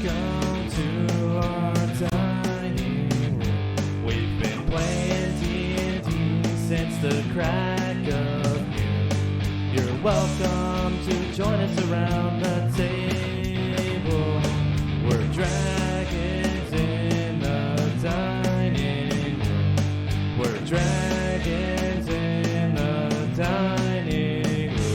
Welcome to our dining room. We've been playing D&D since the crack of noon. You're welcome to join us around the table. We're dragons in the dining room. We're dragons in the dining room.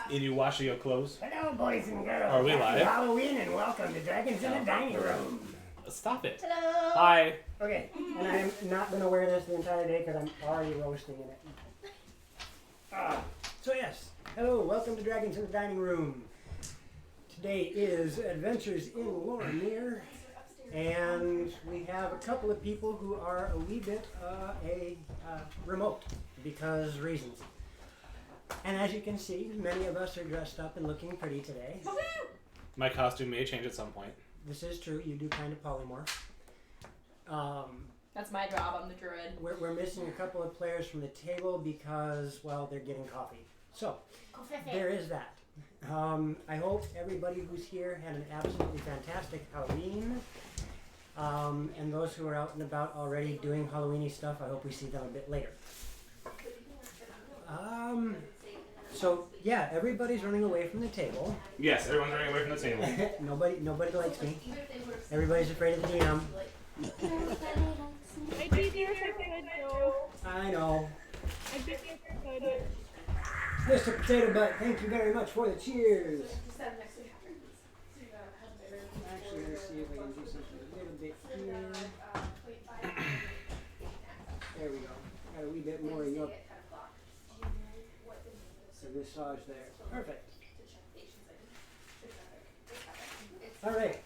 Are you washing your clothes? Hello, boys and girls. Are we Happy live? Halloween and welcome to Dragons in the Dining Room. Stop it. Hello. Hi. Okay, and I'm not going to wear this the entire day because I'm already roasting in it. So yes, hello, welcome to Dragons in the Dining Room. Today is Adventures in Loromir, and we have a couple of people who are a wee bit remote because reasons. And as you can see, many of us are dressed up and looking pretty today. My costume may change at some point. This is true, you do kind of polymorph. That's my job. I'm the druid. We're missing a couple of players from the table because, well, they're getting coffee. So, there is that. I hope everybody who's here had an absolutely fantastic Halloween. And those who are out and about already doing Halloweeny stuff, I hope we see them a bit later. So yeah, everybody's running away from the table. Yes, everyone's running away from the table. Nobody likes me. Everybody's afraid of the DM. I'd be here if I could, Joe. I know. I'd be here if I could. Mr. Potato Butt, thank you very much for the cheers. Actually, let's see if I can do something a little bit here. There we go. Got a wee bit more of your massage there. Perfect. All right.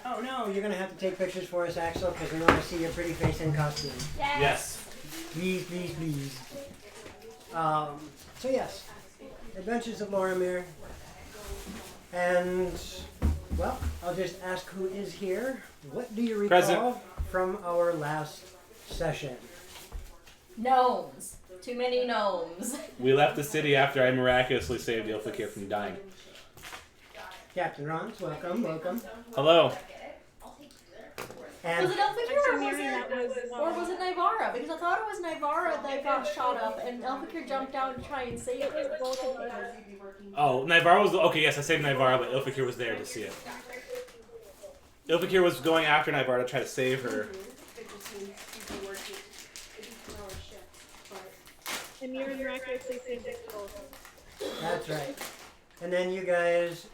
Oh no, you're gonna have to take pictures for us, Axel, because we want to see your pretty face in costume. Yes. Please, please, please. So yes, Adventures of Loromir, and well, I'll just ask who is here. What do you recall Present. from our last session? Gnomes. Too many gnomes. We left the city after I miraculously saved Ilfikir from dying. Captain Rons, welcome, welcome. Hello. And Was it Elfikir or was That was, it Nivara? Because I thought it was Nivara that got shot up and Elfikir jumped down to try and save it. Oh, Nivara was... Okay, yes, I saved Nivara, but Ilfikir was there to see it. Ilfikir was going after Nivara to try to save her. and you miraculously saved us both. that's right. And then you guys,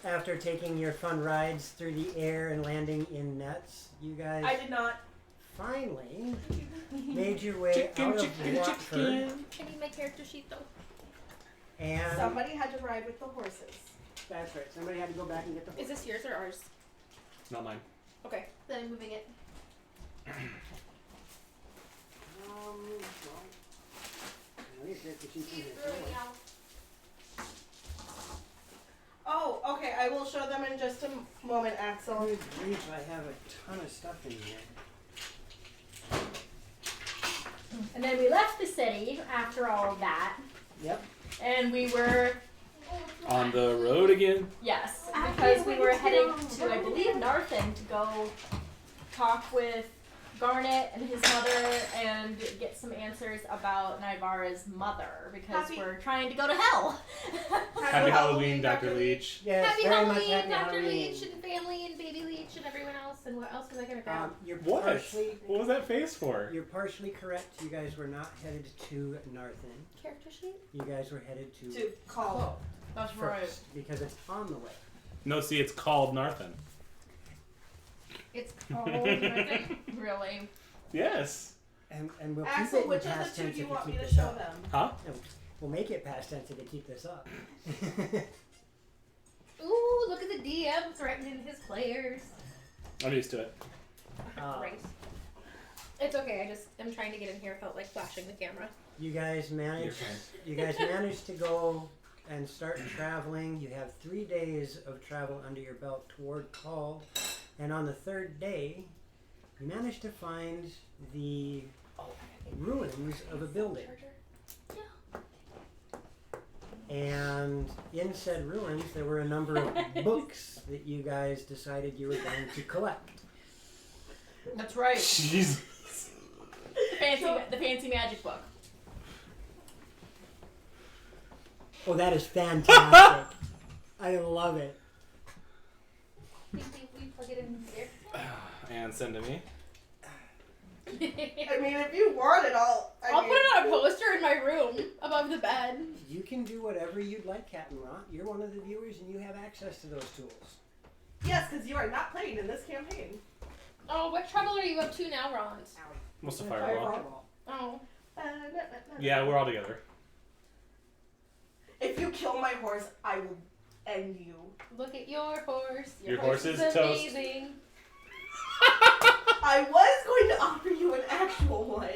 after taking your fun rides through the air and landing in nets, you guys I did not. finally made your way out of Watford. Can you make character sheet though? And Somebody had to ride with the horses. that's right. Somebody had to go back and get the Is this yours or ours? Not mine. Okay, then I'm moving it. well, at least there's the sheet in here somewhere. Oh, okay. I will show them in just a moment, Axel. Good grief, I have a ton of stuff in here. And then we left the city after all of that, Yep. and we were On the road again? yes, because we were heading to I believe Narthen to go talk with Garnet and his mother and get some answers about Nivara's mother because we're trying to go to hell. Happy Halloween, Dr. Leech. Yes, Happy very Halloween, much happy Dr. Halloween. Leech and family and baby Leech and everyone else. And what else was I gonna grab? You're What? partially What was that face for? you're partially correct. You guys were not headed to Narthen. Character sheet? You guys were headed to To call. That's right. first because it's on the way. No, see, it's called Narthen. It's called Narthen. Really? Yes. And we'll keep Axel, it in which of past the two tense do you if want we me keep to this show up. them? Huh? No, we'll make it past tense if we keep this up. Ooh, look at the DM threatening his players. I'm used to it. Right. It's okay. I'm trying to get in here without like flashing the camera. You guys managed. You guys managed to go and start traveling. You have 3 days of travel under your belt toward Call, and on the third day, you managed to find the ruins of a building. And in said ruins, there were a number of books that you guys decided you were going to collect. That's right. Jeez. The fancy magic book. Oh, that is fantastic. I love it. We plug it in there. And send to me. I mean, if you want it, I'll I'll put it on a poster in my room above the bed. You can do whatever you'd like, Captain Rot. You're one of the viewers and you have access to those tools. Yes, because you are not playing in this campaign. Oh, what trouble are you up to now, Ron? What's the fireball? Oh. Yeah, we're all together. If you kill my horse, I will end you. Look at your horse. Your horse is toast. amazing. I was going to offer you an actual one.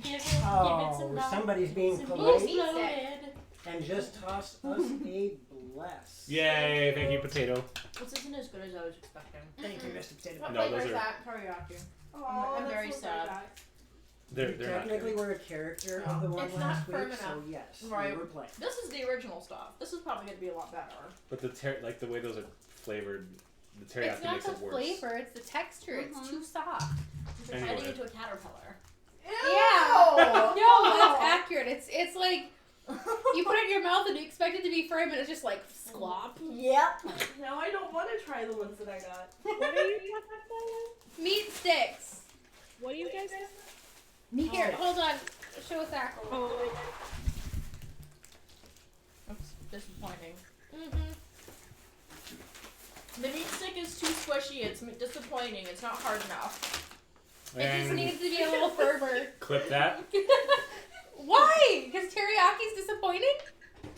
Give Oh, somebody's being polite Loaded. and just tossed us a bless. Yay! Thank you, potato. This isn't as good as I was expecting. Thank you, Mr. Potato. What No, flavor those is are- that? Teriyaki. Oh, I'm that's very what sad. I got. They're You not technically good. were a character of the one It's not last week, firm so enough. yes, Right. you were playing. This is the original stuff. This is probably going to be a lot better. But like the way those are flavored, the teriyaki It's not makes the it worse. flavor, it's the texture. It's too soft. You're Anyway. turning into a caterpillar. Ew! Yeah. No, that's accurate. It's like you put it in your mouth and you expect it to be firm and it's just like slop. Yep. Now I don't want to try the ones that I got. What are you talking about? Meat sticks. What do you guys Here, hold on. Show us that. Oh, That's disappointing. Mm-hmm. The meat stick is too squishy. It's disappointing. It's not hard enough. It just And needs to be a little firmer. clip that. Why? Because teriyaki's disappointing?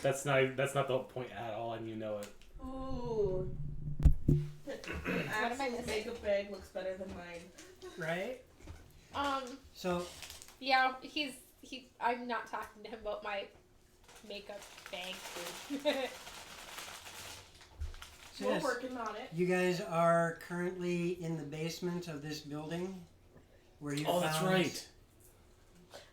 That's not the point at all, and you know it. Ooh. What am I missing? Makeup bag looks better than mine. Right? So, Yeah, I'm not talking to him about my makeup bag. so We're yes, working on it. you guys are currently in the basement of this building where you Oh, found that's right.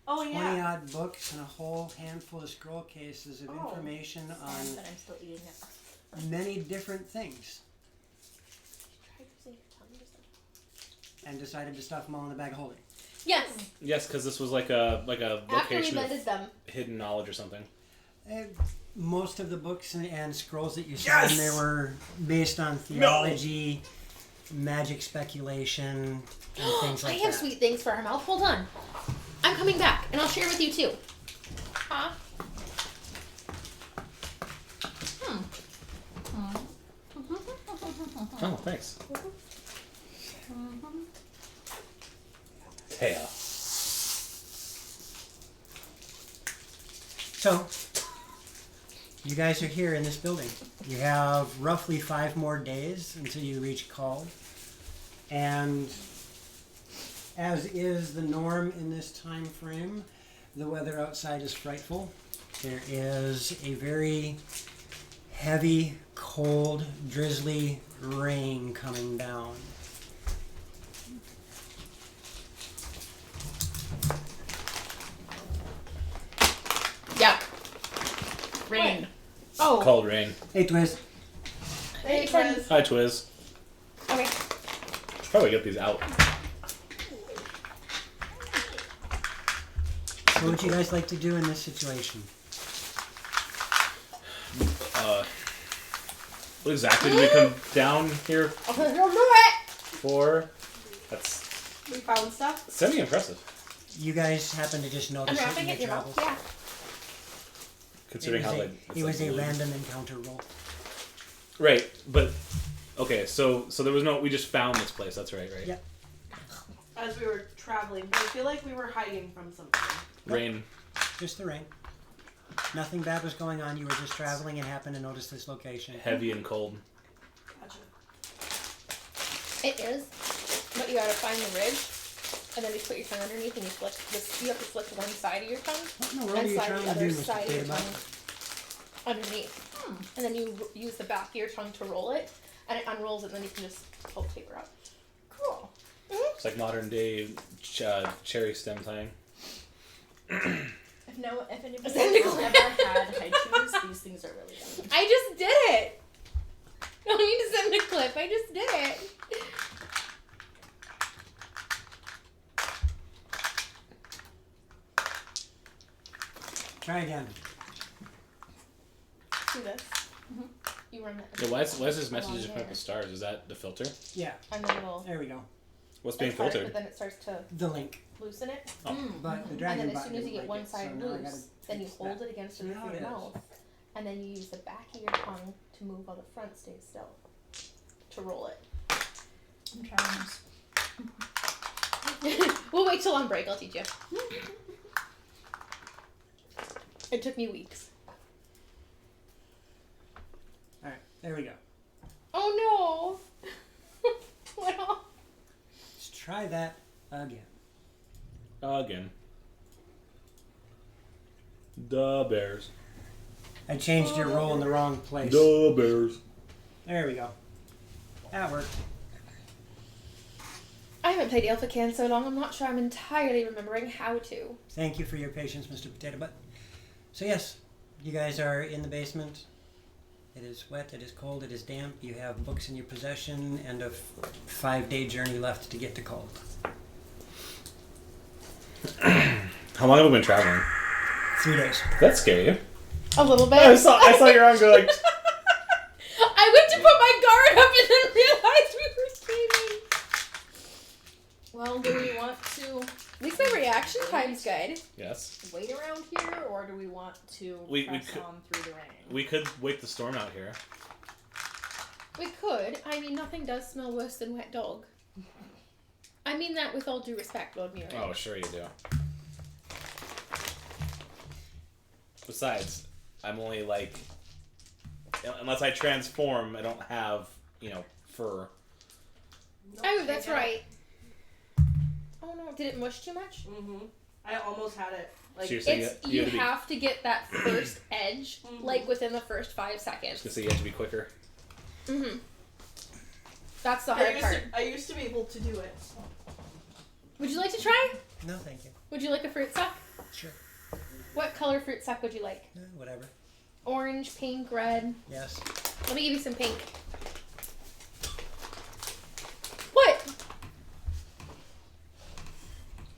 Oh 20 yeah. odd books and a whole handful of scroll cases of Oh. information But on I'm still eating it. many different things, and decided to stuff them all in a bag of holding. Yes, Yes, because this was like a after we location mended of them. hidden knowledge or something. Most of the books and scrolls that you saw Yes! in there were based on theology, magic speculation, and things I like have that. sweet things for our mouth. Hold on. I'm coming back, and I'll share with you too. Huh? Oh, thanks. Taya. So, you guys are here in this building. You have roughly 5 more days until you reach Call. And as is the norm in this time frame, the weather outside is frightful. There is a very heavy, cold, drizzly rain coming down. Yeah. Rain. Oh. Cold rain. Hey, Twiz. Hey, Twiz. Hi, Twiz. Okay. Should probably get these out. So what you guys like to do in this situation? What exactly did we come down here Okay, you'll do it. for? That's We found stuff. semi-impressive, You guys happen to just I'm notice it in wrapping your it in your mouth. travels? Yeah. considering how like It was a really- random encounter roll. Right, but okay, so there was no. We just found this place. That's right, right? Yep. As we were traveling, but I feel like we were hiding from something. Rain. Just the rain. Nothing bad was going on. You were just traveling and happened to notice this location. Heavy and cold. Gotcha. It is. But you gotta find the ridge. and then you put your tongue underneath and you flick this. You have to flick one side of your tongue What in the world are and you slide trying the to do, other Mr. side of your Potato tongue Butt? underneath. And then you use the back of your tongue to roll it, and it unrolls, and then you can just pull the paper out. Cool. It's like modern day cherry stem tying. If anybody's ever had haikus, these things are really dumb. I just did it. No need to send a clip. I just did it. Try again. Do this. You run that. Yeah, why is this message along just put up there. with stars? Is that the filter? Yeah, And then it'll. there we go. What's being That's hard, filtered? but then it starts to The link. loosen it. But the And dragon then as button soon as you didn't get like one it, so side now I loose, gotta then you fix hold that. it against the See roof how of it your is. mouth, and then you use the back of your tongue to move while the front stays still. To roll it. I'm trying this. We'll wait till on break. I'll teach you. It took me weeks. Alright, there we go. Oh no! Well, Let's try that again. Again. The Bears. I changed your roll in the wrong place. The Bears. There we go. That worked. I haven't played Alpha in so long. I'm not sure I'm entirely remembering how to. Thank you for your patience, Mr. Potato Butt. So yes, you guys are in the basement. It is wet, it is cold, it is damp. You have books in your possession and a 5-day journey left to get to cold. How long have we been traveling? 3 days. That's scary. A little bit. I saw your arm go like. I went to put my guard up and then realized we were skating. Well, do we want to At least my reaction time's good. Yes. wait around here, or do we want to We press could- on through the rain? We could wait the storm out here. We could. I mean, nothing does smell worse than wet dog. I mean that with all due respect, Lord Muriel. Oh, sure you do. Besides, I'm only like, unless I transform, I don't have, fur. Oh, that's right. Oh no, did it mush too much? Mm-hmm. I almost had it. Like, So you're saying It's you you had to be, have to get that first edge, like within the first 5 I was seconds. gonna say you have to be quicker. Mm-hmm. That's the hard part. I used to be able to do it. Would you like to try? No, thank you. Would you like a fruit sack? Sure. What color fruit sack would you like? Whatever. Orange, pink, red. Yes. Let me give you some pink. What?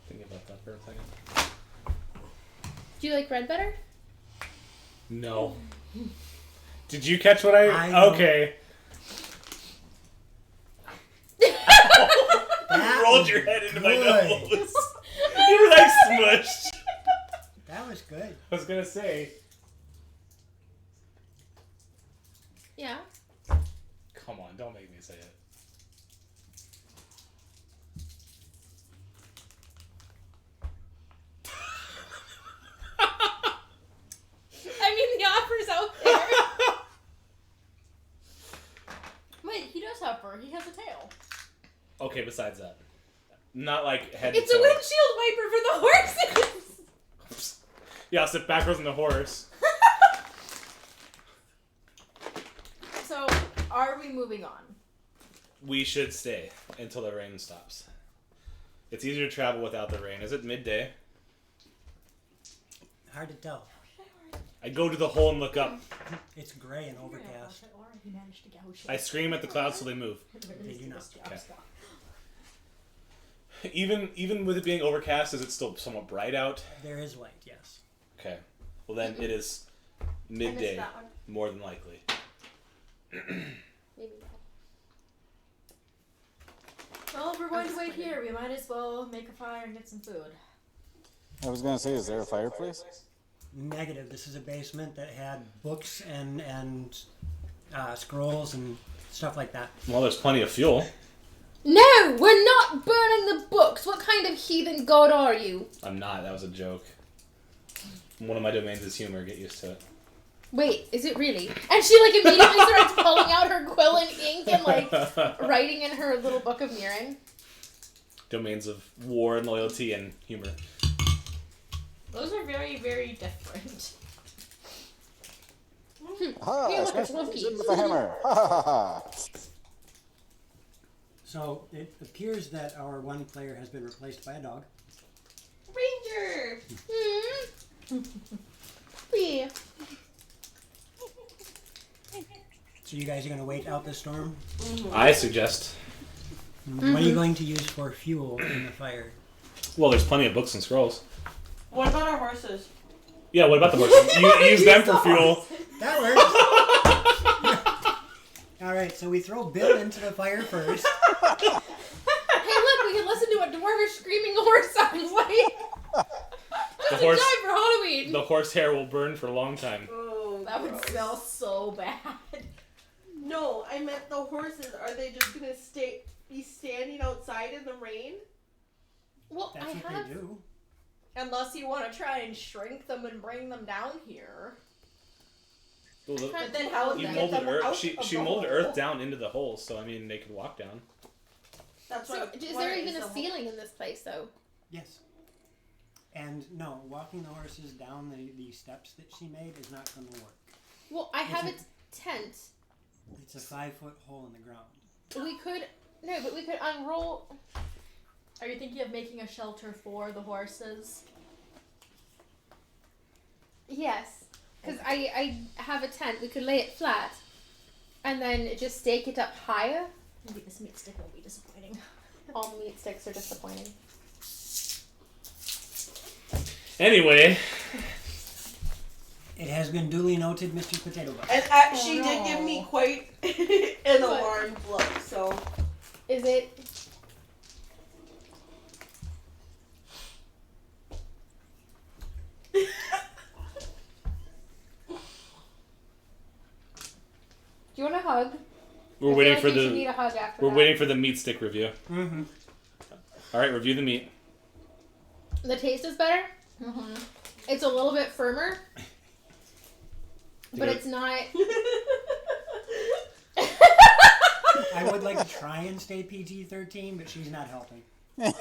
Think about that for a second. Do you like red better? No. Did you catch what I know. Okay. That You rolled was your head into my good. nose. You were like smushed. That was good. I was gonna say. Yeah. Come on, don't make me say it. I mean, the offer's out there. Wait, he does have fur. He has a tail. Okay, besides that. Not like head It's to a toe. windshield wiper for the horses. Yeah, I'll sit backwards on the horse. So, are we moving on? We should stay until the rain stops. It's easier to travel without the rain. Is it midday? Hard to tell. I go to the hole and look up. It's gray and overcast. Or he managed to gouge it. I scream at the clouds so they move. They do not. Okay. Even with it being overcast, is it still somewhat bright out? There is light, yes. Okay. Well then it is I missed midday, that one. more than likely. Maybe Well, if we're going to wait here, we might as well make a fire and get some food. I was gonna say, is there a fireplace? Negative. This is a basement that had books and scrolls and stuff like that. Well, there's plenty of fuel. No, we're not burning the books. What kind of heathen god are you? I'm not. That was a joke. One of my domains is humor. Get used to it. Wait, is it really? And she like immediately starts pulling out her quill and ink and like writing in her little book of Mirren. domains of war and loyalty and humor. Those are very, very different. Ha! Here, look, Smash it's one things in piece. with a hammer. Ha ha ha ha! So it appears that our one player has been replaced by a dog. Ranger! Yeah. So you guys are going to wait out the storm? I suggest. What are you going to use for fuel in the fire? Well, there's plenty of books and scrolls. What about our horses? Yeah, what about the horses? You use them for fuel. That works. All right, so we throw Bill into the fire first. Hey, look, we can listen to a dwarvish screaming horse sounds like. The That's horse, a time for Halloween. the horsehair will burn for a long time. Oh, That would smell so bad. No, I meant the horses. Are they just gonna be standing outside in the rain? Well, That's I what have. they do. Unless you want to try and shrink them and bring them down here. Well, the- But then how would you you get molded them earth. out She of the molded hole? earth down into the hole, so I mean they could walk down. That's So, what. is there even a ceiling in this place, though? Yes. And no, walking the horses down the steps that she made is not going to work. Well, I have a Is tent. It's a 5-foot hole in the ground. We could. No, but we could unroll. Are you thinking of making a shelter for the horses? Yes. Because I have a tent. We could lay it flat. And then just stake it up higher. Maybe this meat stick won't be disappointing. All the meat sticks are disappointing. Anyway, It has been duly noted, Mr. Potato Butt. And she did give me quite an alarmed look. So Is it? Do you want a hug? we're I feel waiting like for you should need the a hug after we're that. waiting for the meat stick review. Mm-hmm. All right, review the meat. The taste is better. Mm-hmm. It's a little bit firmer, but Good. it's not. I would like to try and stay PG-13, but she's not helping. You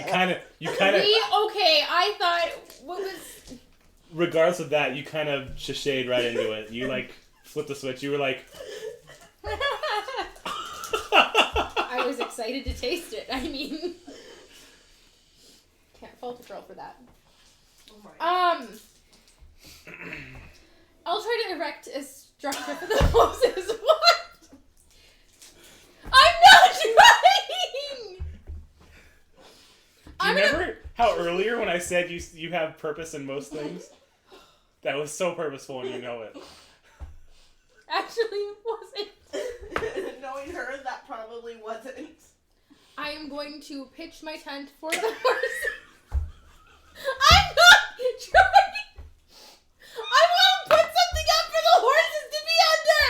kind of Okay, I thought what was. regardless of that, you kind of shashade right into it. You like flipped the switch. You were like, I was excited to taste it. I mean, can't fault a girl for that. I'll try to erect a structure for the horses. What? I'm not trying. do you remember how earlier when I said you have purpose in most things? That was so purposeful and you know it. Actually, it wasn't. knowing her, that probably wasn't. I am going to pitch my tent for the horses. I'm not trying. I want to put something up for the horses to be under.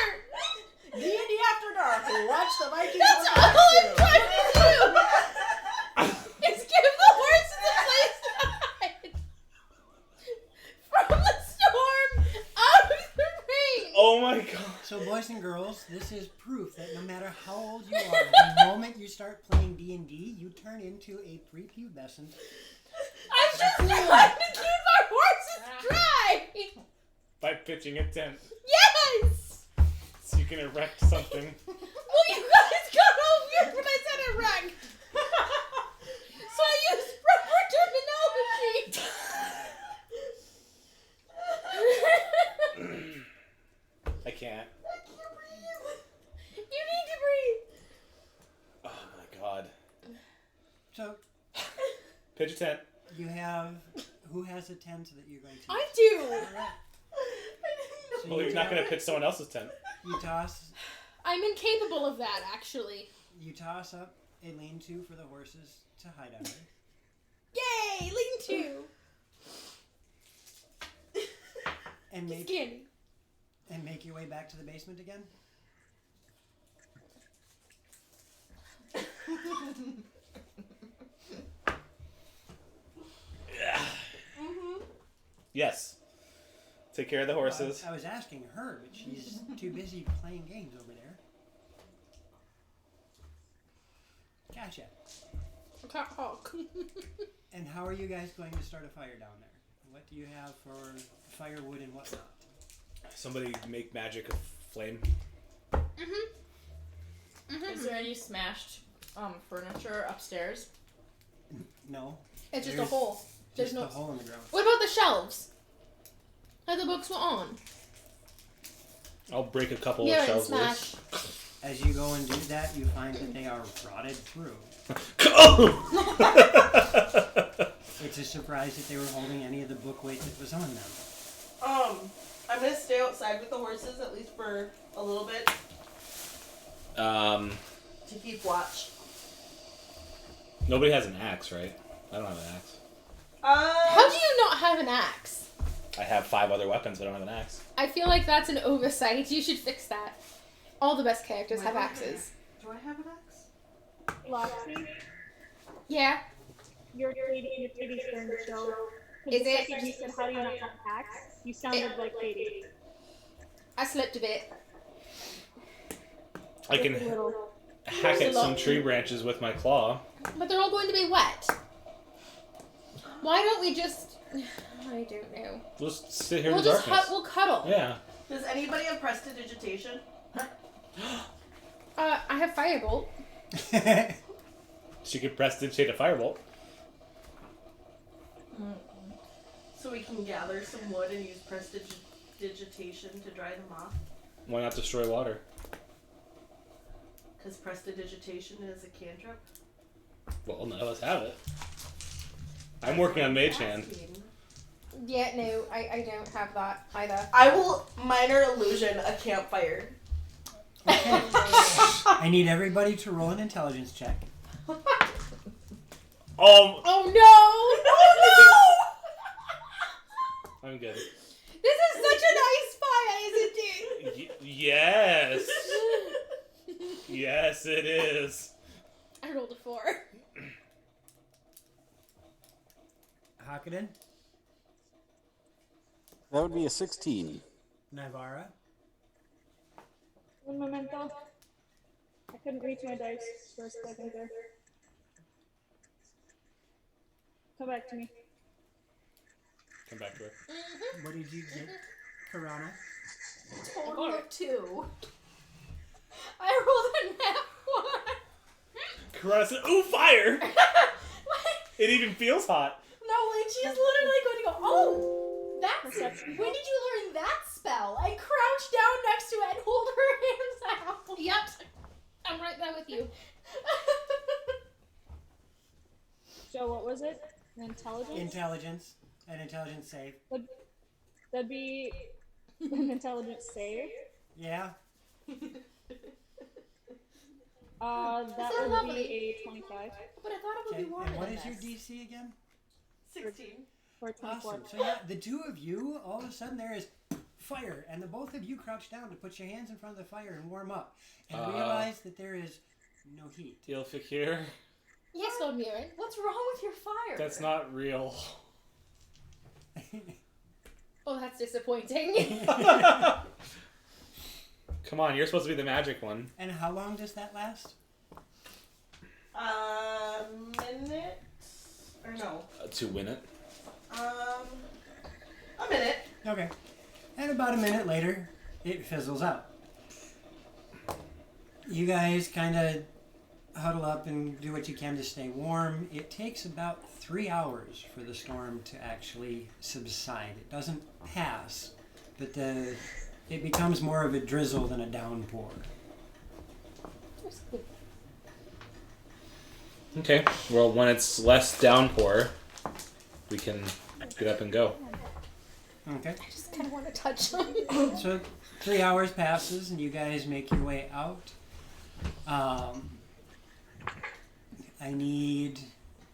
D&D After Dark. Watch the Vikings. That's all I'm trying to do. Is give the horses a place to hide from the storm, out of the rain. Oh my god. So, boys and girls, this is proof that no matter how old you are, the moment you start playing D&D, you turn into a prepubescent. I'm just trying to keep our horses dry. By pitching a tent Yes. so you can erect something. Well, you guys got all weird when I said erect. So I used proper terminology. I can't. You need to breathe. Oh my god. So, Pitch a tent. you have... Who has a tent that you're going to I use? do. Alright. So Well, you're not gonna pitch someone else's tent. You toss I'm incapable of that, actually. up a lean-to for the horses to hide under. Yay, lean to. And make, Skin. and make your way back to the basement again? Yes. Take care of the horses. I was asking her, but she's too busy playing games over there. Gotcha. Cat hawk. And how are you guys going to start a fire down there? What do you have for firewood and whatnot? Somebody make magic of flame. Is there any smashed furniture upstairs? No. It's just a There's hole. There's Just no. a hole in the ground. What about the shelves that the books were on? I'll break a couple Yeah, of and shelves loose. smash. As you go and do that, you find that they are rotted through. It's a surprise that they were holding any of the book weight that was on them. I'm gonna stay outside with the horses at least for a little bit to keep watch. Nobody has an axe, right? I don't have an axe. How do you not have an axe? I have 5 other weapons, but I don't have an axe. I feel like that's an oversight. You should fix that. All the best characters have axes. Do I have an axe? Loxy, Yeah. your Katie's turn to show. Is The it? second you said, how do you not have axe? You sounded like Katie. I slipped a bit. I can Just a little. hack at some tree branches with my claw. But they're all going to be wet. Why don't we just... I don't know. We'll just sit here We'll in the just darkness. we'll cuddle. Yeah. Does anybody have prestidigitation? I have firebolt. She could prestidigitate a firebolt. So we can gather some wood and use prestidigitation to dry them off? Why not destroy water? Because prestidigitation is a cantrip? Well, none of us have it. I'm working on Mage Hand. Yeah, no, I don't have that either. I will minor illusion a campfire. Okay. I need everybody to roll an intelligence check. Oh, Oh no! I'm good. This is such a nice fire, isn't it? Yes. Yes, it is. I rolled a 4. Hakuden, That would be a 16. Nivara, Un momento. I couldn't reach my dice for a second there. Come back to me. Come back to her. what did you get? Karana, Total of 2. I rolled a nat 1. Karana said, "Ooh, fire!" It even feels hot. No, like she's literally going to go, oh, that's... Perception. When did you learn that spell? I crouched down next to it and hold her hands out. Yep. I'm right there with you. So what was it? Intelligence? intelligence, an intelligence save. That'd be an intelligence save. Yeah. That That's would lovely. be a 25 But I thought it would Okay. be more And than what is this. your DC again? 16. or 24. Awesome. So yeah, the two of you, all of a sudden there is fire, and the both of you crouch down to put your hands in front of the fire and warm up, and realize that there is no heat. Ilfikir, Yes, Lord Mirren. What's wrong with your fire? that's not real. Oh, that's disappointing. Come on, you're supposed to be the magic one. And how long does that last? Minute? Or no. To win it. A minute. Okay. And about a minute later, it fizzles out. You guys kind of huddle up and do what you can to stay warm. It takes about 3 hours for the storm to actually subside. It doesn't pass, but it becomes more of a drizzle than a downpour. Okay. Well, when it's less downpour, we can get up and go. Okay. I just kind of want to touch them. So 3 hours passes and you guys make your way out. I need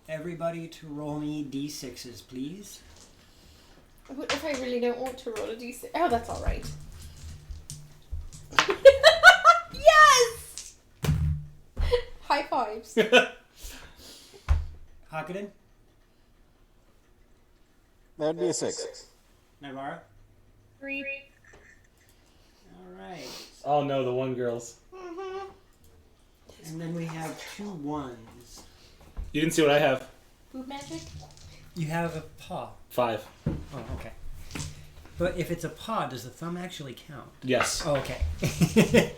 everybody to roll me d6s, please. What if I really don't want to roll a d6? Oh, that's all right. Yes! High fives. Hakuden, That would be a 6. Nivara. 3. All right. Oh no, the one girls. And then we have 2 1s. You didn't see what I have. Food magic? You have a paw. 5. Oh, okay. But if it's a paw, does the thumb actually count? Yes. Oh, okay.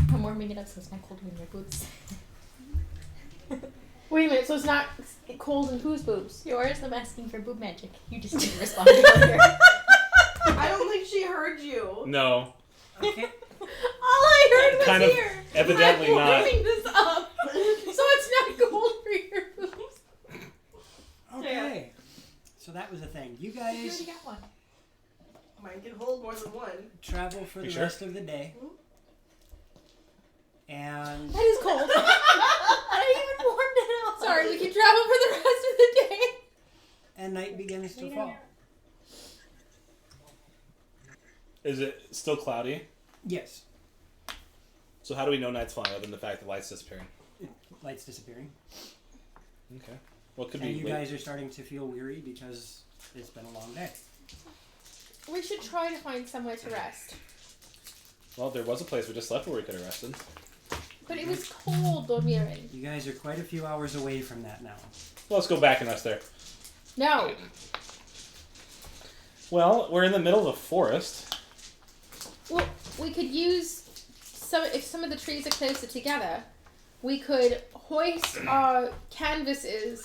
I'm warming it up so it's not cold in your boots. Wait a minute, so it's not cold in whose boobs? Yours, I'm asking for boob magic. You just didn't respond earlier. I don't think she heard you. No. Okay. All I heard was Kind of here. evidently I'm not. warming this up, so it's not cold for your boobs. Okay. So that was a thing. You You already guys got one. Mine can hold more than one. travel for the sure? rest of the day. And That is cold. I even warmed it up. Sorry, we can travel for the rest of the day. and night begins to fall. Is it still cloudy? Yes. So how do we know night's falling other than the fact that light's disappearing? Light's disappearing. Okay. Well, it could And be you late. guys are starting to feel weary because it's been a long day. We should try to find somewhere to rest. Well, there was a place we just left where we could have rested. But it was cold, Loromir. You guys are quite a few hours away from that now. Well, let's go back and rest there. No. Well, we're in the middle of a forest. Well, we could use if some of the trees are closer together, we could hoist our canvases.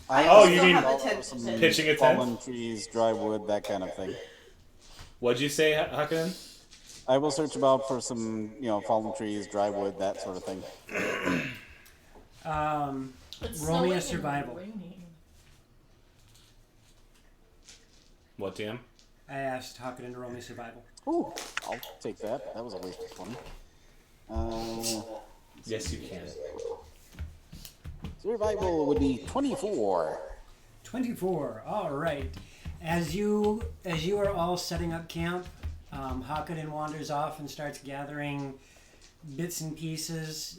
Oh, you still mean have a tent some to pitch. pitching a tent? fallen trees, dry wood, that kind of thing. What'd you say, Hakan? I will search about for some, fallen trees, dry wood, that sort of thing. It's Roll me snowing a and survival. raining. What, DM? I asked Hakan to roll me survival. Ooh, I'll take that. That was a waste of fun. Yes, you can. Survival would be 24. 24. All right. As you are all setting up camp, Hakan wanders off and starts gathering bits and pieces.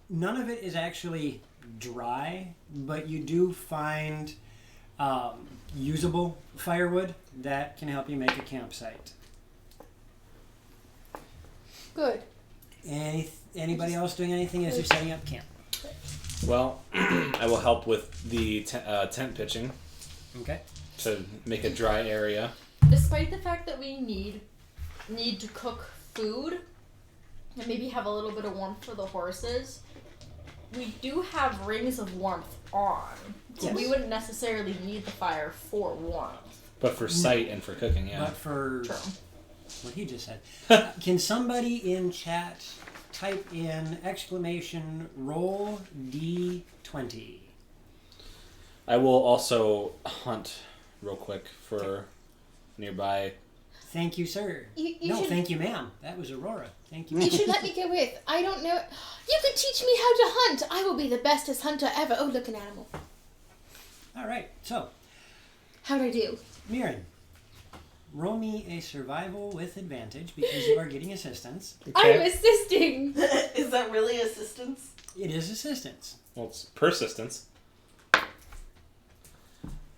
None of it is actually dry, but you do find usable firewood that can help you make a campsite. Good. Anybody else doing anything as you're setting up camp? Well, I will help with the tent pitching Okay. to make a dry area. Despite the fact that we need to cook food and maybe have a little bit of warmth for the horses, we do have rings of warmth on. So Yes. we wouldn't necessarily need the fire for warmth. But for sight and for cooking, yeah. But for True. what he just said, can somebody in chat type in roll D20? I will also hunt real quick for nearby. Thank you, sir. You No, should, thank you, ma'am. That was Aurora. Thank you. you should let me go with. I don't know. You could teach me how to hunt. I will be the bestest hunter ever. Oh, look, an animal. All right, so How'd I do? Mirren, roll me a survival with advantage because you are getting assistance. I'm assisting. Is that really assistance? It is assistance. Well, it's persistence.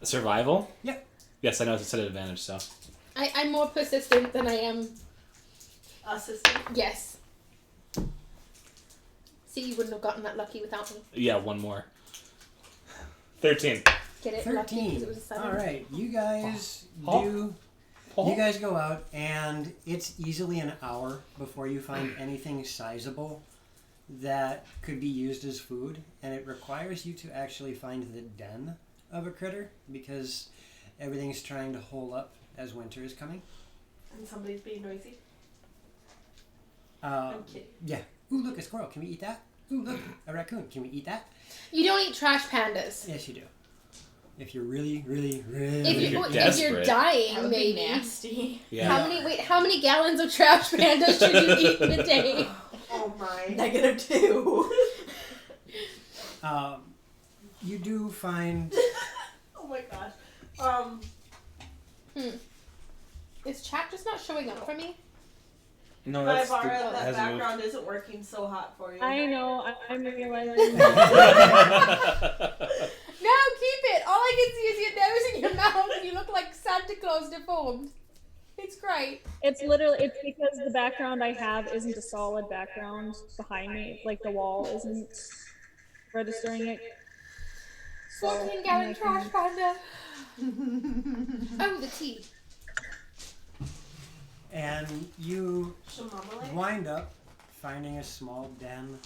Survival? Yep. Yes, I know it's at an advantage, so. I'm more persistent than I am. Assistant? Yes. See, you wouldn't have gotten that lucky without me. Yeah, one more. 13. Get it? Lucky 13. because it was a 7. All right, you guys Oh. You guys go out, and it's easily an hour before you find anything sizable that could be used as food, and it requires you to actually find the den of a critter because everything's trying to hole up as winter is coming. And somebody's being noisy? I'm kidding. Yeah. Ooh, look, a squirrel. Can we eat that? Ooh, look, a raccoon. Can we eat that? You don't eat trash pandas. Yes, you do. If you're really, really, really... If you're you're desperate. dying, That would be maybe. nasty. Yeah. How many gallons of trash pandas should you eat in a day? Oh my. -2. You do find... Oh my gosh. Is chat just not showing up for me? No, Ivara, that that hasn't moved. background isn't working so hot for you. I know, I'm realizing. No, keep it. All I can see is your nose and your mouth, and you look like Santa Claus deformed. It's great. It's because the background I have isn't a solid background behind me. Like the wall isn't registering it. Walking I'm down trash panda. Oh, the tea. And you Shamamale? wind up finding a small den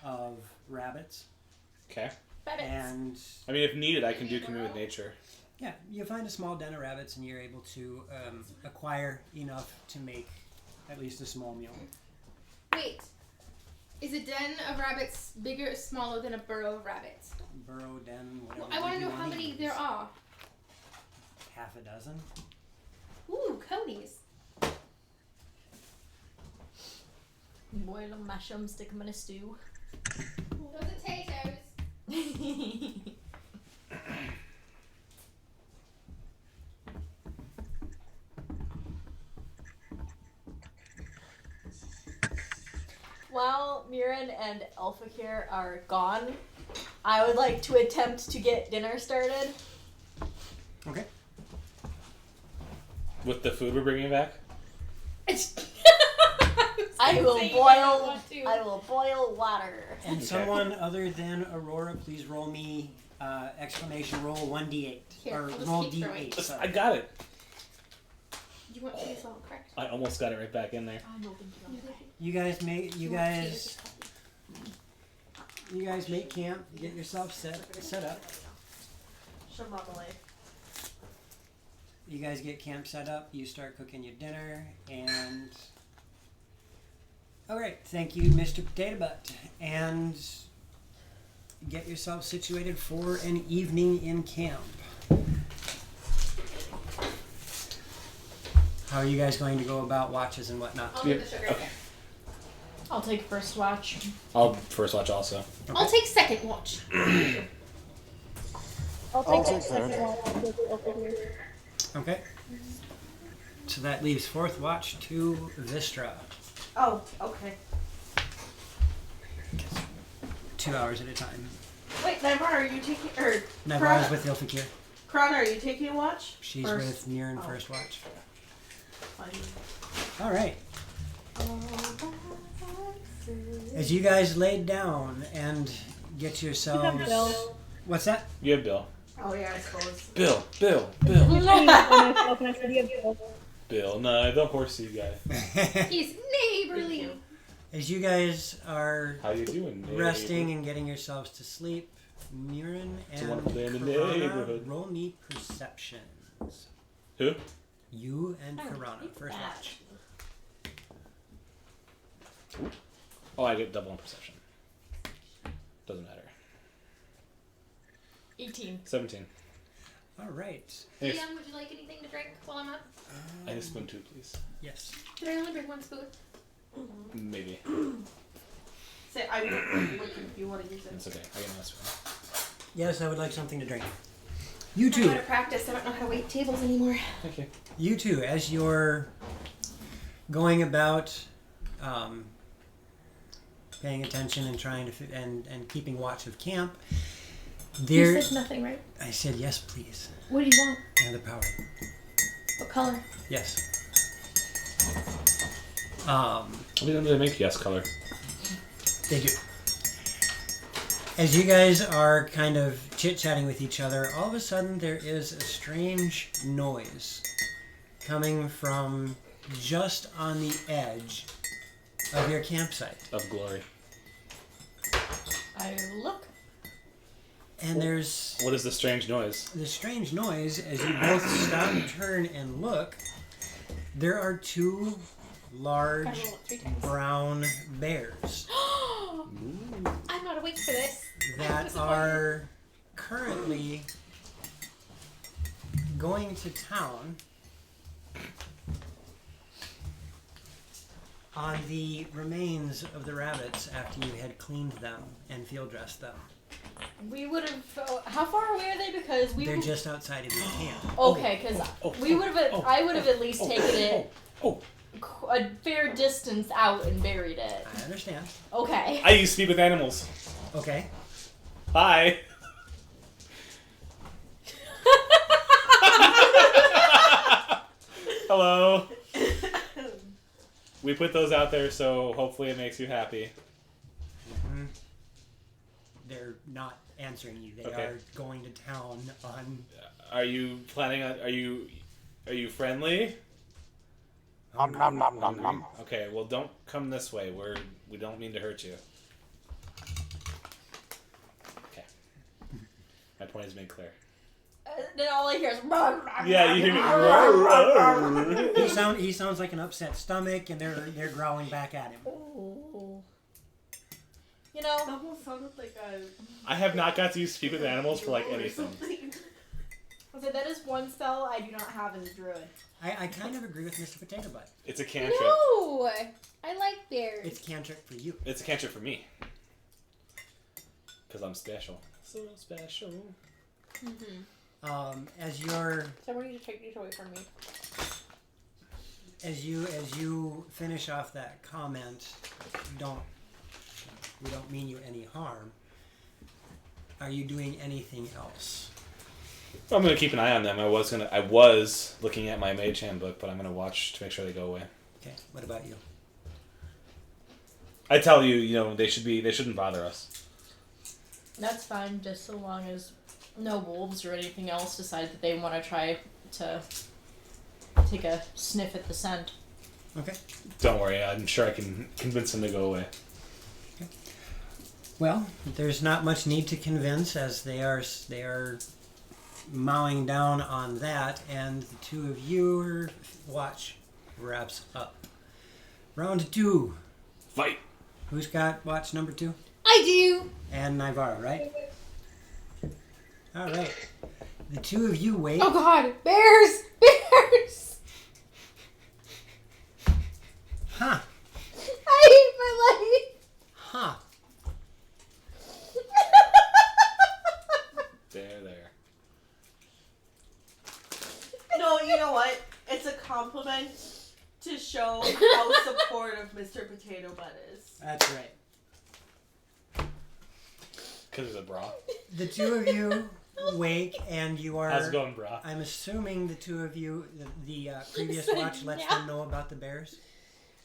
of rabbits. Okay. And I mean, if needed, I can do commune with nature. yeah, you find a small den of rabbits and you're able to acquire enough to make at least a small meal. Wait. Is a den of rabbits bigger or smaller than a burrow of rabbits? Burrow, den, whatever. I want to you know how wanna many use. there are. Half a dozen. Ooh, conies. Boil them, mash them, stick them in a stew. Those potatoes. While Mirren and Elfakir are gone, I would like to attempt to get dinner started. Okay. With the food we're bringing back? I will Say you boil. don't want to. I will boil water. And Okay. someone other than Aurora, please roll me exclamation roll 1d8 Here, or I'll just roll keep throwing. d8. I Sorry. got it. You want tea as well, correct? I almost got it right back in there. You guys make camp. Get yourself set up. Shamamale. You guys get camp set up. You start cooking your dinner, and all right. Thank you, Mr. Potato Butt, and get yourself situated for an evening in camp. How are you guys going to go about watches and whatnot? I'll do the sugar. Okay. I'll take first watch. I'll first watch also. I'll take second watch. I'll I'll take take second third. one with Elfakir. Okay. So that leaves fourth watch to Vistra. Oh, okay. 2 hours at a time. Wait, Navar, are you taking or Navarre is with Ilfakir. Krana, are you taking a watch? She's First. with Mirren Oh. first watch. Fine. All right. As you guys laid down and get yourselves. Bill. What's that? You have Bill. Oh yeah, I suppose. Bill. When I said you have Bill. Bill. No, the horsey guy. He's neighborly. Thank you. As you guys are How you doing, neighbor? resting and getting yourselves to sleep, Mirren It's a and wonderful day in the Karana, neighborhood. roll me perceptions. Who? You and Karana, first watch. Oh, I get double on perception. Doesn't matter. 18. 17. All right. Yes. Leon, would you like anything to drink while I'm up? I need a spoon too, please. Yes. Did I only bring one spoon? Maybe. Say I will if you want to use it. It's okay. I get another spoon. Yes, I would like something to drink. You I'm two. out of practice. I don't know how to wait tables anymore. Thank you. You two, as you're going about paying attention and trying to and keeping watch of camp, there. You said nothing, right? I said yes, please. What do you want? And the power. What color? Yes. What do they make yes color? They do. As you guys are kind of chit-chatting with each other, all of a sudden there is a strange noise coming from just on the edge of your campsite. Of glory. I look. And there's What is the strange noise? this strange noise as you both stop, turn, and look. There are two large Gotta roll it 3 times. brown bears I'm not awake for this. that are currently going to town on the remains of the rabbits after you had cleaned them and field dressed them. We would have. How far away are they? Because we. They're just outside of your camp. Okay, because we would have. I would have at least taken it Oh, a fair distance out and buried it. I understand. Okay. I used to speak with animals. Okay. Hi. Hello. We put those out there, so hopefully it makes you happy. Mm-hmm. They're not answering you. They Okay. are going to town on. Are you planning on? Are you friendly? Nom nom nom nom nom. Okay. Well, don't come this way. We don't mean to hurt you. Okay. My point is made clear. Then all I hear is. Yeah, you hear me. He sounds like an upset stomach, and they're growling back at him. Oh. You know. That almost sounded like a. I have not got to speak with animals for like anything. So that is one spell I do not have as a druid. I kind of agree with Mr. Potato Butt. It's a cantrip. No, I like bears. It's cantrip for you. It's a cantrip for me. Because I'm special. So special. As you're Someone need to take these away from me. as you finish off that comment, we don't mean you any harm. Are you doing anything else? I'm gonna keep an eye on them. I was looking at my mage handbook, but I'm gonna watch to make sure they go away. Okay. What about you? I tell you, they shouldn't bother us. That's fine, just so long as no wolves or anything else decide that they want to try to take a sniff at the scent. Okay. Don't worry, I'm sure I can convince them to go away. Well, there's not much need to convince, as they are mowing down on that, and the two of your watch wraps up. Round 2. Fight! Who's got watch number 2? I do. And Nivara, right? All right. The two of you wait. Oh God, bears, bears. Huh. I hate my life. Huh. There. No, you know what? It's a compliment to show how supportive Mr. Potato Butt is. That's right. Because it's a bra. The two of you wake, and you are. How's it going, bra? I'm assuming the two of you, the previous watch lets them know about the bears.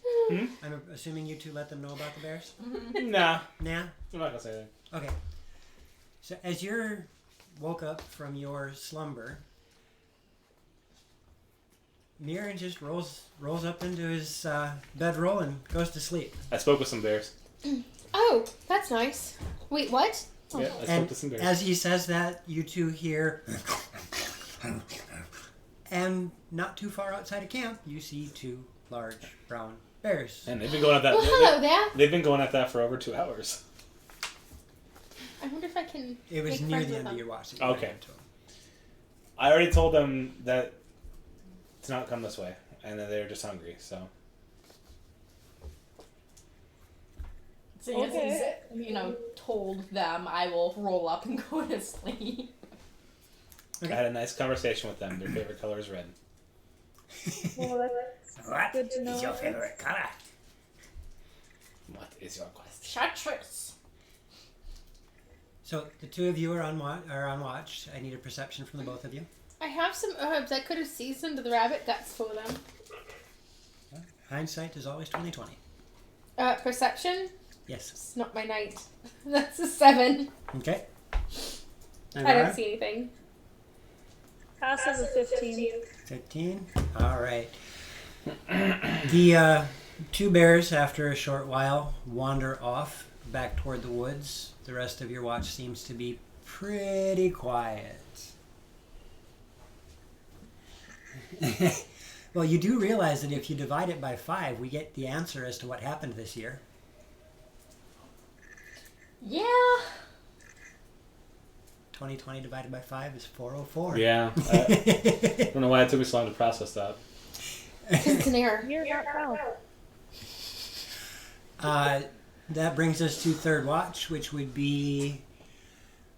Hmm? I'm assuming you two let them know about the bears. Nah. Nah. I'm not gonna say anything. Okay. So as you're woke up from your slumber, Mirren just rolls up into his bedroll and goes to sleep. I spoke with some bears. Oh, that's nice. Wait, what? Yeah, I spoke And to some bears. as he says that, you two hear, and not too far outside of camp, you see 2 large brown bears. And they've been going at that. Well, hello there. They've been going at that for over 2 hours. I wonder if I can. It was make near friends the with end of them. your watch. That you Okay. ran into 'em. I already told them that to not come this way, and that they're just hungry. So So Okay. he's, told them, I will roll up and go to sleep. Okay. I had a nice conversation with them. Their favorite color is red. Well, that's What good to know. is your favorite color? What is your question? Chartreuse. So the two of you are on watch. I need a perception from the both of you. I have some herbs. I could have seasoned the rabbit guts for them. Hindsight is always 20/20. Perception? Yes. It's not my night. That's a 7. Okay. I don't see anything. Passive of 15. 15. All right. The 2 bears, after a short while, wander off back toward the woods. The rest of your watch seems to be pretty quiet. Well, you do realize that if you divide it by 5, we get the answer as to what happened this year. Yeah. 2020 divided by 5 is 404. Yeah. I don't know why it took me so long to process that. It's an error. You're not well. That brings us to third watch, which would be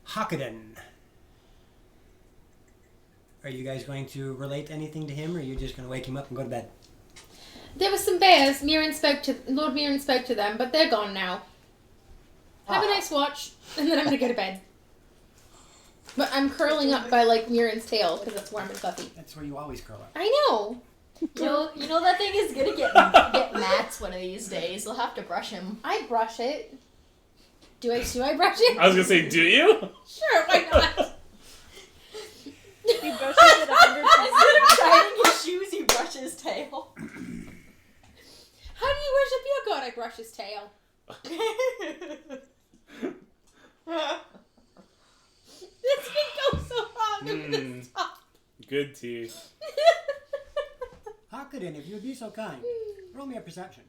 Hakaden. Are you guys going to relate anything to him, or are you just going to wake him up and go to bed? There were some bears. Lord Mirren spoke to them, but they're gone now. Have a nice watch, and then I'm gonna go to bed. But I'm curling up by Mirren's tail because it's warm and fluffy. That's where you always curl up. I know. You know that thing is gonna get mats one of these days. We'll have to brush him. I brush it. Do I brush it? I was gonna say, do you? Sure, why not? He brushes it 100 times. Instead of shining his shoes, he brushes his tail. How do you brush a vehicle? I brush his tail. This can go so wrong. I'm gonna stop. Good tea. Hakurin, if you would be so kind, roll me a perception.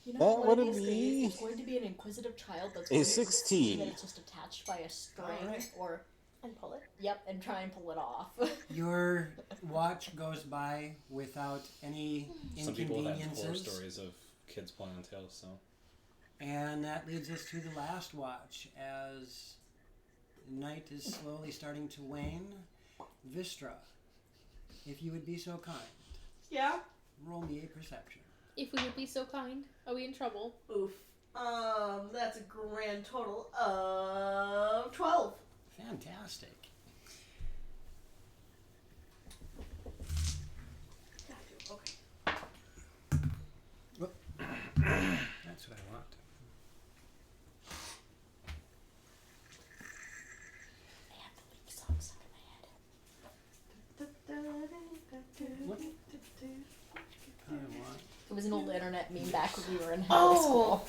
You know, That one of would these be days, there's going to be an inquisitive child that's a going to 16. that it's just attached by a string Alright. or and pull it. Yep, and try and pull it off. Your watch goes by without any Some people have had horror inconveniences. stories of kids playing on tails, so. And that leads us to the last watch as night is slowly starting to wane. Vistra, if you would be so kind, Yeah? roll me a perception. If we would be so kind, are we in trouble? Oof. That's a grand total of 12. Fantastic. Okay. That's what I want. I have the leak song stuck in my head. What? I want. It was an old internet meme back when we were in high Oh. school.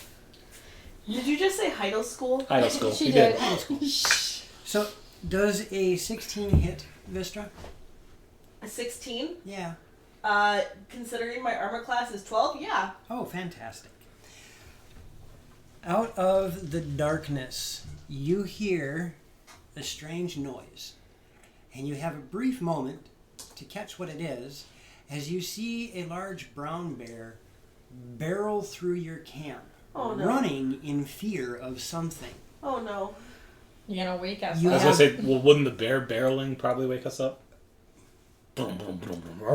Did you just say Heidel School? High school. She You did. So, does a 16 hit Vistra? A 16? Yeah. Considering my armor class is 12? Yeah. Oh, fantastic. Out of the darkness, you hear a strange noise. And you have a brief moment to catch what it is as you see a large brown bear barrel through your camp, Oh no. running in fear of something. Oh no. You're gonna wake us You I was up. gonna say, well, wouldn't the bear barreling probably wake us up?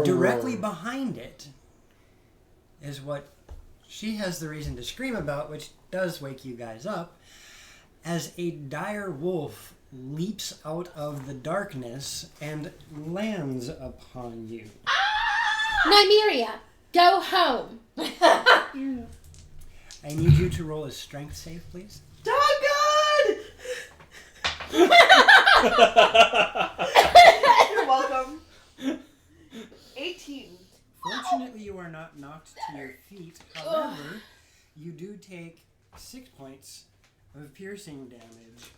Directly behind it is what she has the reason to scream about, which does wake you guys up, as a dire wolf leaps out of the darkness and lands upon you. Nymeria, go home. I need you to roll a strength save, please. Doggone! You're welcome. 18. Fortunately, you are not knocked to your feet. However, you do take 6 points of piercing damage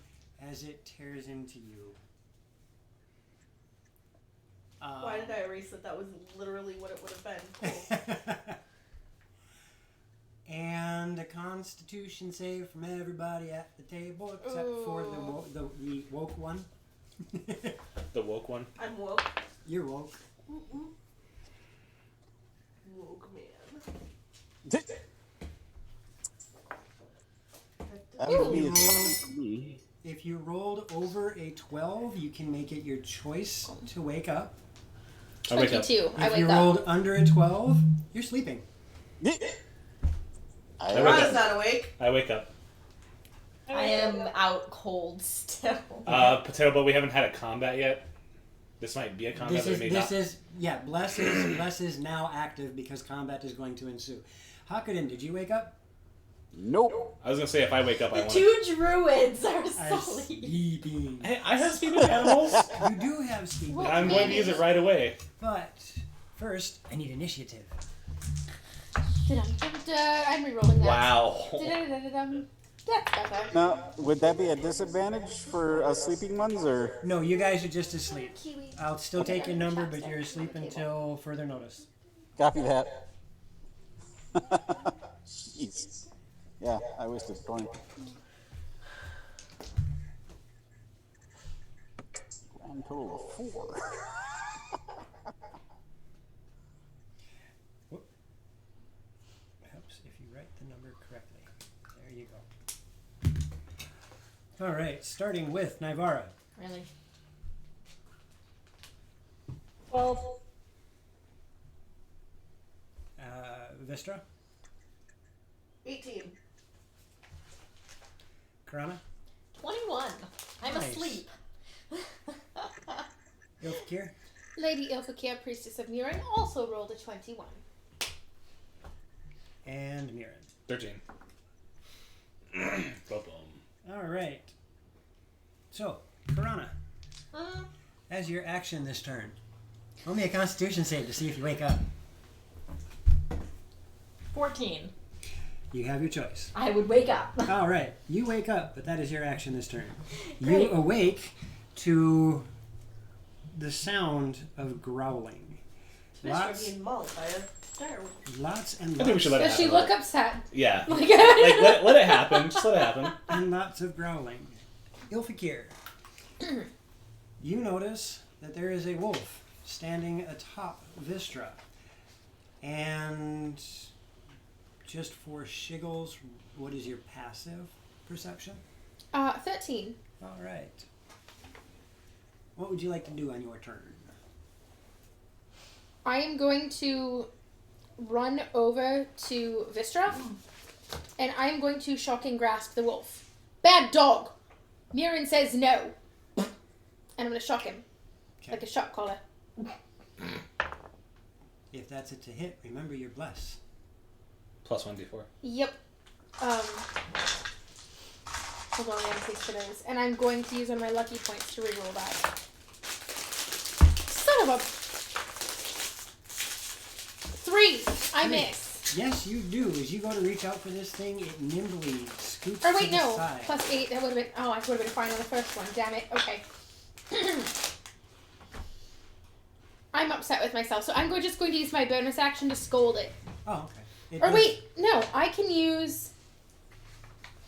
as it tears into you. Why did I erase it? That was literally what it would have been. Cool. And a Constitution save from everybody at the table, except for the woke one. The woke one. I'm woke. You're woke. Woke man. That would be a 12 for me. If you rolled over a 12, you can make it your choice to wake up. I wake up. 22. I If wake you up. rolled under a 12, you're sleeping. I wake Ron's up. not awake. I wake up. I am out cold still. Potato, but we haven't had a combat yet. This might be a combat, but it may not. Bless is now active because combat is going to ensue. Hakurin, did you wake up? Nope. I was gonna say if I wake up, I The want. two druids are Are asleep. sleeping. Hey, I have speaking animals. You do have sleep, Well, I'm going to use it right away. but first I need initiative. I'm rerolling that. Wow. Da-da-da-da-dum. That's better. Now, would that be a disadvantage for sleeping ones, or? No, you guys are just asleep. Kiwi. I'll still take your number, but you're asleep until further notice. Copy that. Jeez. Yeah, I wasted a point. Grand total of 4. Helps if you write the number correctly. There you go. All right, starting with Nivara. Really? 12. Vistra, 18. Karana, 21. I'm Nice. asleep. Ilfkir, Lady Ilfakir, Priestess of Murin, also rolled a 21. And Mirren. 13. Boom. All right. So, Piranha, as your action this turn, roll me a Constitution save to see if you wake up. 14. You have your choice. I would wake up. All right. You wake up, but that is your action this turn. Great. You awake to the sound of growling. Lots being mauled by a direwolf. and I think we lots, should let it Does happen. she look upset? Yeah. Like, Like, let it happen. Just let it happen. and lots of growling. Ilfakir, you notice that there is a wolf standing atop Vistra. And just for shiggles, what is your passive perception? 13. All right. What would you like to do on your turn? I am going to run over to Vistra, and I am going to shocking grasp the wolf. Bad dog! Mirren says no. And I'm going to shock him. Okay. Like a shock collar. If that's it to hit, remember your bless. Plus 1d4. Yep. Hold on, I have these for those. And I'm going to use one of my lucky points to reroll that. Son of a... 3! I miss. Yes, you do. As you go to reach out for this thing, it nimbly scoots Or to wait, the no. side. Plus 8, that would have been... Oh, I would have been fine on the first one. Damn it. Okay. I'm upset with myself, so I'm just going to use my bonus action to scold it. Oh, okay. It Or does- wait, no. I can use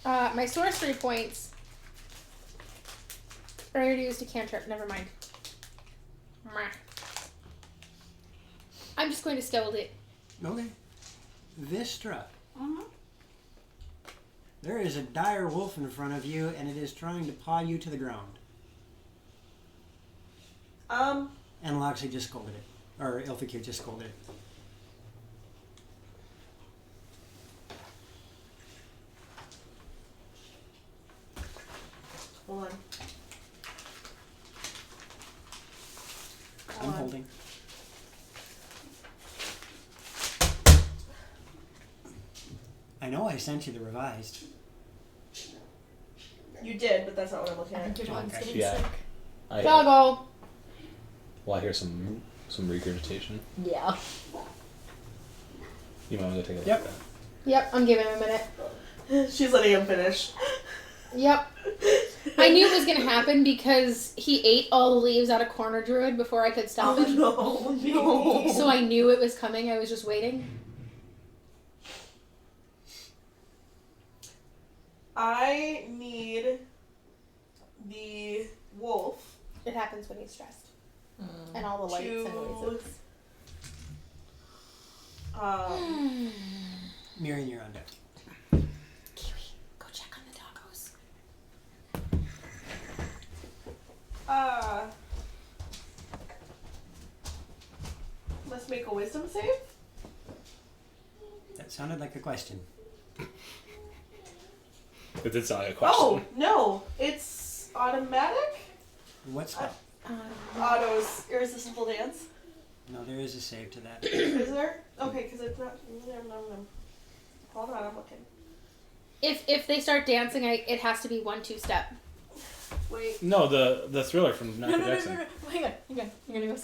my sorcery points. Or I already used a cantrip. Never mind. Meh. I'm just going to scold it. Okay. Vistra. There is a dire wolf in front of you, and it is trying to paw you to the ground. And Loxley just scolded it. Or Ilfakir just scolded it. Hold on. I'm holding. I know I sent you the revised. You did, but that's not what I'm looking I at. think your dog's Okay. getting Yeah. sick. Doggo. Well, I hear some regurgitation. Yeah. You might want to take a look Yep. at that. Yep, I'm giving him a minute. She's letting him finish. Yep. I knew it was going to happen because he ate all the leaves out of Corner Druid before I could stop him. no. So I knew it was coming. I was just waiting. I need the wolf It happens when he's stressed. And all the lights and noises. Miriam, you're on deck. Kiwi, go check on the doggos. Let's make a wisdom save. That sounded like a question. It did sound like a question. Oh, no. It's automatic? What spell? Auto's irresistible dance. No, there is a save to that. Is there? Okay, because it's not. Hold on, I'm looking. If they start dancing, it has to be 1-2 step. Wait. No, the thriller from Michael Jackson. No. Hang on. You're gonna go.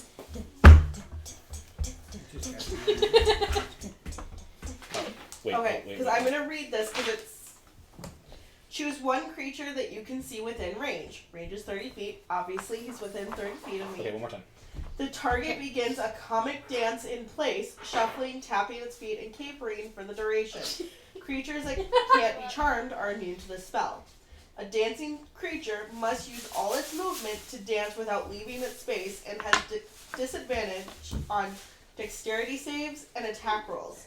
Wait, Okay, wait. because I'm going to read this because it's. Choose one creature that you can see within range. Range is 30 feet. Obviously, he's within 30 feet of me. Okay, one more time. The target begins a comic dance in place, shuffling, tapping its feet, and capering for the duration. Creatures that can't be charmed are immune to the spell. A dancing creature must use all its movement to dance without leaving its space and has disadvantage on dexterity saves and attack rolls.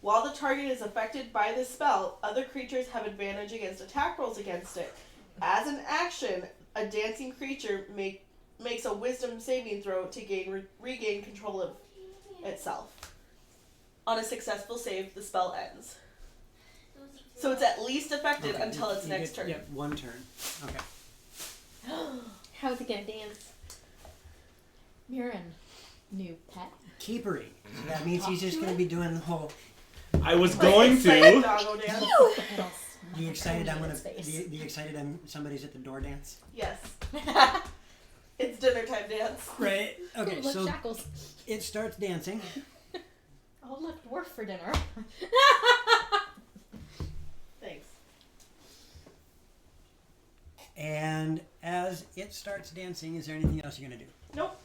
While the target is affected by this spell, other creatures have advantage against attack rolls against it. As an action, a dancing creature makes a wisdom saving throw to regain control of itself. On a successful save, the spell ends. So it's at least effective Okay, until its you next get- turn. Yep, one turn. Okay. How's it gonna dance? Mirren, New pet. capering. So that means he's just going to be doing the whole. I was Like going excited to. doggo dance. The excited I'm gonna. Face. The excited I'm somebody's at the door dance. Yes. It's dinner time dance. Right. Okay. Look, So shackles. it starts dancing. Oh, look, dwarf for dinner. Thanks. And as it starts dancing, is there anything else you're going to do? Nope.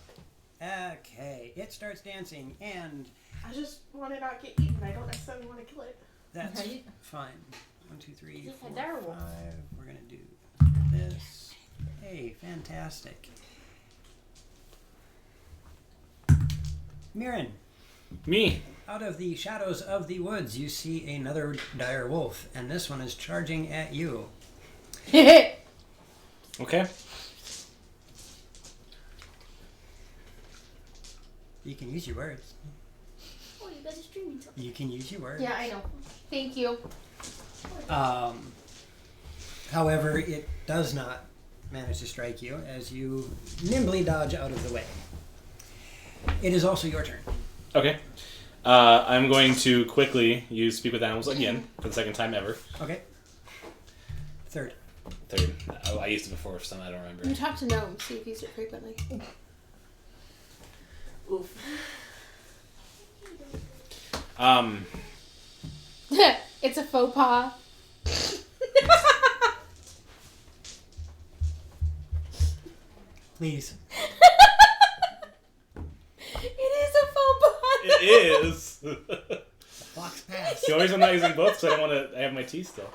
Okay. It starts dancing, and I just want to not get eaten. I don't necessarily want to kill it. that's Right. fine. 1, 2, 3, It's 4, adorable. 5. We're going to do this. Hey, fantastic. Mirren, Me. out of the shadows of the woods, you see another dire wolf, and this one is charging at you. Okay. You can use your words. Oh, you guys are streaming something. You can use your words. Yeah, I know. Thank you. However, it does not manage to strike you as you nimbly dodge out of the way. It is also your turn. Okay. I'm going to quickly use Speak with Animals again for the second time ever. Okay. Third. Third. Oh, I used it before for some I don't You remember. talk to gnomes, so you've used it frequently. Oof. It's a faux pas. Please. It is a faux pas. It is. Fox pass. The only reason I'm not using both because I don't want to. I have my teeth still.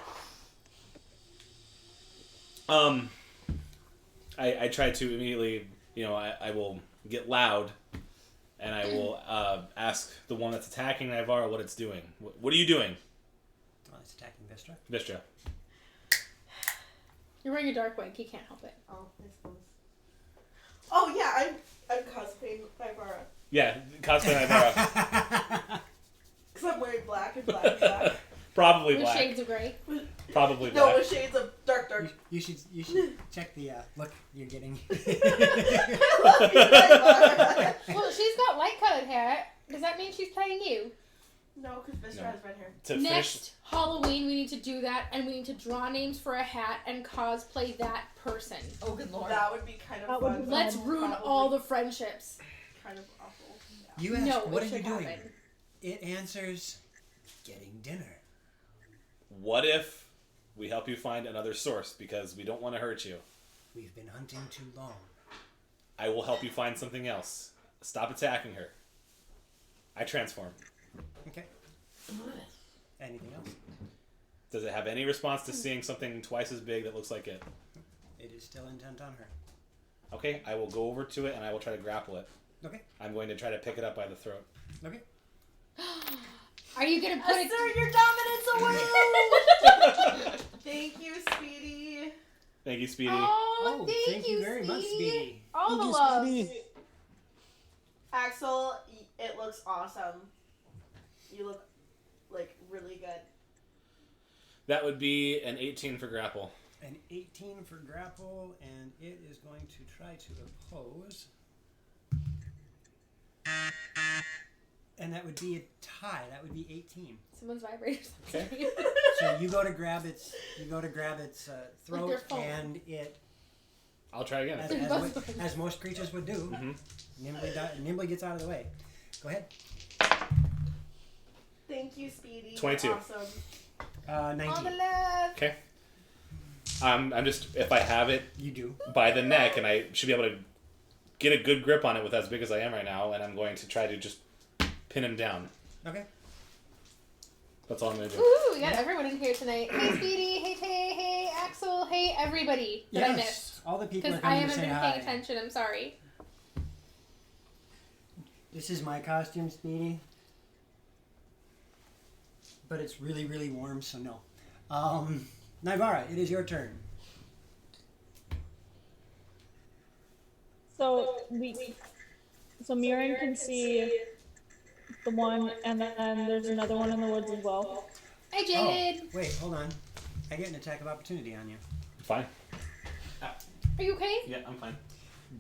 I try to immediately. I will get loud, and I will ask the one that's attacking Nivara what it's doing. What are you doing, Oh, it's attacking Vistra. Vistra? You're wearing a dark wig. He can't help it. Oh, I suppose. Oh yeah, I'm cosplaying Nivara. Yeah, cosplay Nivara. Because I'm wearing black and black and black. Probably With black. shades of gray. Probably No, black. with shades of dark. You should check the look you're getting. Well, she's got light colored hair. Does that mean she's playing you? No, because Vistra No. has red hair. To Next Halloween, we need to do that, and we need to draw names for a hat and cosplay that person. Oh, good lord. That would be kind of That would fun. be Let's fun. ruin Probably all the friendships. kind of awful. You ask, No, what it are you should doing? happen. It answers, getting dinner. What if we help you find another source because we don't want to hurt you? We've been hunting too long. I will help you find something else. Stop attacking her. I transform. Okay. Anything else? Does it have any response to seeing something twice as big that looks like it? It is still intent on her. Okay, I will go over to it and I will try to grapple it. Okay. I'm going to try to pick it up by the throat. Okay. Are you gonna put it? Assert your dominance away! Thank you, Speedy. Thank you, Speedy. Oh, thank you very much, Speedy. Speedy. All the love. Axel, it looks awesome. You look like really good. That would be an 18 for grapple. An 18 for grapple, and it is going to try to oppose. And that would be a tie. That would be 18. Someone's vibrators. Okay. So you go to grab its throat, your phone. and it, I'll try again. as most creatures would do, nimbly gets out of the way. Go ahead. Thank you, Speedy. 22. You're awesome. 19. All the love. Okay. I'm just, if I have it You do. by the neck, and I should be able to get a good grip on it with as big as I am right now, and I'm going to try to just pin him down. Okay. Oh, That's all I'm going to do. Ooh, we got everyone in here tonight. Hey, Speedy. Hey, Tay. Hey, Axel. Hey, everybody that I missed. All the people are Because I coming to haven't say been hi. paying attention. I'm sorry. This is my costume, Speedy. But it's really, really warm, so no. Nivara, it is your turn. So Mirren can see the one, and then there's another one in the woods as well. Hi, Jaded. Oh, wait, hold on. I get an attack of opportunity on you. Fine. Are you okay? Yeah, I'm fine.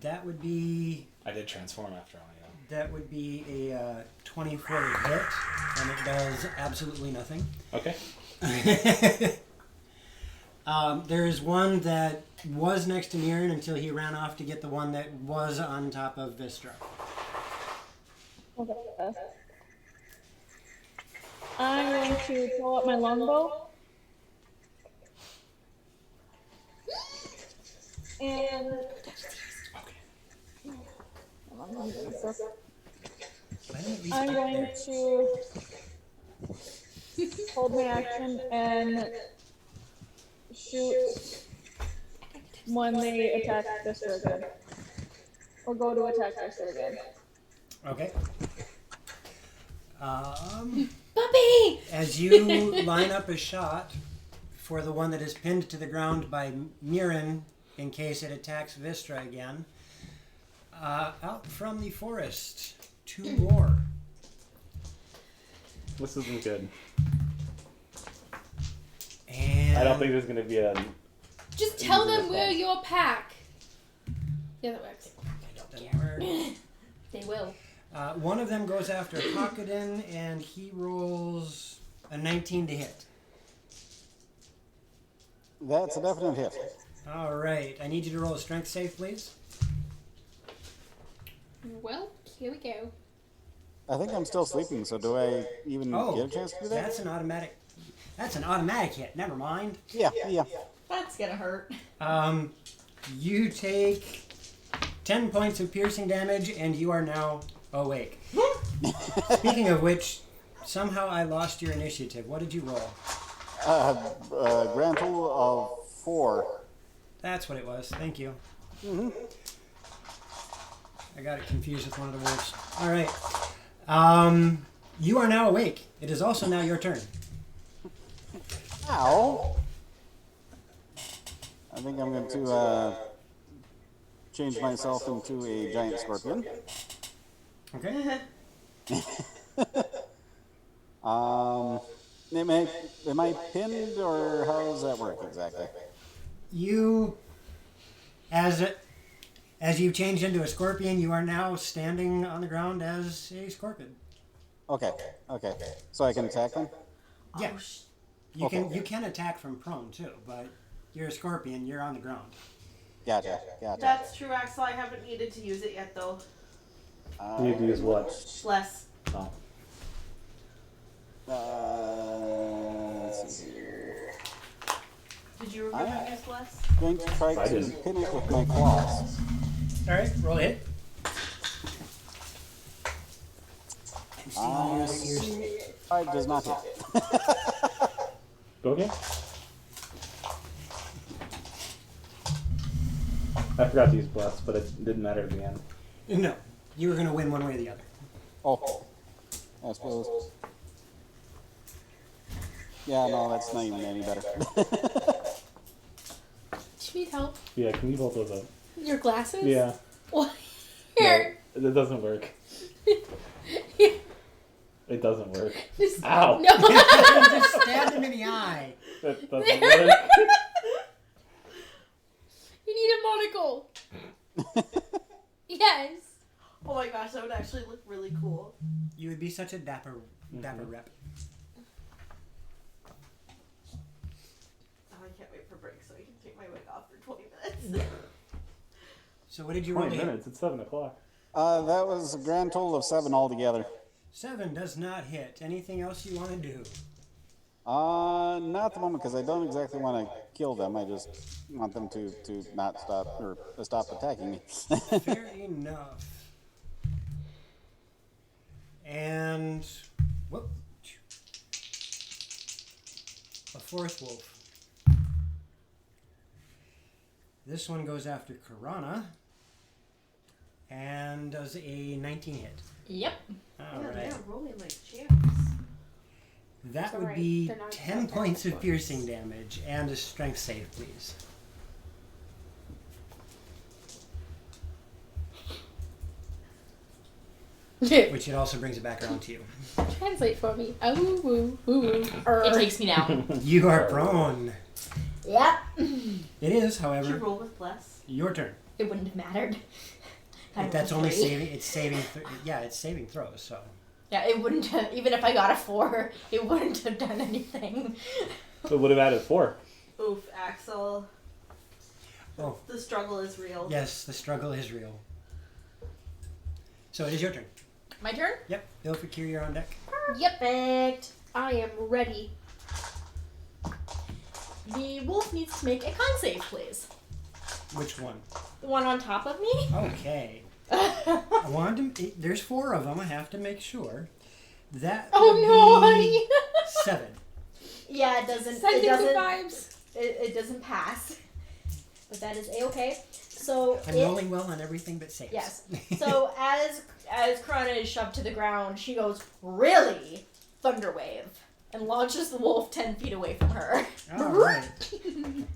That would be I did transform after all, That would be a 24 hit, and it does absolutely nothing. Okay. There is one that was next to Mirren until he ran off to get the one that was on top of Vistra. Okay. I'm going to pull up my longbow. And I'm going to hold my action and shoot when they attack Vistra again. Or go to attack Vistra again. Okay. Puppy! As you line up a shot for the one that is pinned to the ground by Mirren in case it attacks Vistra again, out from the forest, 2 Boar. This isn't good. And I don't think there's gonna be a. Just tell them we're your pack. Yeah, that works. doesn't work. They will. One of them goes after Hakadin, and he rolls a 19 to hit. That's a definite hit. All right. I need you to roll a strength save, please. Well, here we go. I think I'm still sleeping, so do I even get a chance to do that? That's an automatic. That's an automatic hit. Never mind. Yeah. That's gonna hurt. You take 10 points of piercing damage, and you are now awake. Speaking of which, somehow I lost your initiative. What did you roll? Grand total of 4. That's what it was. Thank you. Mm-hmm. I got it confused with one of the wolves. All right. You are now awake. It is also now your turn. Ow! I think I'm going to change myself into a giant scorpion. Okay. Am I pinned, or how does that work exactly? You, as you change into a scorpion, you are now standing on the ground as a scorpion. Okay. So I can attack them? Yeah. You can attack from prone too, but you're a scorpion. You're on the ground. Gotcha. That's true, Axel. I haven't needed to use it yet, though. You need to use what? Less. Oh. Let's see here. Did you remember to use less? Going to try to pin it with my claws. All right, roll a hit. And see how your ears. 5 does not hit. Okay. I forgot to use bless, but it didn't matter at the end. No, you were going to win one way or the other. Oh, I suppose. Yeah, no, that's not even any better. Do you need help? Yeah, can you hold those up? Your glasses? Yeah. What? No, Here. it doesn't work. It doesn't work. Just, Ow! No. Just stabbed him in the eye. That doesn't work. You need a monocle. Yes. Oh my gosh, that would actually look really cool. You would be such a dapper rep. Oh, I can't wait for break so I can take my wig off for 20 minutes. So what did you roll? 20 minutes. It's 7 o'clock. That was a grand total of 7 altogether. 7 does not hit. Anything else you want to do? Not at the moment, because I don't exactly want to kill them. I just want them to not stop, or to stop attacking me. Fair enough. And whoop, a 4th wolf. This one goes after Karana and does a 19 hit. Yep. All right. They're rolling like champs. That It's would alright. be They're not 10 that points of bad. piercing damage and a strength save, please. Which it also brings it back around to you. Translate for me. Oh, woo, woo, woo. It takes me down. You are prone. Yep. It is, Did you however, roll with less? your turn. It wouldn't have mattered. I But that's rolled only 3. saving. It's saving. Yeah, it's saving throws. So Yeah, it wouldn't have, even if I got a 4, it wouldn't have done anything. It would have added 4. Oof, Axel. Oh. The struggle is real. yes, the struggle is real. So it is your turn. My turn? Yep. Bill for Kier, you're on deck. Yep. Perfect. I am ready. The wolf needs to make a con save, please. Which one? The one on top of me? Okay. I wanted to. There's 4 of them. I have to make sure. That. Oh would no, be honey. 7. Yeah, it doesn't. Send It it the doesn't. vibes. It doesn't pass. But that is a-okay. So I'm rolling well on everything but saves. Yes. So as Krana is shoved to the ground, she goes, "Really?" Thunderwave, and launches the wolf 10 feet away from her. All right.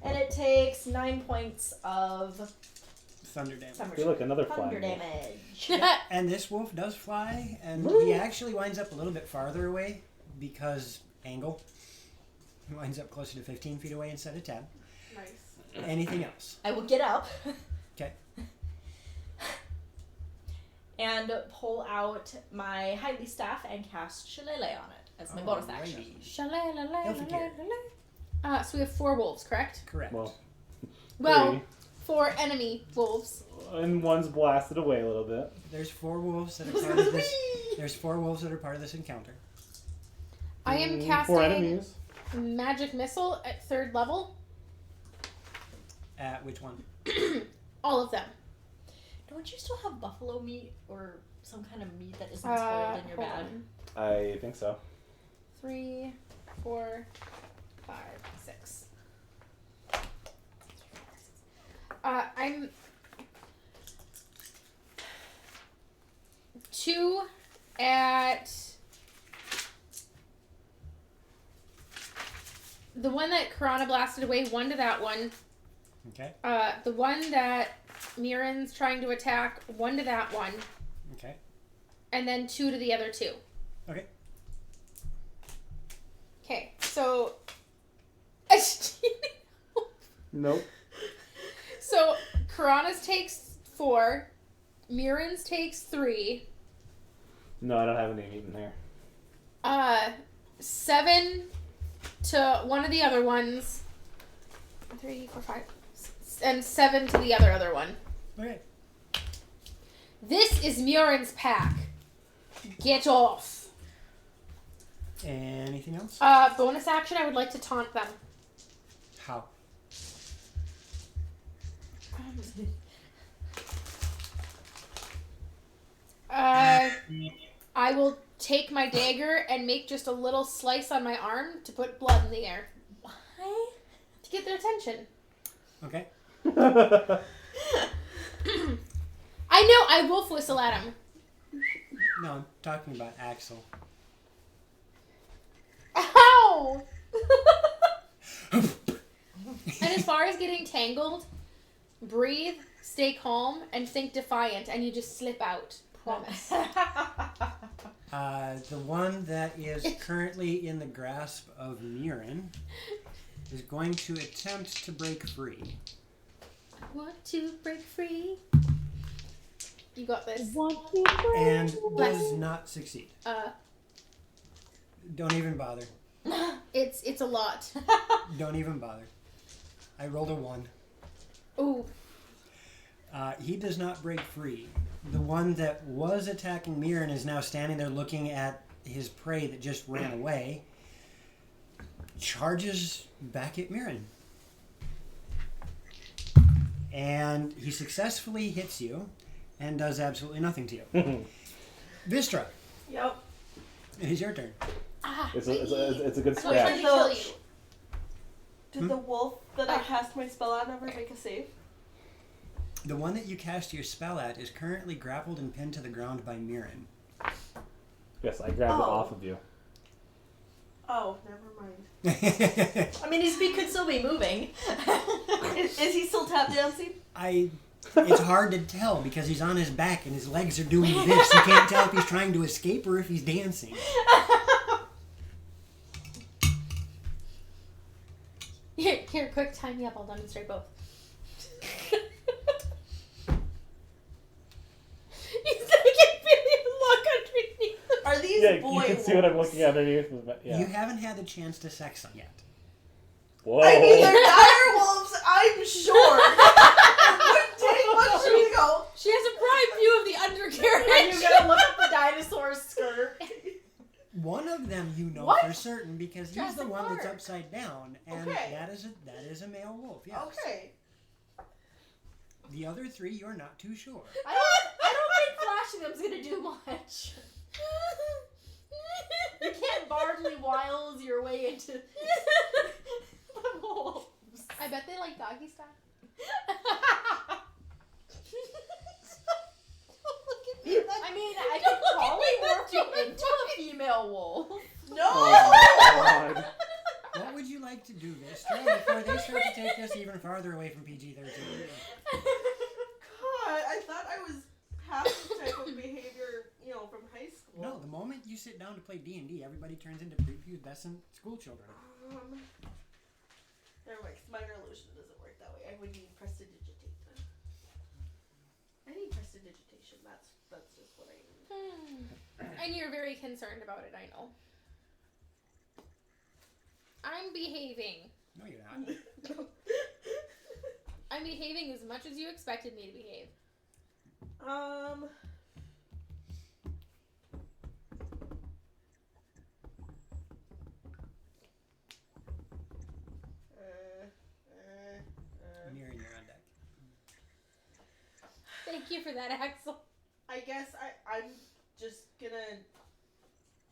And it takes 9 points of Thunder damage. Hey, look, another thunder fly. damage. And this wolf does fly, and he actually winds up a little bit farther away because angle. He winds up closer to 15 feet away instead of 10. Nice. Anything else? I will get up. Okay. And pull out my highly staff and cast Shillelagh on it as my bonus Alrighty. action. So we have 4 wolves, correct? Correct. Well, 3. 4 enemy wolves. And one's blasted away a little bit. There's 4 wolves that are part of this. There's 4 wolves that are part of this encounter. I am 4 casting enemies. magic missile at 3rd level. At which one? All of them. Don't you still have buffalo meat or some kind of meat that isn't spoiled in your Hold bag? on. I think so. 3, 4, 5, 6. I'm 2 at the one that Karana blasted away. 1 to that one. Okay. The one that Miran's trying to attack. 1 to that one, Okay. and then 2 to the other 2. Okay. Okay, so. Nope. So, Karana's takes 4, Miran's takes 3, No, I don't have any meat in there. 7 to one of the other ones, 3, 4, 5, and 7 to the other one. Okay. This is Miran's pack. Get off. Anything else? Bonus action, I would like to taunt them. How? I will take my dagger and make just a little slice on my arm to put blood in the air. Why? To get their attention. Okay. I know, I wolf whistle at him. No, I'm talking about Axel. Ow! And as far as getting tangled, breathe, stay calm, and think defiant, and you just slip out. Promise. The one that is currently in the grasp of Miran is going to attempt to break free. Want to break free? You got this. And does not succeed. Don't even bother. It's a lot. Don't even bother. I rolled a 1. Ooh. He does not break free. The one that was attacking Miran is now standing there looking at his prey that just ran away. Charges back at Miran. And he successfully hits you and does absolutely nothing to you. Vistra, Yep. it is your turn. It's a good So I tried scratch. to kill you. Did the wolf that I cast my spell on ever make a save? The one that you cast your spell at is currently grappled and pinned to the ground by Miran. Yes, I grabbed it Oh. off of you. Oh, never mind. I mean, his feet could still be moving. Is he still tap dancing? It's hard to tell because he's on his back and his legs are doing this. You can't tell if he's trying to escape or if he's dancing. Here, quick, tie me up. I'll demonstrate both. Yeah, boy you can see what I'm wolves. looking underneath. Yeah. You haven't had the chance to sex them yet. Whoa. I mean, they're dire wolves, I'm sure. It wouldn't take much to go. She has a prime view of the Are undercarriage. you gonna look at the dinosaur's skirt? One of them you know What? for certain because he's Jurassic the one that's Park. upside down, and Okay. that is a male wolf. Yes. Okay. The other three you're not too sure. I don't think flashing them's gonna do much. You can't Bardley Wiles your way into the wolves. I bet they like doggy style. I mean, I could probably work you into a female wolf. No! Oh, God. What would you like to do, Vistra, before they start to take us even farther away from PG-13? God, I thought I was past this type of behavior, from high school. No, the moment you sit down to play D&D, everybody turns into prepubescent school children. Never mind, 'cause minor illusion doesn't work that way. I would need prestidigitate. I need prestidigitation. That's just what I need. And you're very concerned about it, I know. I'm behaving. No, you're not. I'm behaving as much as you expected me to behave. Mirror, you're on deck. Thank you for that, Axel. I guess I'm just gonna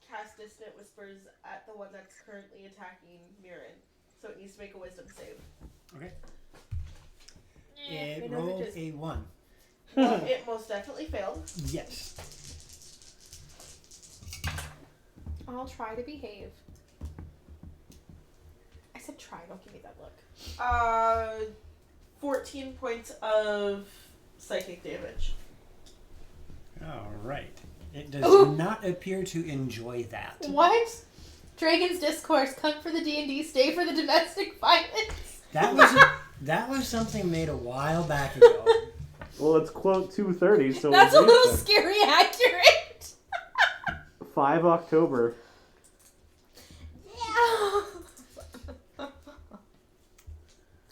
cast Distant Whispers at the one that's currently attacking Mirren. So it needs to make a wisdom save. Okay. Eh, It knows it rolled just- a 1. Well, it most definitely failed. Yes. I'll try to behave. I said try, don't give me that look. 14 points of psychic damage. All right. It does Ooh. not appear to enjoy that. What? Dragon's Discourse, come for the D&D, stay for the domestic violence. That was something made a while back ago. Well, it's quote 230, so That's a it's little recent. scary accurate. 5 October.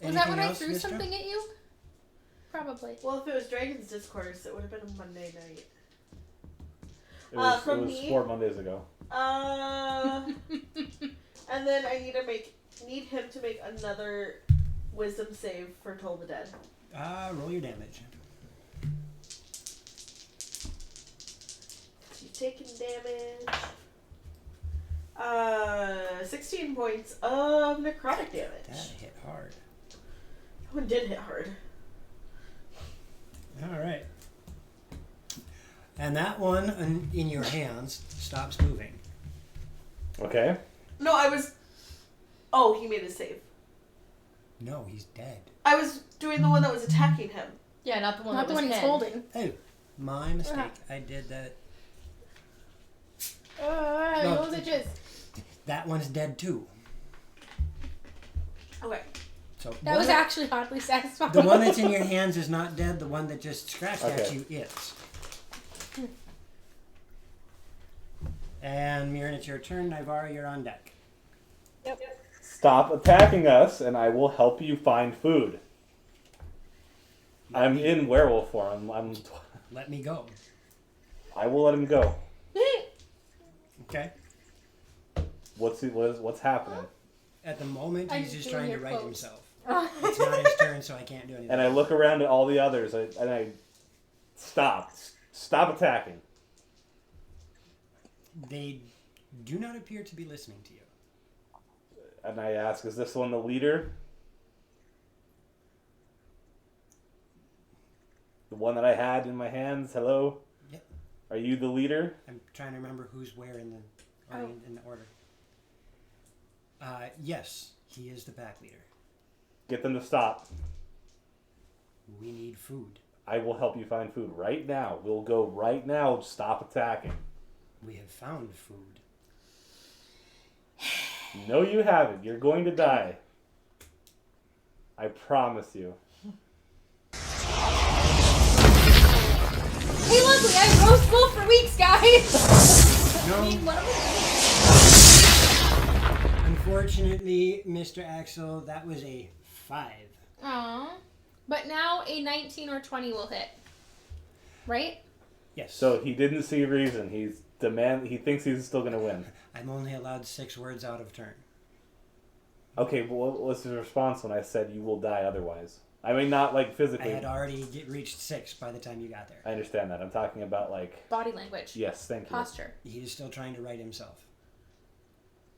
Was that when I else, threw Mister? something at you? Probably. Well, if it was Dragon's Discourse, it would have been a Monday night. It was, from it was me? 4 Mondays ago. And then I need him to make another wisdom save for Toll the Dead. Roll your damage. She's taking damage. 16 points of necrotic damage. That hit hard. That one did hit hard. All right. And that one in your hands stops moving. Okay. No, Oh, he made a save. No, he's dead. I was doing the one that was attacking him. Yeah, not the one Not that the was one he's pinned. holding. Oh, my mistake. I did that. No. What was it just? That one's dead too. Okay. So That was actually oddly satisfying. the one that's in your hands is not dead. The one that just scratched at Okay. you is. And Mirren, it's your turn. Nivara, you're on deck. Yep. Stop attacking us, and I will help you find food. I'm in werewolf form. Let me go. I will let him go. Okay. What's happening? At the moment, I'm he's just doing trying to your right quotes. himself. It's not his turn, so I can't do anything. And I look around at all the others, and I stop attacking. They do not appear to be listening to you. And I ask, is this one the leader? The one that I had in my hands? Hello? Yep. Are you the leader? I'm trying to remember who's where in the Oh. in the order. Yes, he is the pack leader. Get them to stop. We need food. I will help you find food right now. We'll go right now. Stop attacking. We have found food. No, you haven't. You're going to die. I promise you. Hey, look, we had roast full for weeks, guys. No. mean, what am I Unfortunately, Mr. Axel, that was a 5. Aww. But now a 19 or 20 will hit. Right? Yes. So he didn't see reason. He thinks he's still gonna win. I'm only allowed 6 words out of turn. Okay, but what was his response when I said you will die otherwise? I mean, not like I physically. had already reached 6 by the time you got there. I understand that. I'm talking about like. Body language. Yes, thank you. Posture. He is still trying to right himself.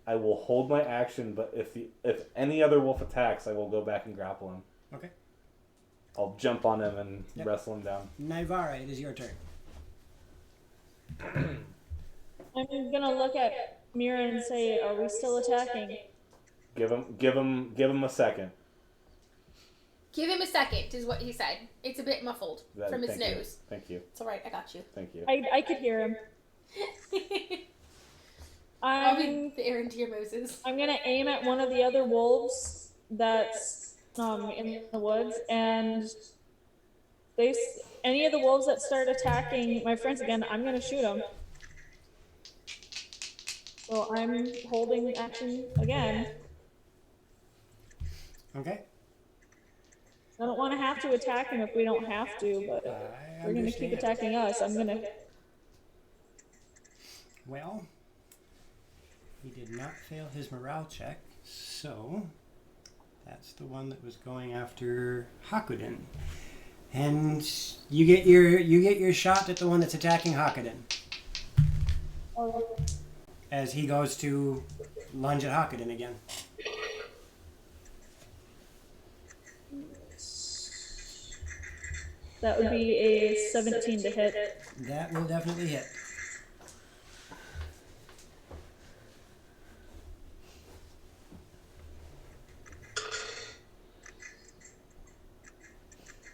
I will hold my action, but if any other wolf attacks, I will go back and grapple him. Okay. I'll jump on him and Yep. wrestle him down. Naivara, it is your turn. I'm gonna look at Mira and say, "Are we still attacking?" Give him a second. Give him a second, is what he said. It's a bit muffled from his Thank you. nose. Thank you. It's alright, I got you. Thank you. I could hear him. I'll I'm be there into your Moses. I'm gonna aim at one of the other wolves that's in the woods, and any of the wolves that start attacking my friends again, I'm gonna shoot them. So I'm holding action again. Okay. I don't want to have to attack him if we don't have to, but I if we're gonna keep attacking us, I'm gonna. Well, he did not fail his morale check, so that's the one that was going after Hakuden. And you get your shot at the one that's attacking Hakuden. As he goes to lunge at Hakuden again. That would be a 17 to hit. That will definitely hit.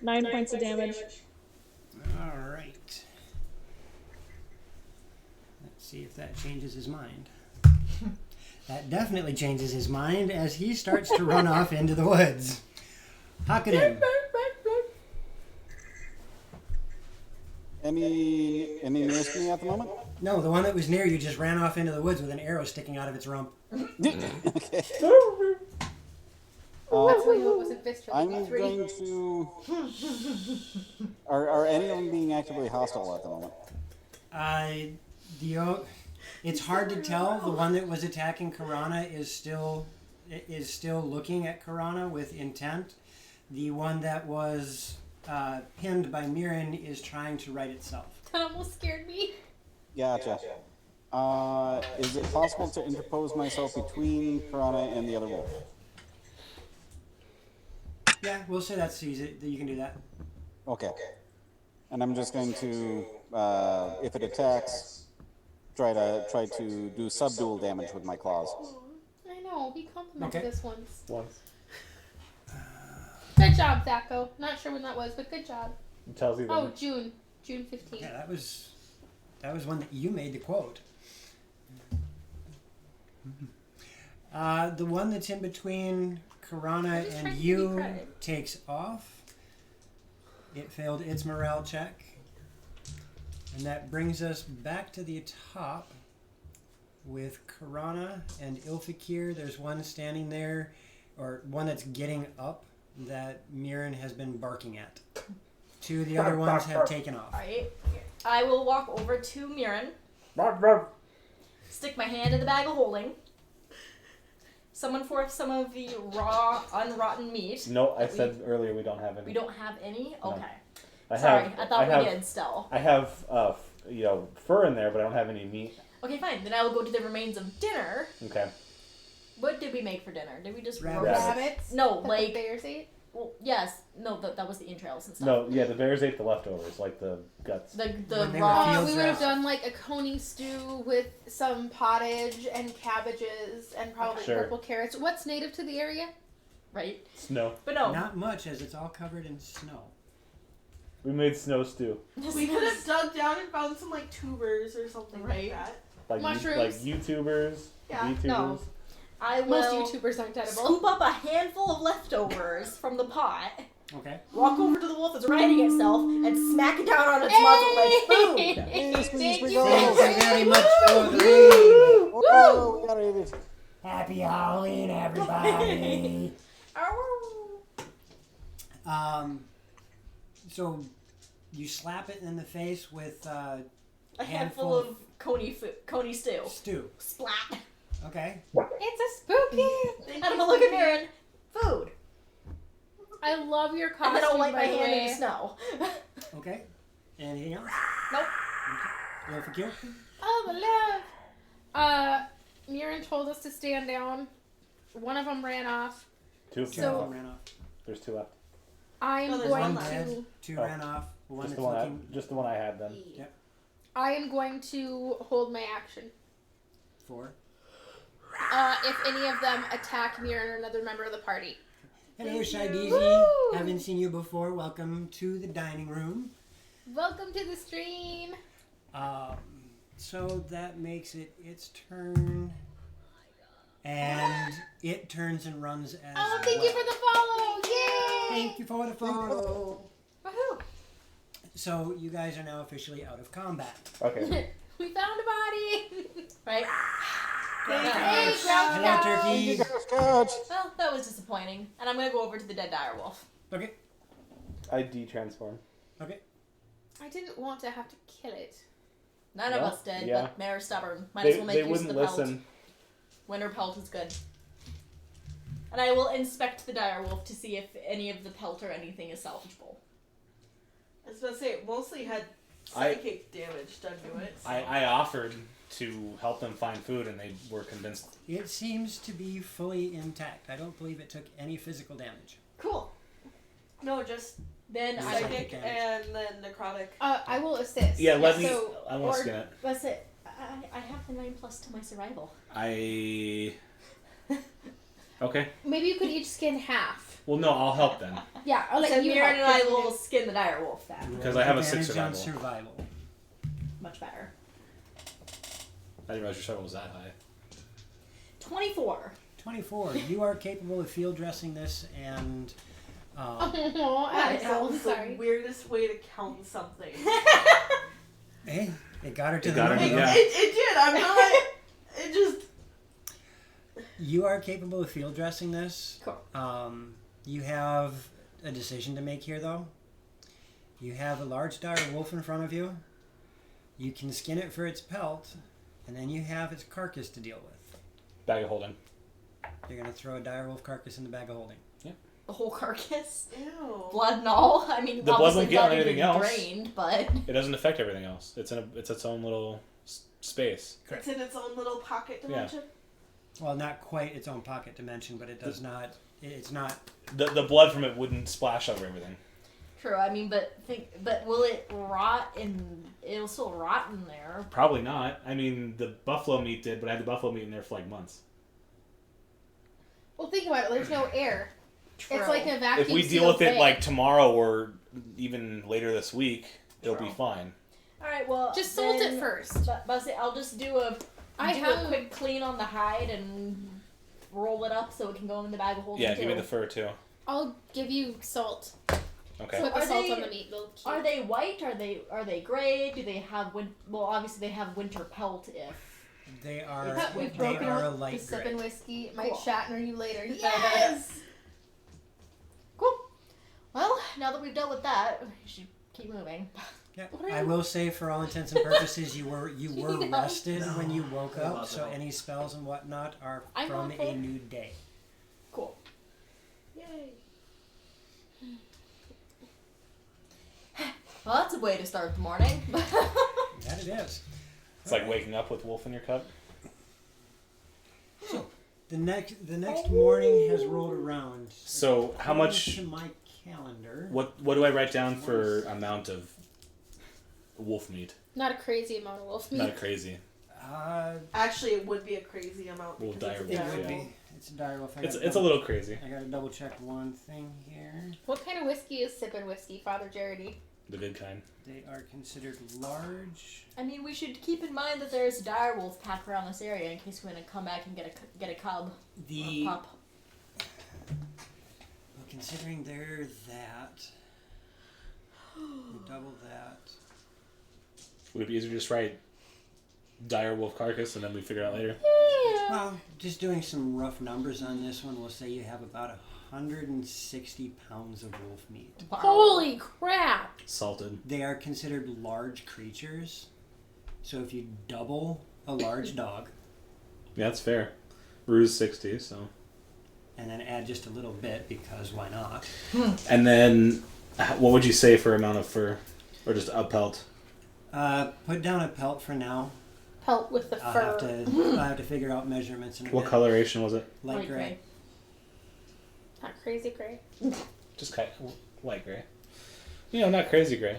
Nine points of damage. All right. Let's see if that changes his mind. That definitely changes his mind as he starts to run off into the woods. Hakuden. Any nearest me at the moment? No, the one that was near you just ran off into the woods with an arrow sticking out of its rump. Okay. That's why you wasn't fist I'm tripping going to. Are any of them being actively hostile at the moment? It's hard to tell. The one that was attacking Karana is still looking at Karana with intent. The one that was pinned by Mirren is trying to right itself. That almost scared me. Gotcha. Is it possible to interpose myself between Piranha and the other wolf? Yeah, we'll say that's easy. That you can do that. Okay. And I'm just going to, if it attacks, try to do subdual damage with my claws. I know, we complimented Okay. this once. Once. Good job, Thaco. Not sure when that was, but good job. It tells you that. Oh, June 15th. Yeah, that was one that you made the quote. The one that's in between Karana just and trying to give you you credit. takes off. It failed its morale check. And that brings us back to the top with Karana and Ilfikir. There's one standing there, or one that's getting up, that Mirren has been barking at. Two of the other ones have taken off. Alright. I will walk over to Mirren, stick my hand in the bag of holding, summon forth some of the raw, unrotten meat. No, I said earlier we don't have any. We don't have any? No. Okay. I Sorry, have, I thought have, we did still. I have, fur in there, but I don't have any meat. Okay, fine. Then I will go to the remains of dinner. Okay. What did we make for dinner? Did we just Rabbits. roast? Rabbits? No, That the like, bears ate? well, yes. No, that was the entrails and stuff. No, yeah, the bears ate the leftovers, like the guts. The When they were raw. field We would have dressed. done like a coney stew with some pottage and cabbages and probably Sure. purple carrots. What's native to the area? Right? Snow. But no. Not much, as it's all covered in snow. We made snow stew. We could have dug down and found some like tubers or something Right. like that. Like Mushrooms. like YouTubers. Yeah, VTubers. I Most will YouTubers aren't edible. scoop up a handful of leftovers from the pot Okay. Walk over to the wolf that's riding itself and smack it down on its muzzle like boom. Yes, please, Thank we you go. Thank you very much for the raid. Oh, we got it. Happy Halloween, everybody. So you slap it in the face with A handful of coney stew. stew. Splat. Okay. It's a spooky. And I'm gonna look at Mirren. Food. I love your And costume. then I'll wipe my by the hand in way. the snow. Okay. Anything else? Nope. Roll for kill. Oh, the love. Mirren told us to stand down. One of them ran off. Two. Two So- of them ran off. There's two left. I'm Oh, there's going one One left. dead. to. Two Oh. ran off. One Just that's the one. looking. Just the one I had then. I am going to hold my action. 4. If any of them attack Mirren or another member of the party. Hello, Shy Deezy. Woo! Haven't seen you before. Welcome to the dining room. Welcome to the stream. So that makes it its turn. And it turns and runs as Oh, thank you for the follow! Yay! Thank you for the follow. Woohoo. So you guys are now officially out of combat. Okay. We found a body. Right? Hey, ground Hello, cow. turkey. Coach. Well, that was disappointing. And I'm gonna go over to the dead dire wolf. Okay. I de-transform. Okay. I didn't want to have to kill it. None of Well, us did, yeah. but Mare's stubborn. Might as well make They use of wouldn't the pelt. listen. Winter pelt is good. And I will inspect the dire wolf to see if any of the pelt or anything is salvageable. I was about to say, it mostly had psychic damage done to it. So. I offered to help them find food, and they were convinced. It seems to be fully intact. I don't believe it took any physical damage. Cool. No, just Then Yeah. I psychic damage. and then necrotic. I will assist. Yeah, let me. So, I want or- to skin it. That's it. I have the 9+ to my survival. Okay. maybe you could each skin half. Well, no, I'll help then. Yeah, I'll let So you Mirren help, and I 'cause you will skin the dire wolf then. Because I have a 6 Advantage on survival. survival. Much better. I didn't realize your survival was that high. 24. 24. You are capable of field dressing this and. Oh, That Axel, was sorry. the weirdest way to count something. Hey, it got her to It the got her, number. yeah. It did. I'm not. It just. You are capable of field dressing this. Cool. You have a decision to make here, though. You have a large dire wolf in front of you. You can skin it for its pelt, and then you have its carcass to deal with. Bag of holding. You're going to throw a dire wolf carcass in the bag of holding. The whole carcass. Ew. Blood and all. I mean, The blood obviously won't get on blood anything isn't else. drained, but It doesn't affect everything else. It's its own little space. It's in its own little pocket dimension. Well, not quite its own pocket dimension, but it does not. It's not. The blood from it wouldn't splash over everything. true. I mean, but will it rot in? It'll still rot in there. Probably not. I mean, the buffalo meat did, but I had the buffalo meat in there for like months. Well, think about it. There's no air. True. It's like a vacuum. If we deal sealed with it bag. like tomorrow or even later this week, it'll be True. fine. All right. Well, Just salt then- it first. But I'll just do a quick clean on the hide and roll it up so it can go in the bag of holding. Yeah, too. give me the fur too. I'll give you salt. Okay. Put the Are salt they- on the meat. They'll keep- Are they white? Are they gray? Do they have well, obviously they have winter pelt if. They are. We've They broken are a up the light gray. sipping whiskey. It might Cool. Shatner you later. Yes. Cool. Well, now that we've dealt with that, we should keep moving. Yeah. I will say, for all intents and purposes, you were rested when you woke up, so any spells and whatnot are I'm from not full. a new day. Cool. Yay. Well, that's a way to start the morning. That it is. It's like waking up with wolf in your cup. The next morning has rolled around. So how much? According to my calendar. What do I write down for amount of wolf meat? Not a crazy amount of wolf meat. Not crazy. Actually, it would be a crazy amount. Well, because it's a It dire wolf, would yeah. be. It's a dire wolf. It's a little crazy. I gotta double check one thing here. What kind of whiskey is sipping whiskey, Father Jaredy? The good kind. They are considered large. I mean, we should keep in mind that there's a dire wolf pack around this area in case we want to come back and get a cub The or pup. considering they're that, we double that. Would it be easier to just write dire wolf carcass and then we figure it out later? Well, just doing some rough numbers on this one, we'll say you have about 160 pounds of wolf meat. Holy crap! Salted. They are considered large creatures, so if you double a large dog, Yeah, that's fair. Ruse 60, so. and then add just a little bit, because why not? And then, what would you say for amount of fur? Or just a pelt? Put down a pelt for now. Pelt with the I'll fur. have to figure out measurements in a What bit. coloration was it? Light gray. Not crazy gray. Just kind of light gray. You know, not crazy gray.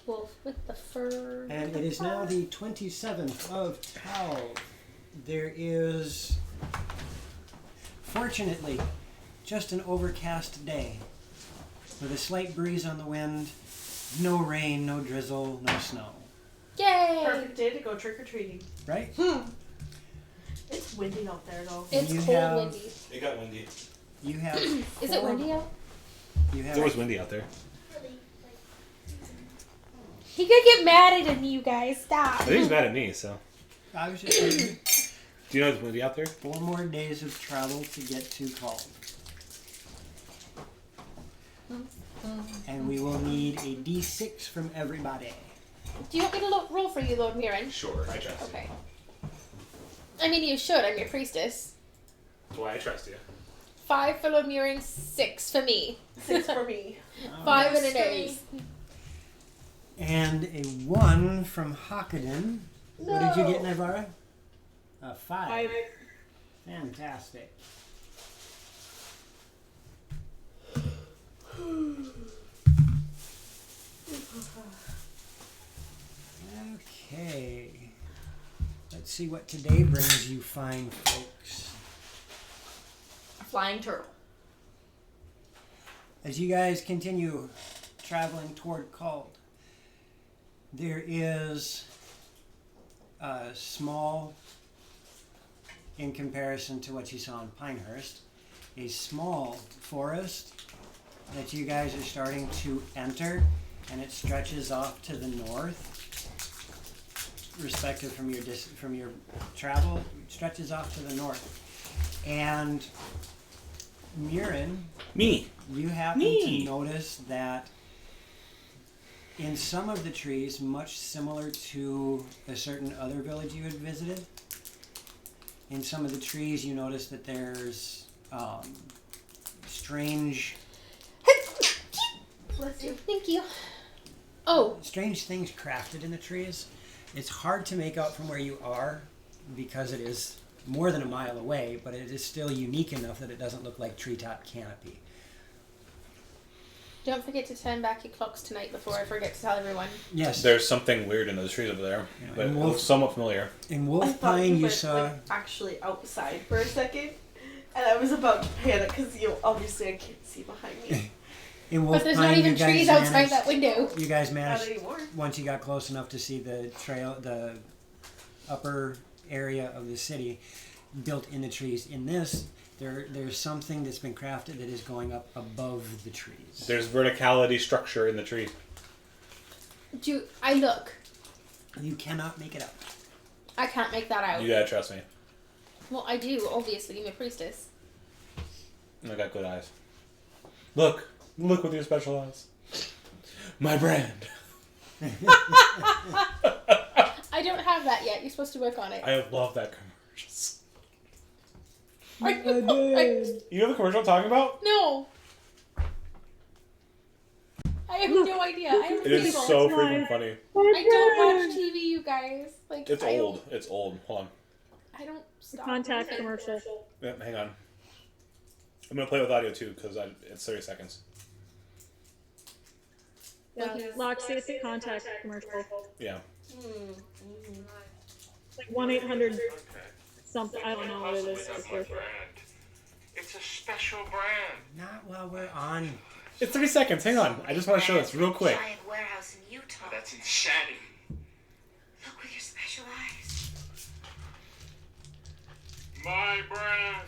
Wolf with the fur. And it is now the 27th of Tau. There is, fortunately, just an overcast day with a slight breeze on the wind, no rain, no drizzle, no snow. Yay! Perfect day to go trick or treating. Right? It's windy out there though. It's You cold have- windy. It got windy. You have. Is it windy out? You It's always have. windy out there. He could get mad at me, you guys. Stop. I think he's mad at me, so. I was just saying, Do you know it's windy out there? 4 more days of travel to get to Call. And we will need a D6 from everybody. Do you want me to roll for you, Lord Mirren? Sure, I trust Okay. I mean, you should. I'm your priestess. That's why I trust you. 5 for Lord Mirren, 6 for me. 6 for me. 5 and an Stay. 8. And a 1 from Hakaden. What did you get, Nivara? A 5. Fantastic. Okay. Let's see what today brings you fine folks. Flying turtle. As you guys continue traveling toward Cald, there is a small, in comparison to what you saw in Pinehurst, a small forest that you guys are starting to enter, and it stretches off to the north. Respective from your travel, it stretches off to the north. And Murin, Me. you happen Me. to notice that in some of the trees, much similar to a certain other village you had visited, in some of the trees you notice that there's strange Bless you. Thank you. Oh, strange things crafted in the trees. It's hard to make out from where you are because it is more than a mile away, but it is still unique enough that it doesn't look like treetop canopy. don't forget to turn back your clocks tonight before I forget to tell everyone. Yes. There's something weird in those trees over there, Yeah, but it and looks somewhat familiar. In I Wolf thought Pine, you went, saw. like, actually outside for a second, and I was about to panic because obviously I can't see behind me. In Wolf But there's Pine, not even you guys trees outside managed- that window. You guys Not managed, anymore. once you got close enough to see the trail, the upper area of the city built in the trees. In this, there's something that's been crafted that is going up above the trees. There's verticality structure in the tree. I look. You cannot make it out. I can't make that out. You gotta trust me. Well, I do, obviously. I'm a priestess. I got good eyes. Look with your special eyes. My brand. I don't have that yet. You're supposed to work on it. I love that commercial. I You know the commercial I'm talking about? no. I have no idea. I have It is cable. so freaking funny. I don't watch TV, you guys. Like It's I old. It's old. Hold on. I don't stop. Contact watching. commercial. Yep, hang on. I'm gonna play with audio too because it's 30 seconds. Yeah, Loxy, it's a contact commercial. Yeah. Like 1-800 something. I don't know what it is. That's my brand. It's a special brand. Not while we're on. It's 30 seconds. Hang on. I just want to show this real quick. Giant warehouse in Utah. That's insanity. Look with your special eyes. My brand.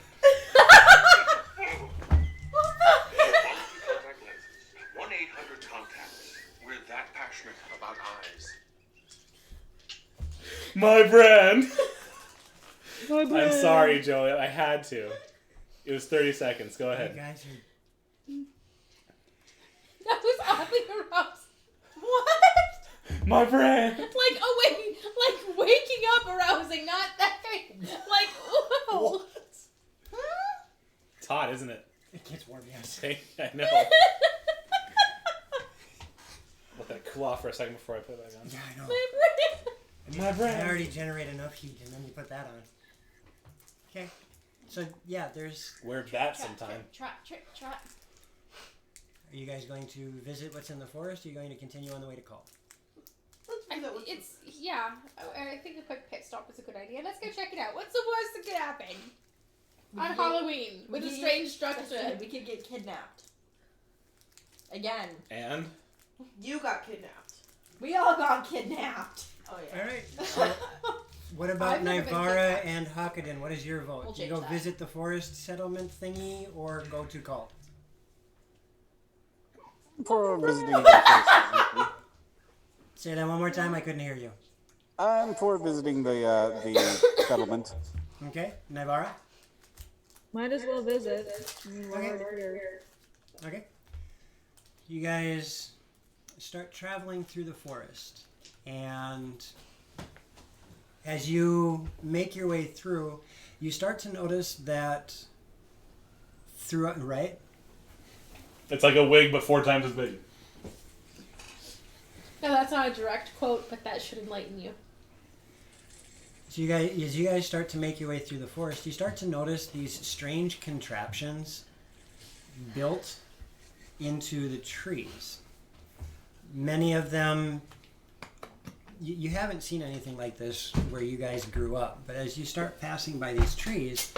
that passionate about eyes. My friend. My I'm brain. sorry, Joey. I had to. It was 30 seconds. Go You ahead. guys are. That was oddly arousing. What? My friend. Like waking up arousing, not that kind. Like, whoa. It's hot, isn't it? It gets warm, yes. Okay, I know. Let that cool off for a second before I put it back on. Yeah, I know. My brain. My I friend. already generate enough heat, and then you put that on. Okay. So yeah, there's. Wear that sometime. Trot. Are you guys going to visit what's in the forest? Or are you going to continue on the way to call? Yeah. I think a quick pit stop is a good idea. Let's go check it out. What's the worst that could happen on Halloween with a strange structure? We could get kidnapped. Again. And? You got kidnapped. We all got kidnapped. Oh All yeah. right. What about I've never been Nivara kidnapped. and Hakadin? What is your vote? We'll Do you change go that. visit the forest settlement thingy or go to call? For visiting the forest. Say that one more time. I couldn't hear you. I'm for visiting the settlement. Okay, Nivara. Might as well visit. I mean, while Okay. we're here. Okay. You guys start traveling through the forest, and as you make your way through, you start to notice that throughout, right? It's like a wig, but 4 times as big. No, that's not a direct quote, but that should enlighten you. So you guys, as you guys start to make your way through the forest, you start to notice these strange contraptions built into the trees. Many of them, you haven't seen anything like this where you guys grew up, but as you start passing by these trees,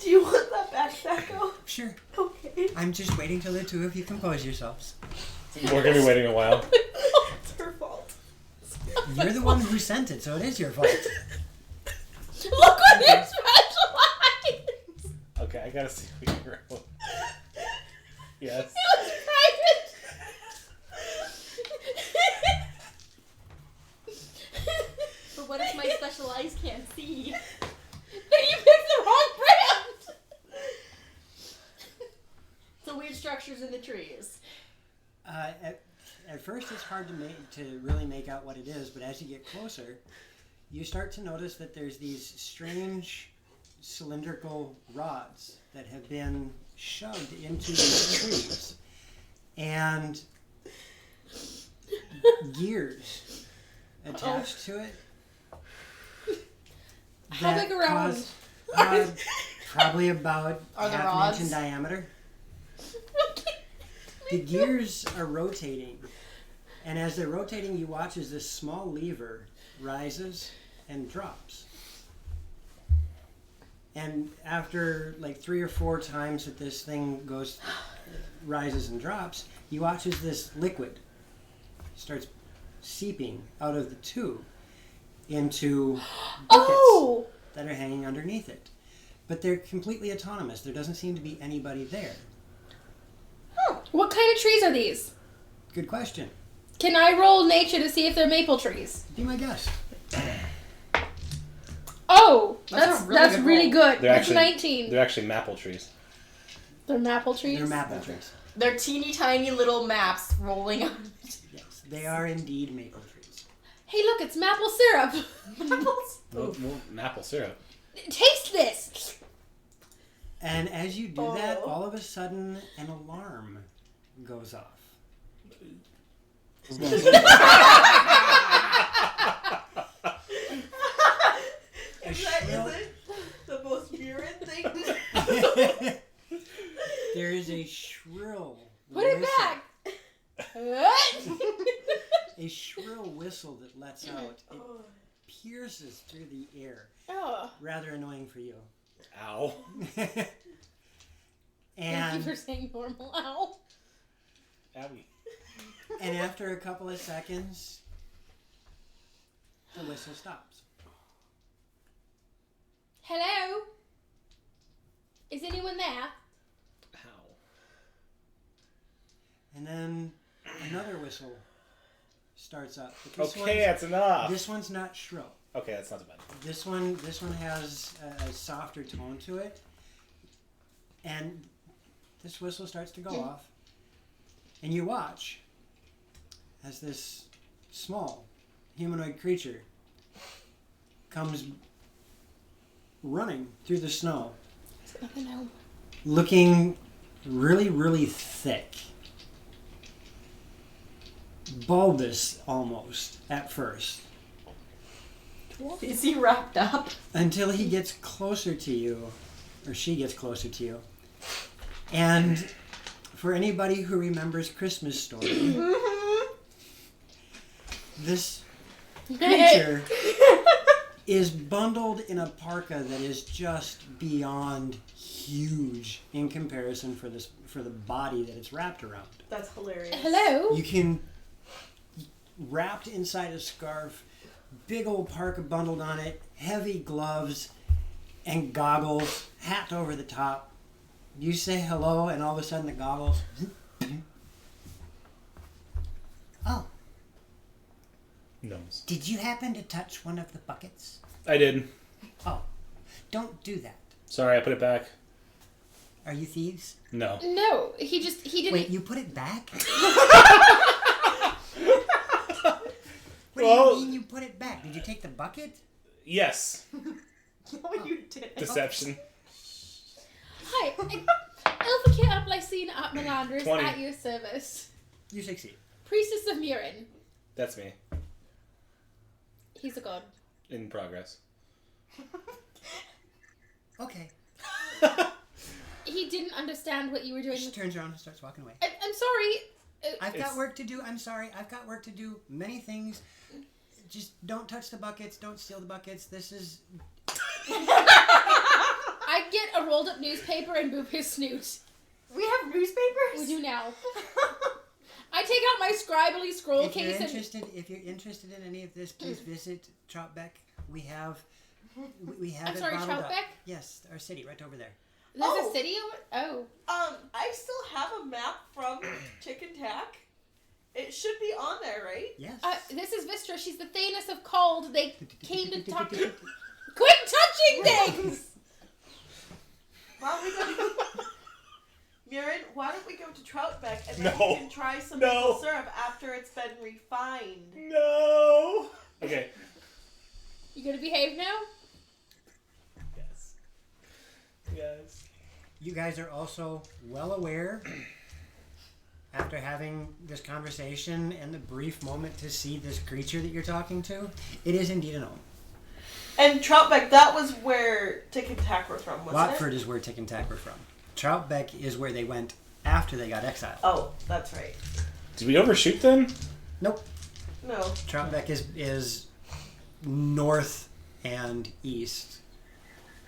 Do you want that back, Echo? sure, Okay. I'm just waiting till the two of you compose yourselves. We're going to be waiting a while. It's her fault. You're the one who sent it, so it is your fault. Look what you specialize! Okay, I got to see what you're rolling. Yes. It was private! But what if my special eyes can't see? Then you picked the wrong brand! So weird structures in the trees. At first, it's hard to really make out what it is, but as you get closer, you start to notice that there's these strange cylindrical rods that have been shoved into these trees, and gears attached to it. How that big around? cause- probably about Are the half rods? an inch in diameter. The gears are rotating, and as they're rotating, you watch as this small lever rises and drops. And after like 3 or 4 times that this thing rises and drops, you watch as this liquid starts seeping out of the tube into buckets Oh! that are hanging underneath it. But they're completely autonomous. There doesn't seem to be anybody there. What kind of trees are these? Good question. Can I roll nature to see if they're maple trees? Be my guest. Oh! That's That's a really good really roll. good. They're That's actually 19. They're actually maple trees. They're maple trees? They're maple trees. They're teeny tiny little maps rolling on. Yes, they are indeed maple trees. Hey, look, it's maple syrup. No, maple syrup. Taste this. And as you do that, all of a sudden, an alarm goes off. I was gonna say, Is it the most mirrored thing to do? There is a shrill Put it whistle. back. What? A shrill whistle that lets out. It pierces through the air. Oh, Rather annoying for you. Ow. thank you and for saying normal. Ow. Owie. and after a couple of seconds, whistle stops. Hello? Is anyone there? How? And then another whistle starts up. But this Okay, that's enough. This one's not shrill. Okay, that's not too bad. This one has a softer tone to it. And this whistle starts to go off. And you watch as this small humanoid creature comes running through the snow, looking really, really thick. Bulbous almost at first. Is he wrapped up? Until he gets closer to you, or she gets closer to you. And for anybody who remembers Christmas Story, this creature is bundled in a parka that is just beyond huge in comparison for the body that it's wrapped around. That's hilarious. Hello? You can, wrapped inside a scarf, big old parka bundled on it, heavy gloves and goggles, hat over the top. You say hello and all of a sudden the goggles. Oh. Gnomes. Did you happen to touch one of the buckets? I did. Oh, don't do that. Sorry, I put it back. Are you thieves? No. No, he didn't. Wait, you put it back? What Well- do you mean you put it back? Did you take the bucket? Yes. No, you didn't. Deception. Hi, Elfakir Uplycene at Melandris 20. at your service. You succeed. Priestess of Murin. That's me. He's a god. In progress. Okay. He didn't understand what you were doing. She turns around and starts walking away. I'm sorry. I've got It's- work to do. I'm sorry. I've got work to do. Many things. Just don't touch the buckets. Don't steal the buckets. This is... I get a rolled up newspaper and boop his snoot. We have newspapers? We do now. I take out my scribbly scroll If you're case and... interested in any of this, please visit Troutbeck. We have I'm it sorry, bottled up. Troutbeck? Yes, our city right over there. There's Oh. a city over... Oh. I still have a map from Tick and Tack. It should be on there, right? Yes. This is Vistra. She's the Thanos of Cold. They came to talk to... Quit touching things! Why don't we go to... Murin, why don't we go to Troutbeck and then No. we can try some No. maple syrup after it's been refined. No. Okay. You gonna behave now? Yes. Yes. You guys are also well aware, after having this conversation and the brief moment to see this creature that you're talking to, it is indeed a gnome. And Troutbeck, that was where Tick and Tack were from, wasn't Watford it? is where Tick and Tack were from. Troutbeck is where they went after they got exiled. Oh, that's right. Did we overshoot them? Nope. No. Troutbeck is north and east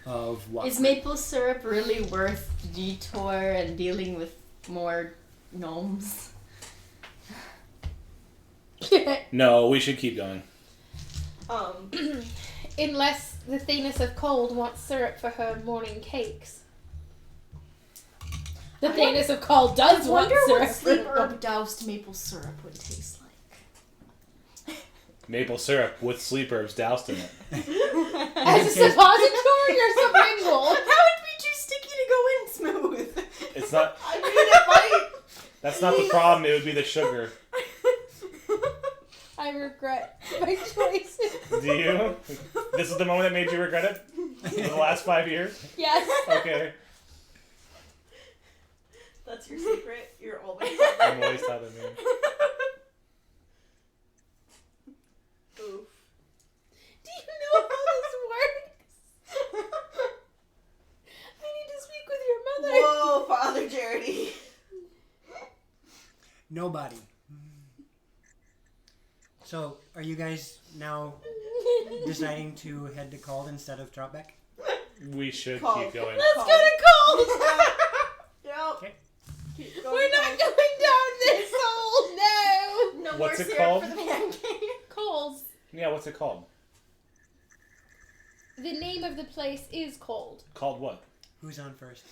of Watford. Is maple syrup really worth the detour and dealing with more gnomes? No, we should keep going. Unless the Thanos of Cold wants syrup for her morning cakes. The Thanos of Cold does I want wonder syrup. what sleep for her- herb doused maple syrup would taste like. Maple syrup with sleep herbs doused in it. As a suppository or sublingual? That would be too sticky to go in smooth. It's not. I mean, it might... That's not the problem. It would be the sugar. I regret my choices. Do you? This is the moment that made you regret it? In the last 5 years? Yes. Okay. That's your secret? You're always... I'm always telling you. Oof. Do you know how this works? I need to speak with your mother. Whoa, Father Jaredy. Nobody. So, are you guys now deciding to head to Cald instead of Troutbeck? We should Call. keep going. Let's go to Cold. Yep. Okay. Keep going. We're not going down this hole. No. No What's more it syrup called? for the pancake. Coles. Yeah, what's it called? the name of the place is cold. Called what? Who's on first?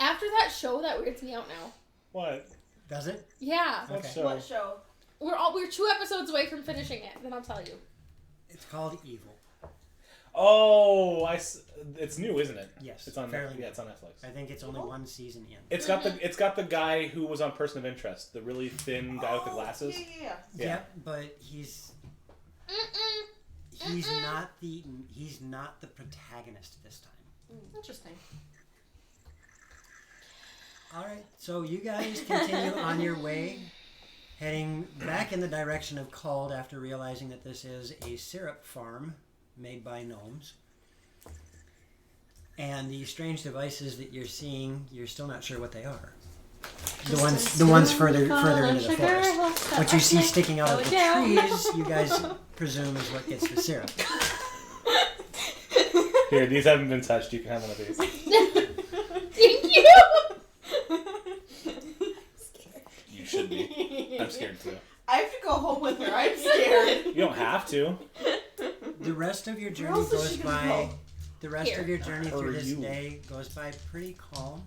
After that show, that weirds me out now. What? Does it? Yeah. What Okay. show? What show? We're 2 episodes away from finishing it, then I'll tell you. It's called Evil. Oh, it's new, isn't it? Yes. It's on. fairly new. Yeah, it's on Netflix. I think it's only one season in. It's got the guy who was on Person of Interest, the really thin guy with the glasses. Yeah. Yeah, but he's not the protagonist this time. Interesting. All right, so you guys continue on your way, heading back in the direction of Called after realizing that this is a syrup farm made by gnomes. And the strange devices that you're seeing, you're still not sure what they are. The ones further into the forest. What you see sticking out of the trees, you guys presume is what gets the syrup. Here, these haven't been touched. You can have one of these. Thank you! You should be. I'm scared too. I have to go home with her. I'm scared. You don't have to. The rest of your journey else is goes she gonna by. go? The rest of your journey Or through this you. day goes by pretty calm.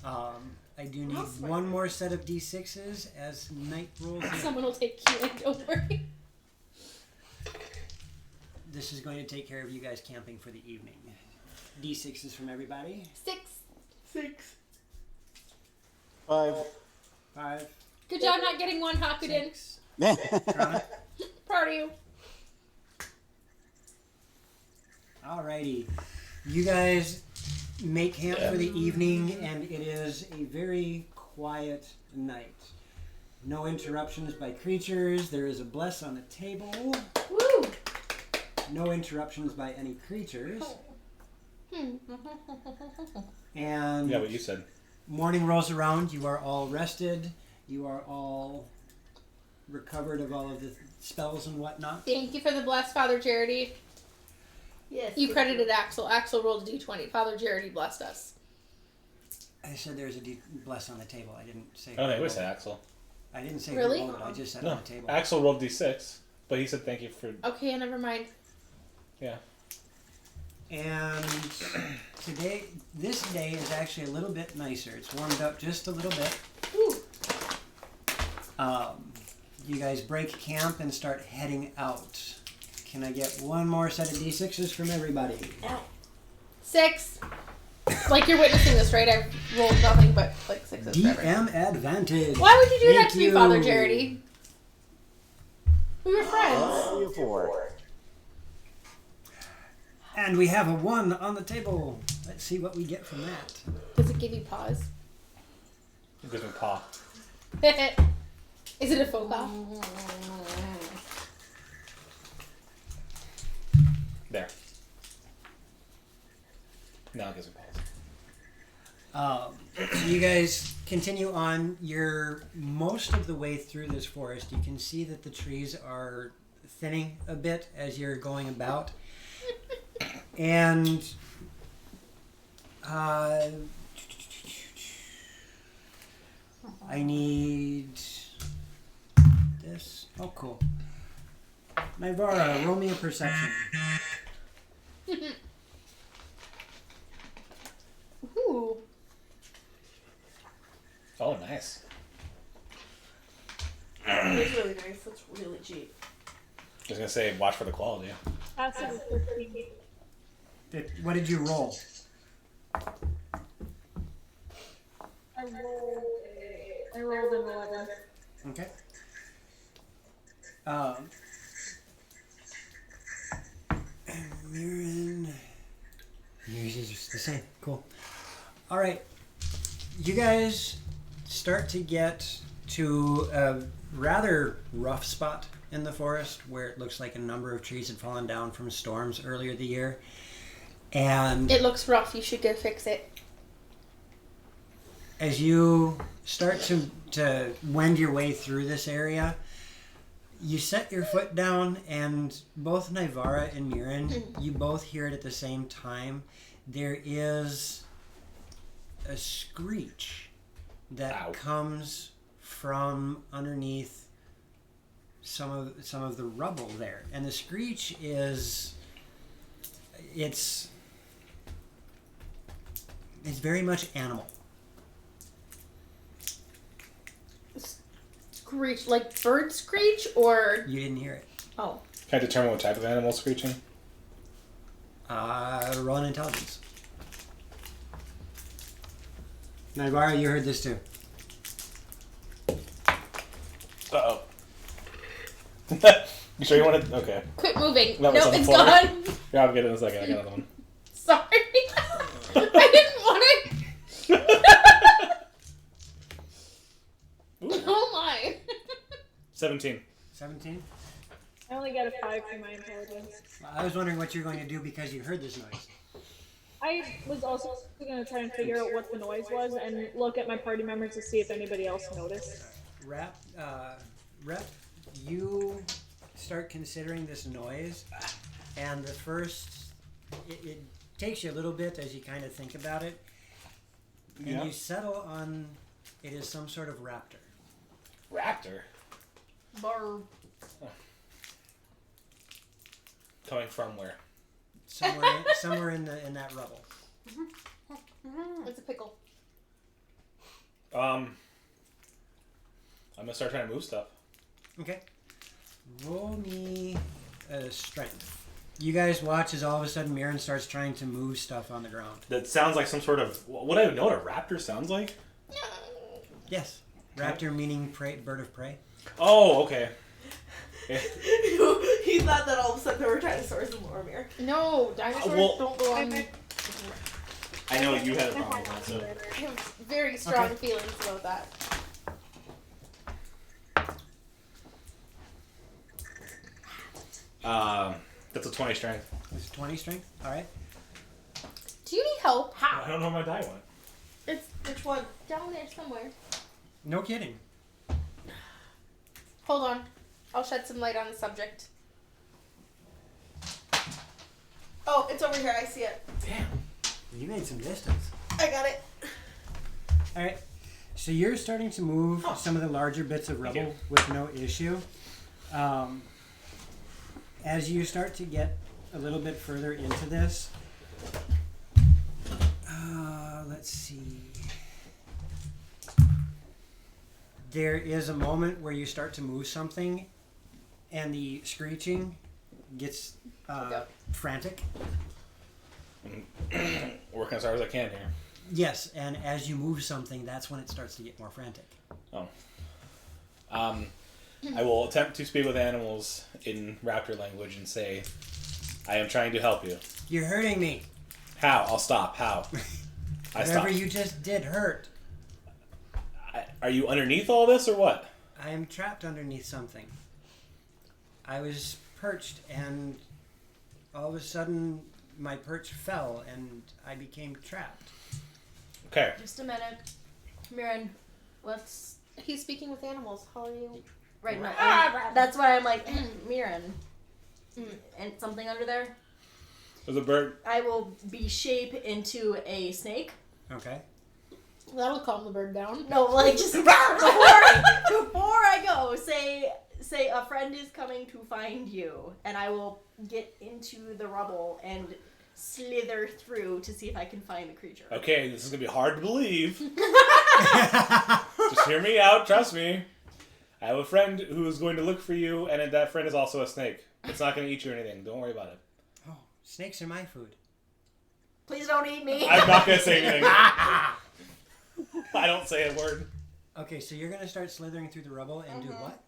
I do need else am I one more set of d6s as night rolls in. Someone will take you in, don't worry. This is going to take care of you guys camping for the evening. D6s from everybody. 6. 5. 5. Good job not getting one Hakuden. 6. Yeah. Rana? Proud of you. Alrighty. You guys make camp for the evening, and it is a very quiet night. No interruptions by creatures. There is a bless on the table. Woo! No interruptions by any creatures. Hmm. And Yeah, what you said. morning rolls around. You are all rested. You are all recovered of all of the spells and whatnot. Thank you for the blessed, Father Charity. Yes. You credited Axel. Axel rolled a d20. Father Charity blessed us. I said there's a bless on the table. I didn't say. Oh, no, who we said rolled it. Axel. I didn't say Really? who rolled it. I just said No, on the table. Axel rolled d6, but he said thank you for. Okay, never mind. Yeah. And this day is actually a little bit nicer. It's warmed up just a little bit. Woo. You guys break camp and start heading out. Can I get one more set of d6s from everybody? 6. Like you're witnessing this, right? I've rolled nothing but like 6s forever. DM advantage. Why would you do that Thank to me, you. Father Charity? We were friends. 4. And we have a 1 on the table. Let's see what we get from that. Does it give you pause? Gives me paw. Is it a faux pas? There. Now it gives me paws. So you guys continue on. You're most of the way through this forest. You can see that the trees are thinning a bit as you're going about. And I need this. Oh, cool. Nivara, roll me a perception. Ooh. Oh, nice. It's really nice. That's really cheap. I was gonna say, watch for the quality. That's a 15. What did you roll? I rolled an 11. Okay. Mirren. Yours is just the same. Cool. All right. You guys start to get to a rather rough spot in the forest where it looks like a number of trees had fallen down from storms earlier the year. And It looks rough. You should go fix it. as you start to wend your way through this area, you set your foot down, and both Nivara and Mirren, you both hear it at the same time. There is a screech that Ow. comes from underneath some of the rubble there, and the screech is It's very much animal. Screech, like bird screech, or You didn't hear it. oh, Can I determine what type of animal is screeching? Roll an intelligence. Naivara, you heard this too. Uh-oh. You sure you want to? Okay. quit moving. That was No, on the it's floor. gone. Yeah, I'll get it in a second. I got another one. Sorry. I didn't want it. Oh my. 17. 17? I only got a 5 for my intelligence. I was wondering what you're going to do because you heard this noise. I was also going to try and figure out what the noise was and look at my party members to see if anybody else noticed. Rep, you start considering this noise, and the first, it takes you a little bit as you kind of think about it, and Yeah. you settle on it is some sort of raptor. Raptor? Bar. Coming from where? Somewhere in that rubble. It's a pickle. I'm gonna start trying to move stuff. Okay. Roll me strength. You guys watch as all of a sudden Mirren starts trying to move stuff on the ground. That sounds like some sort of. Would I know what a raptor sounds like? Yes. Raptor meaning prey, bird of prey. Oh, okay. He thought that all of a sudden there were dinosaurs in Loromir. No, dinosaurs Well- don't belong. I know you had a problem with that, so. I have very strong Okay. feelings about that. That's a 20 strength. It's 20 strength. All right. Do you need help? I don't know where my die went. It's Which one? down there somewhere. No kidding. Hold on. I'll shed some light on the subject. Oh, it's over here. I see it. Damn. You made some distance. I got it. All right. So you're starting to move some of the larger bits of Thank rubble you. with no issue. As you start to get a little bit further into this, let's see. There is a moment where you start to move something, and the screeching gets frantic. Working as hard as I can here. Yes, and as you move something, that's when it starts to get more frantic. Oh. I will attempt to speak with animals in raptor language and say, I am trying to help you. You're hurting me. How? I'll stop. How? I Whatever stop. you just did hurt. Are you underneath all this or what? I am trapped underneath something. I was perched, and all of a sudden, my perch fell, and I became trapped. Okay. Just a minute. Mirren, let's... He's speaking with animals. How are you? Right now. That's why I'm like, Mirren. And something under there? There's a bird. I will be shape into a snake. Okay. That'll calm the bird down. No, like just before I go, say a friend is coming to find you, and I will get into the rubble and slither through to see if I can find the creature. Okay, this is going to be hard to believe. Just hear me out. Trust me. I have a friend who is going to look for you, and that friend is also a snake. It's not going to eat you or anything. Don't worry about it. Oh, snakes are my food. Please don't eat me. I'm not going to say anything. I don't say a word. Okay, so you're going to start slithering through the rubble and do what?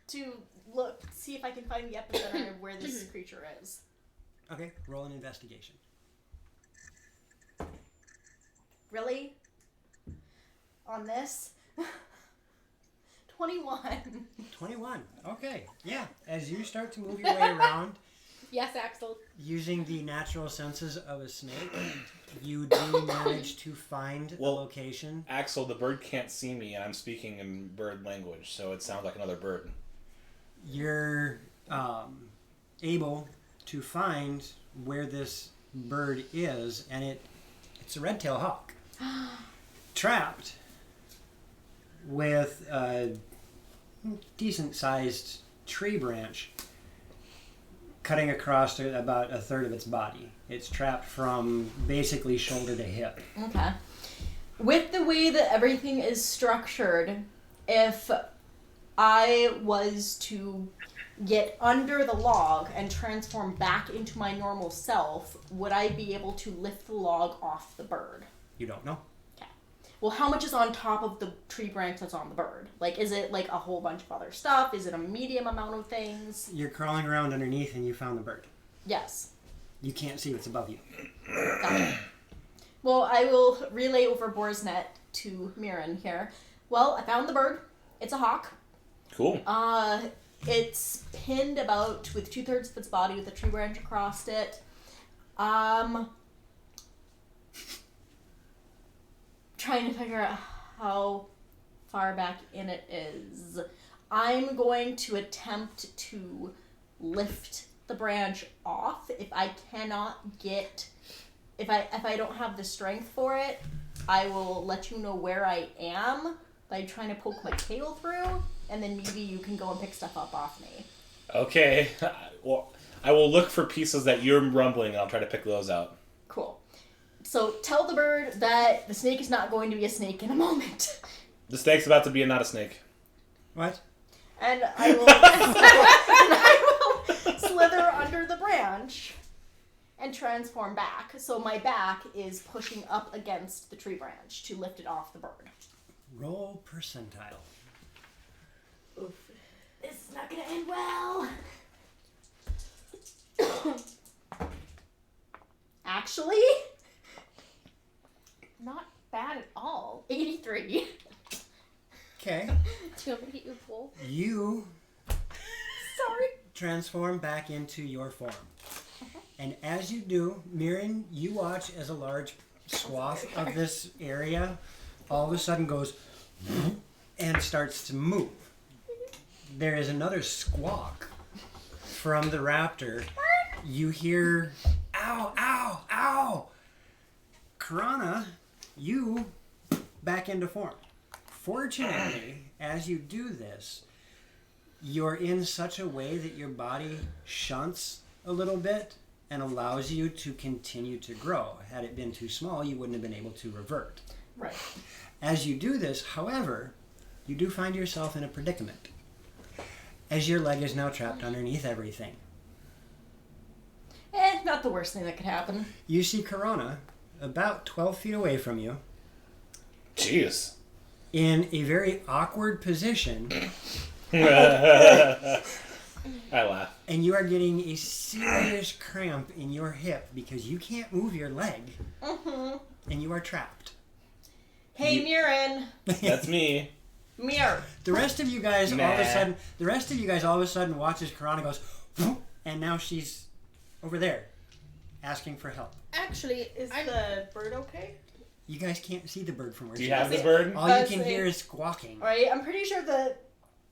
To look, see if I can find the epicenter of where this creature is. Okay, roll an investigation. Really? On this? 21. 21. Okay, yeah. As you start to move your way around, Yes, Axel. using the natural senses of a snake, you do manage to find a location. Axel, the bird can't see me, and I'm speaking in bird language, so it sounds like another bird. You're able to find where this bird is, and it's a red-tailed hawk. Trapped with a decent-sized tree branch cutting across about a third of its body. It's trapped from basically shoulder to hip. Okay. With the way that everything is structured, if I was to get under the log and transform back into my normal self, would I be able to lift the log off the bird? You don't know. Okay. Well, how much is on top of the tree branch that's on the bird? Like, is it like a whole bunch of other stuff? Is it a medium amount of things? You're crawling around underneath and you found the bird. Yes. You can't see what's above you. Got it. Well, I will relay over Boar's net to Mirren here. Well, I found the bird. It's a hawk. Cool. It's pinned about with 2/3 of its body with a tree branch across it. Trying to figure out how far back in it is. I'm going to attempt to lift the branch off. If I cannot get, if I don't have the strength for it, I will let you know where I am by trying to poke my tail through, and then maybe you can go and pick stuff up off me. Okay. Well, I will look for pieces that you're rumbling, and I'll try to pick those out. Cool. So tell the bird that the snake is not going to be a snake in a moment. The snake's about to be not a snake. What? And I will slither under the branch and transform back. So my back is pushing up against the tree branch to lift it off the bird. Roll percentile. Oof. This is not going to end well. Actually, not bad at all. 83. Okay. Do you want me to hit your pole? You Sorry. transform back into your form. And as you do, Mirren, you watch as a large swath of this area all of a sudden goes and starts to move. There is another squawk from the raptor. You hear, ow, ow, ow. Karana, you back into form. Fortunately, as you do this, you're in such a way that your body shunts a little bit and allows you to continue to grow. Had it been too small, you wouldn't have been able to revert. Right. As you do this, however, you do find yourself in a predicament, as your leg is now trapped underneath everything. Not the worst thing that could happen. You see Karana about 12 feet away from you, Jeez. in a very awkward position, I laugh. and you are getting a serious cramp in your hip because you can't move your leg, and you are trapped. Hey, Mirren. That's me. Mirror. The rest of you guys all of Nah. a sudden watches Karana goes, and now she's over there, asking for help. Actually, Is the bird okay? You guys can't see the bird from where Do you she have is. this bird? All you Let's can see. hear is squawking. Right? I'm pretty sure that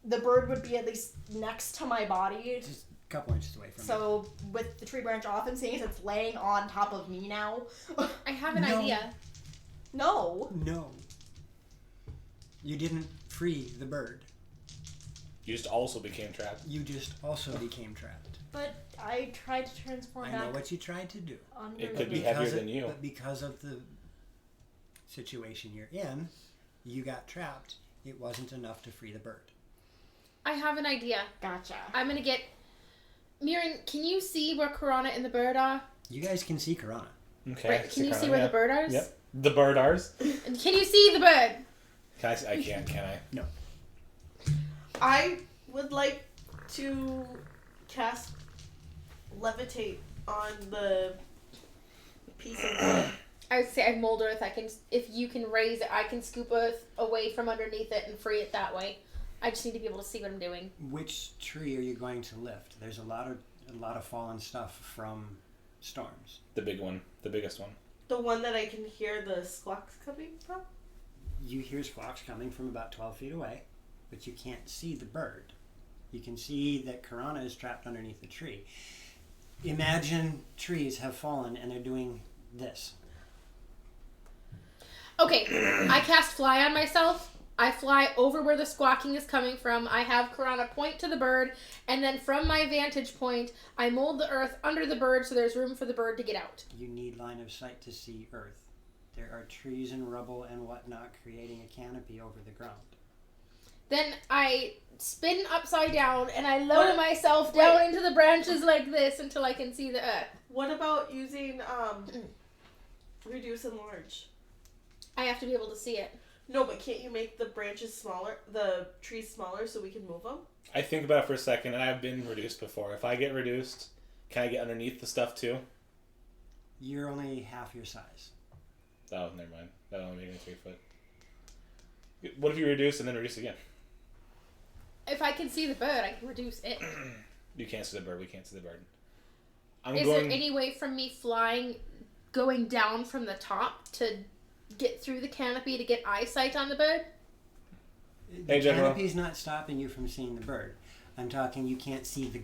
the bird would be at least next to my body. Just a couple inches away from you. So with the tree branch off and seeing as it's laying on top of me now. I have an No. idea. No. No. You didn't free the bird. You just also became trapped. You just also became trapped. But I tried to transform I back know what you tried to do. under It could the- be heavier than you. But because of the situation you're in, you got trapped. It wasn't enough to free the bird. I have an idea. Gotcha. I'm gonna get. Mirren, can you see where Karana and the bird are? You guys can see Karana. Okay. Right, can you see where the bird is? Yep. The bird ours? And can you see the bird? I can't, can I? No. I would like to cast levitate on the piece of wood. I would say I mold earth. If you can raise it, I can scoop earth away from underneath it and free it that way. I just need to be able to see what I'm doing. Which tree are you going to lift? There's a lot of fallen stuff from storms. The big one. The biggest one. The one that I can hear the squawks coming from? You hear squawks coming from about 12 feet away, but you can't see the bird. You can see that Karana is trapped underneath the tree. Imagine trees have fallen and they're doing this. Okay, I cast fly on myself. I fly over where the squawking is coming from. I have Karana point to the bird, and then from my vantage point, I mold the earth under the bird so there's room for the bird to get out. You need line of sight to see Earth. There are trees and rubble and whatnot creating a canopy over the ground. Then I spin upside down and I lower myself down into the branches like this until I can see the earth. What about using reduce and large? I have to be able to see it. No, but can't you make the branches smaller, the trees smaller, so we can move them? I think about it for a second, and I've been reduced before. If I get reduced, can I get underneath the stuff too? You're only half your size. Oh, never mind. That'll only make me 3 foot. What if you reduce and then reduce again? If I can see the bird, I can reduce it. You can't see the bird. We can't see the bird. Is there any way from me flying, going down from the top to get through the canopy to get eyesight on the bird? The canopy's not stopping you from seeing the bird. I'm talking you can't see the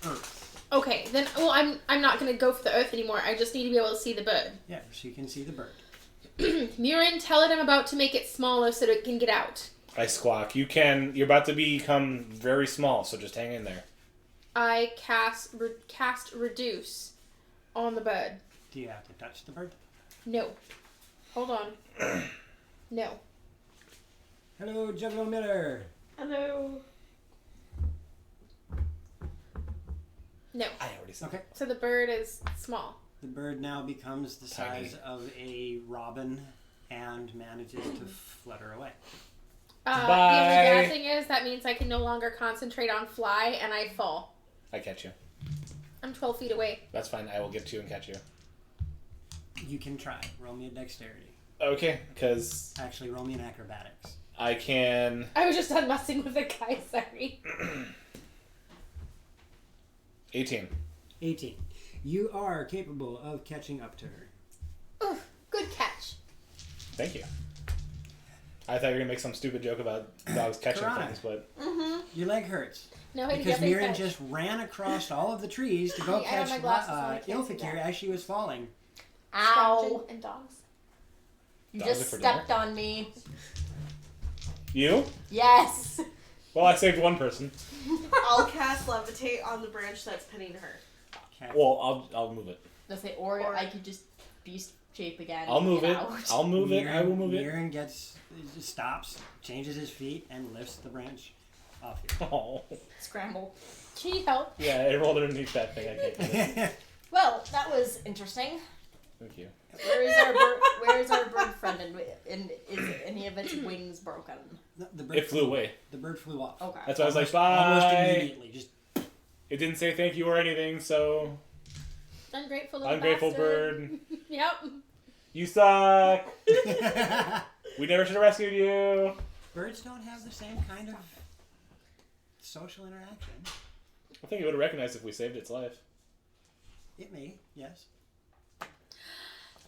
earth. Okay, then, well, I'm not going to go for the earth anymore. I just need to be able to see the bird. Yeah, so you can see the bird. Murin, tell it I'm about to make it smaller so that it can get out. I squawk. You're about to become very small, so just hang in there. I cast reduce on the bird. Do you have to touch the bird? No. Hold on. No. Hello, Juggalo Miller. Hello. No. I already said. Okay. So the bird is small. The bird now becomes the Tiny. size of a robin and manages to flutter away. The only Bye. bad thing is that means I can no longer concentrate on fly and I fall. I catch you. I'm 12 feet away. That's fine. I will get to you and catch you. You can try. Roll me a dexterity. Okay, because Actually, roll me an acrobatics. I can... I was just done messing with the guy, sorry. 18. 18. You are capable of catching up to her. Oh, good catch. Thank you. I thought you were going to make some stupid joke about dogs catching Karana. things, but... Your leg hurts. No, he Because doesn't Mirren catch. just ran across all of the trees to go I have my catch glasses on, I can't see Ilfikir that. as she was falling. Ow. And dogs. You Dogs just are for stepped dinner. on me. You? Yes. Well, I saved one person. I'll cast levitate on the branch that's pinning her. Okay. Well, I'll move it. Let's say, or I could just beast shape again. I'll and move get it. out. I'll move it. I will move it. Mirren stops, changes his feet, and lifts the branch off you. Oh. Scramble. Can you help? Yeah, it rolled underneath that thing. I can't do it. Well, that was interesting. Thank you. Where is our bird friend? And is any of its wings broken? No, the bird It flew away. The bird flew off. Okay. That's why I was like, Almost bye. immediately. Just It didn't say thank you or anything, so... Ungrateful little Ungrateful bastard. bird. Yep. You suck. We never should have rescued you. birds don't have the same kind of social interaction. I think it would have recognized if we saved its life. It may, yes.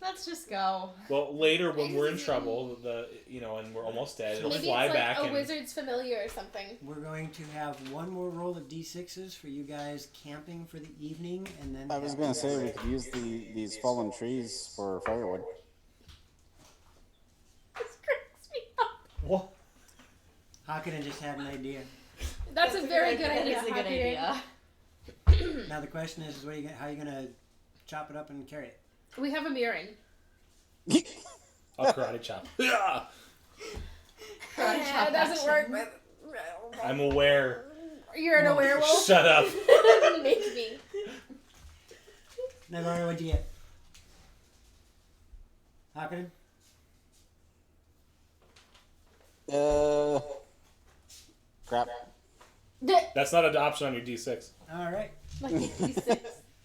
Let's just go. Well, later when we're in trouble, and we're almost dead, it'll Maybe fly it's like back a and wizard's familiar or something. We're going to have one more roll of d6s for you guys camping for the evening, and then I was going to say we could use these fallen trees for firewood. This cracks me up. what? Hakunen just had an idea. That's a very good That idea. is a good Hakunen. idea. Now the question is, how are you gonna chop it up and carry it? We have a Mirren. I'll karate chop. Yeah. Yeah, it doesn't work. But I'm aware. you're a werewolf. Shut up. Make me. Nagara, what'd you get? Hakunen? Crap. That's not an option on your D6. All right. Like a D6.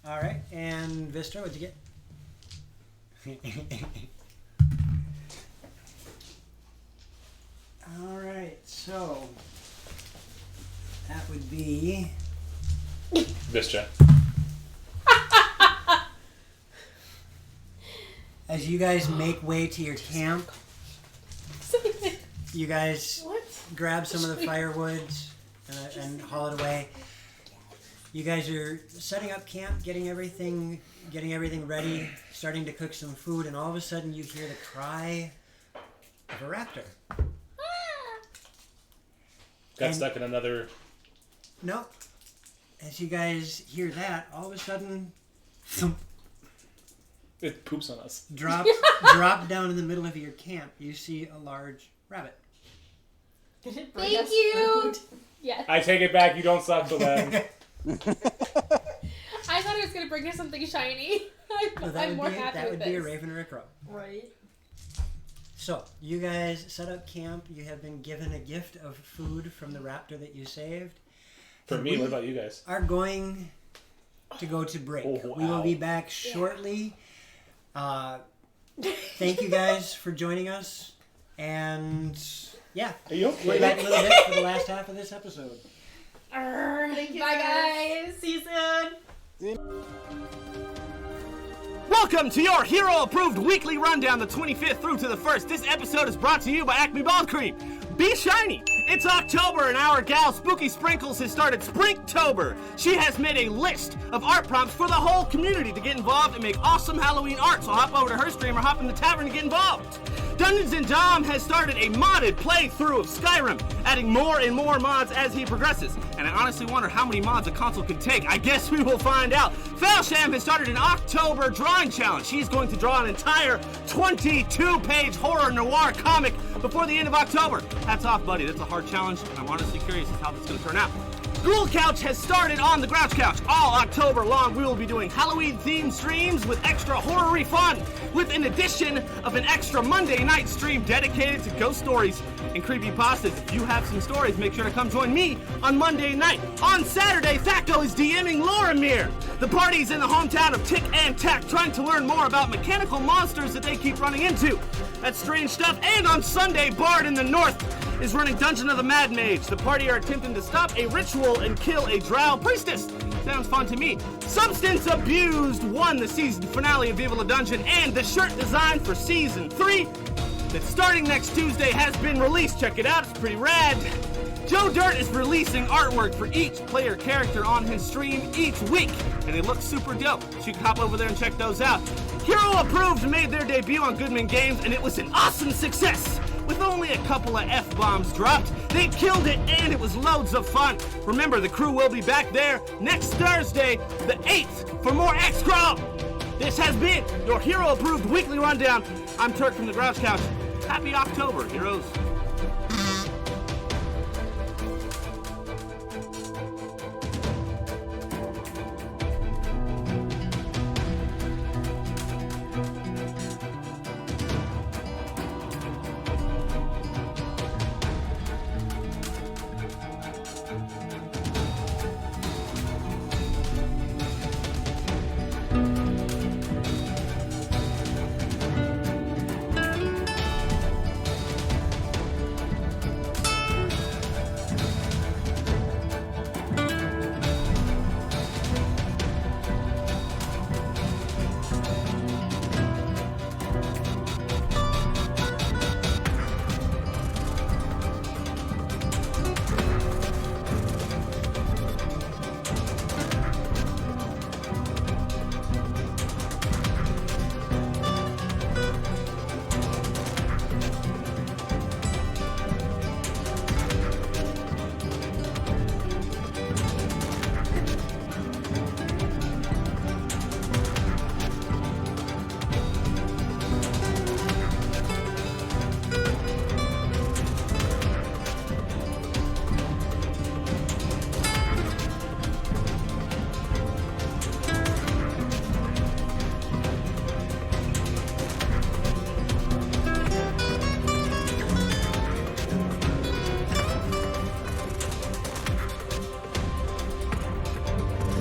All right. And Vistra, what'd you get? All right. So that would be Vistra. as you guys make way to your camp. You guys grab some of the firewood and haul it away. You guys are setting up camp, getting everything ready, starting to cook some food, and all of a sudden you hear the cry of a raptor. Got stuck in another... No. As you guys hear that, all of a sudden, thump, It poops on us. drop down in the middle of your camp. You see a large rabbit. Thank you. Yes. I take it back. You don't suck so bad. I thought it was gonna bring us something shiny. I'm more happy that with would be a this. raven or a crow. Right. So, you guys set up camp. You have been given a gift of food from the raptor that you saved. For And me, we what about you guys? are going to go to break. Oh, We will wow. be back shortly. Thank you guys for joining us. And, yeah, Are you we'll be back in a little bit for the last half of this episode. Thank you. Bye, guys. See you soon. Welcome to your hero-approved weekly rundown, the 25th through to the 1st. This episode is brought to you by Acme Bald Cream. Be shiny! It's October and our gal Spooky Sprinkles has started Sprinktober. She has made a list of art prompts for the whole community to get involved and make awesome Halloween art, so hop over to her stream or hop in the tavern to get involved. Dungeons & Dom has started a modded playthrough of Skyrim, adding more and more mods as he progresses. And I honestly wonder how many mods a console can take. I guess we will find out. Failsham has started an October drawing challenge. She's going to draw an entire 22-page horror noir comic before the end of October. Hats off, buddy. That's a hard challenge, and I'm honestly curious as to how that's going to turn out. Ghoul Couch has started on the Grouch Couch. All October long, we will be doing Halloween-themed streams with extra horror-y fun, with an addition of an extra Monday night stream dedicated to ghost stories and creepypastas. If you have some stories, make sure to come join me on Monday night. On Saturday, Thacko is DMing Loromir. The party's in the hometown of Tick and Tack, trying to learn more about mechanical monsters that they keep running into. That's strange stuff. And on Sunday, Bard in the North is running Dungeon of the Mad Mage. The party are attempting to stop a ritual and kill a drow priestess. Sounds fun to me. Substance Abused won the season finale of Viva La Dungeon, and the shirt design for season 3 that's starting next Tuesday has been released. Check it out, it's pretty rad. Joe Dirt is releasing artwork for each player character on his stream each week, and it looks super dope. So you can hop over there and check those out. Hero Approved made their debut on Goodman Games, and it was an awesome success. With only a couple of F-bombs dropped, they killed it, and it was loads of fun. Remember, the crew will be back there next Thursday, the 8th, for more X-Crawl. This has been your Hero-Approved Weekly Rundown. I'm Turk from the Grouch Couch. Happy October, heroes.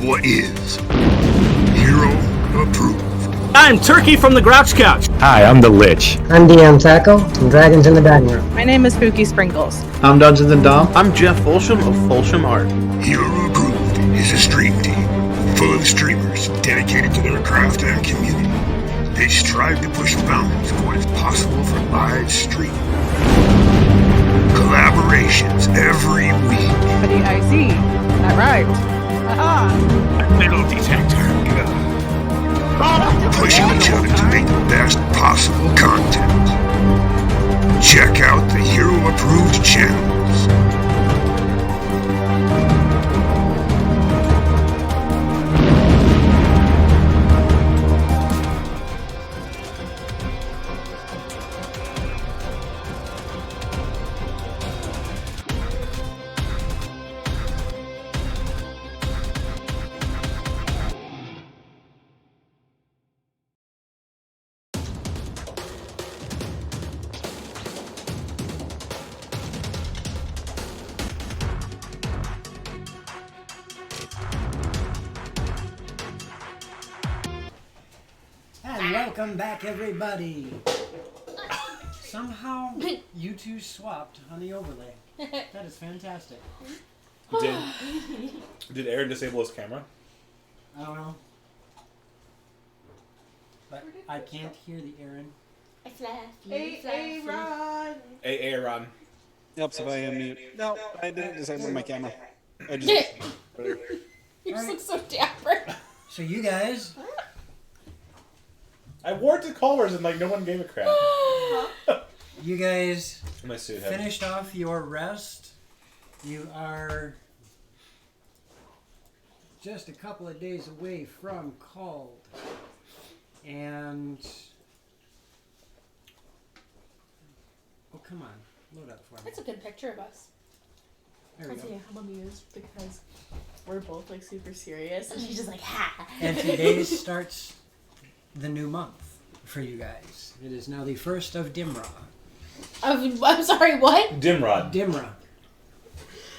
What is Hero Approved? I'm Turkey from the Grouch Couch. Hi, I'm the Lich. I'm DM Taco from Dragons in the Dining Room. My name is Spooky Sprinkles. I'm Dungeons and Dom. I'm Jeff Folsham of Folsham Art. Hero Approved is a stream team full of streamers dedicated to their craft and community. They strive to push bounds of what is possible for live stream. Collaborations every week. I see. That right. Aha! Metal detector. Pushing each other to make the best possible content. Check out the Hero Approved channels. Welcome back, everybody. Somehow, you two swapped on the overlay. That is fantastic. Did Aaron disable his camera? I don't know. But I can't hear the Aaron. Aaron. Hey, Aaron. Yep, so I am mute. No, I didn't disable my camera. I just. You just look so dapper. So you guys. I wore it to Culver's and like no one gave a crap. You guys My suit had. finished off your rest. You are just a couple of days away from called. And oh, come on, load up for me. That's a good picture of us. There we go. I'm amused because we're both like super serious, and she's just like, ha. And today starts the new month for you guys. It is now the 1st of Dimra. I'm sorry, what? Dimrod. Dimra.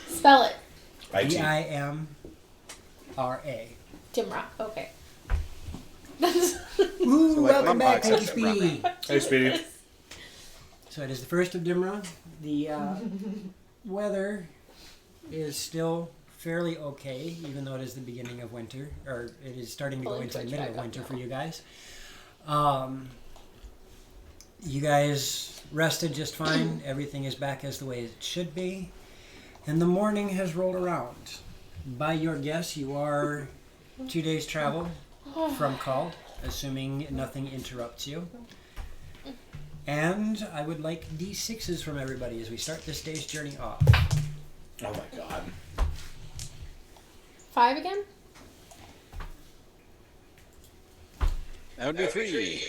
Spell it. Dimra. Dimra. Okay. Ooh, So, like, welcome back, Lumpbox Pinky is Speedy. Hey, Speedy. So it is the 1st of Dimra. The weather is still fairly okay, even though it is the beginning of winter, or it is starting to go into the middle of winter for you guys. You guys rested just fine. Everything is back as the way it should be. And the morning has rolled around. By your guess, you are 2 days travel from called, assuming nothing interrupts you. And I would like D6s from everybody as we start this day's journey off. Oh my god. 5 again? That would be 3.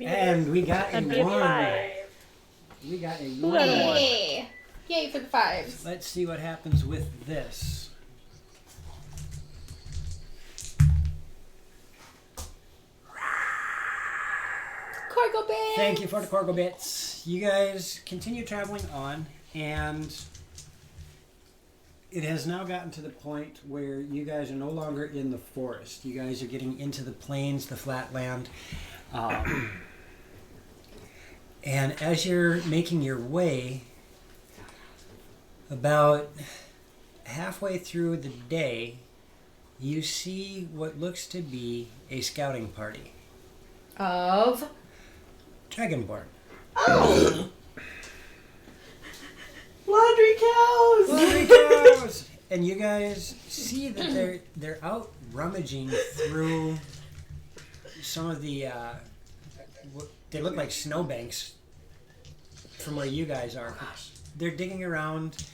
And we got a 1. We got a 1. Yay! Yay for the 5s. Let's see what happens with this. Cargo bits! Thank you for the cargo bits. You guys continue traveling on, and it has now gotten to the point where you guys are no longer in the forest. You guys are getting into the plains, the flat land. And as you're making your way, about halfway through the day, you see what looks to be a scouting party. Of? Dragonborn. Oh! Laundry cows! Laundry cows! And you guys see that they're out rummaging through some of the they look like snowbanks from where you guys are. They're digging around,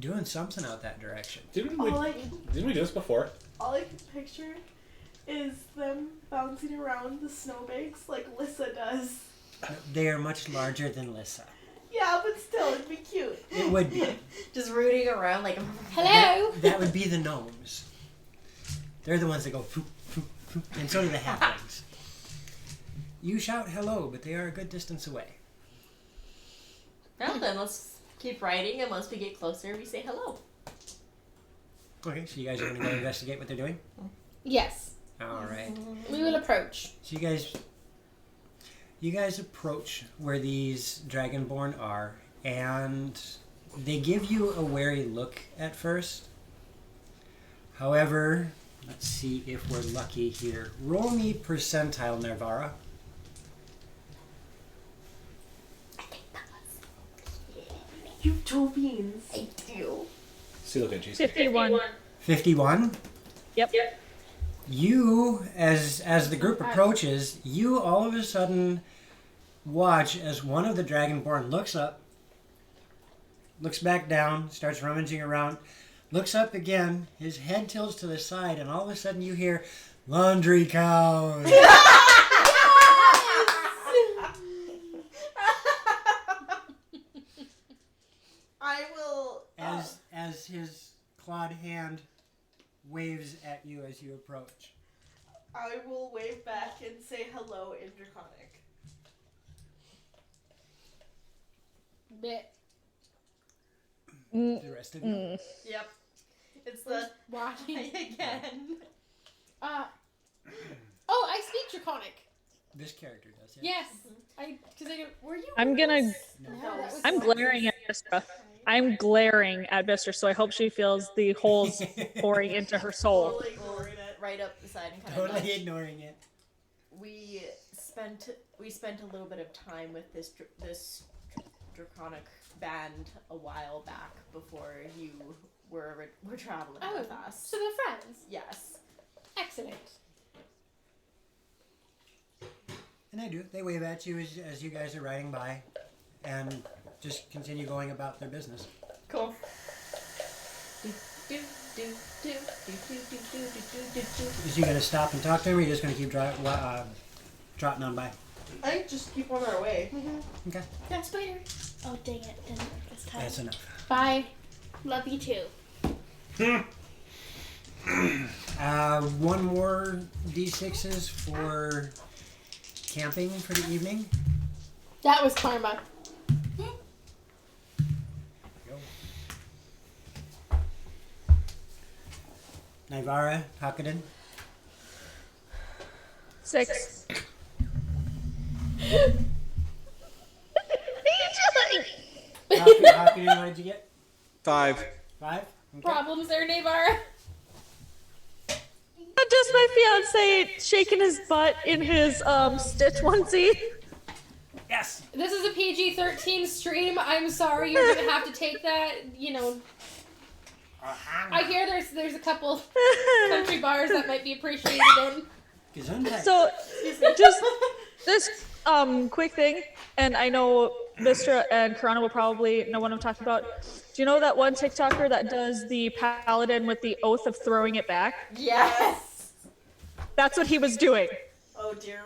doing something out that direction. Didn't we do this before? All I can picture is them bouncing around the snowbanks like Lissa does. They are much larger than Lissa. Yeah, but still, it'd be cute. It would be. Just rooting around like, hello! That would be the gnomes. They're the ones that go poop, poop, poop, and so do the halflings. You shout hello, but they are a good distance away. Well, then let's keep riding, and once we get closer, we say hello. Okay, so you guys are going to go investigate what they're doing? Yes. All right. We will approach. So you guys approach where these Dragonborn are, and they give you a wary look at first. However, let's see if we're lucky here. Roll me percentile, Nervara. You two beans. I do. See, look at Jesus. 51. 51? Yep. You, as the group approaches, you all of a sudden watch as one of the Dragonborn looks up, looks back down, starts rummaging around, looks up again, his head tilts to the side, and all of a sudden you hear, "Laundry cows!" I will. As his clawed hand waves at you as you approach. I will wave back and say hello in Draconic. Bit. The rest of you. Yep. It's the Watching again. Oh, I speak Draconic. This character does, yeah. Yes. Because I don't. Were you? I'm gonna. No, that was I'm glaring at Vistra. I'm glaring at Vistra, so I hope she feels the holes pouring into her soul. Totally ignoring it. Right up beside and kind Totally of nudge. ignoring it. We spent a little bit of time with this draconic band a while back before you were traveling with us. So they're friends. Yes. Excellent. And they do. They wave at you as you guys are riding by, and just continue going about their business. Cool. Is you gonna stop and talk to them, or are you just gonna keep trotting on by? I think just keep on our way. Okay. Yeah, spider. Oh, dang it. Didn't work this time. That's enough. Bye. Love you too. One more D6s for camping for the evening. That was karma. Naivara, Hakadin. 6. Hakadin, what did you get? 5. 5? Okay. Problems there, Navar. Not just my fiance shaking his butt in his Stitch onesie. Yes. This is a PG-13 stream. I'm sorry, you're gonna have to take that. You know, I hear there's a couple country bars that might be appreciated in. So, just this quick thing, and I know Vistra and Karana will probably know what I'm talking about. Do you know that one TikToker that does the paladin with the oath of throwing it back? Yes. That's what he was doing. Oh dear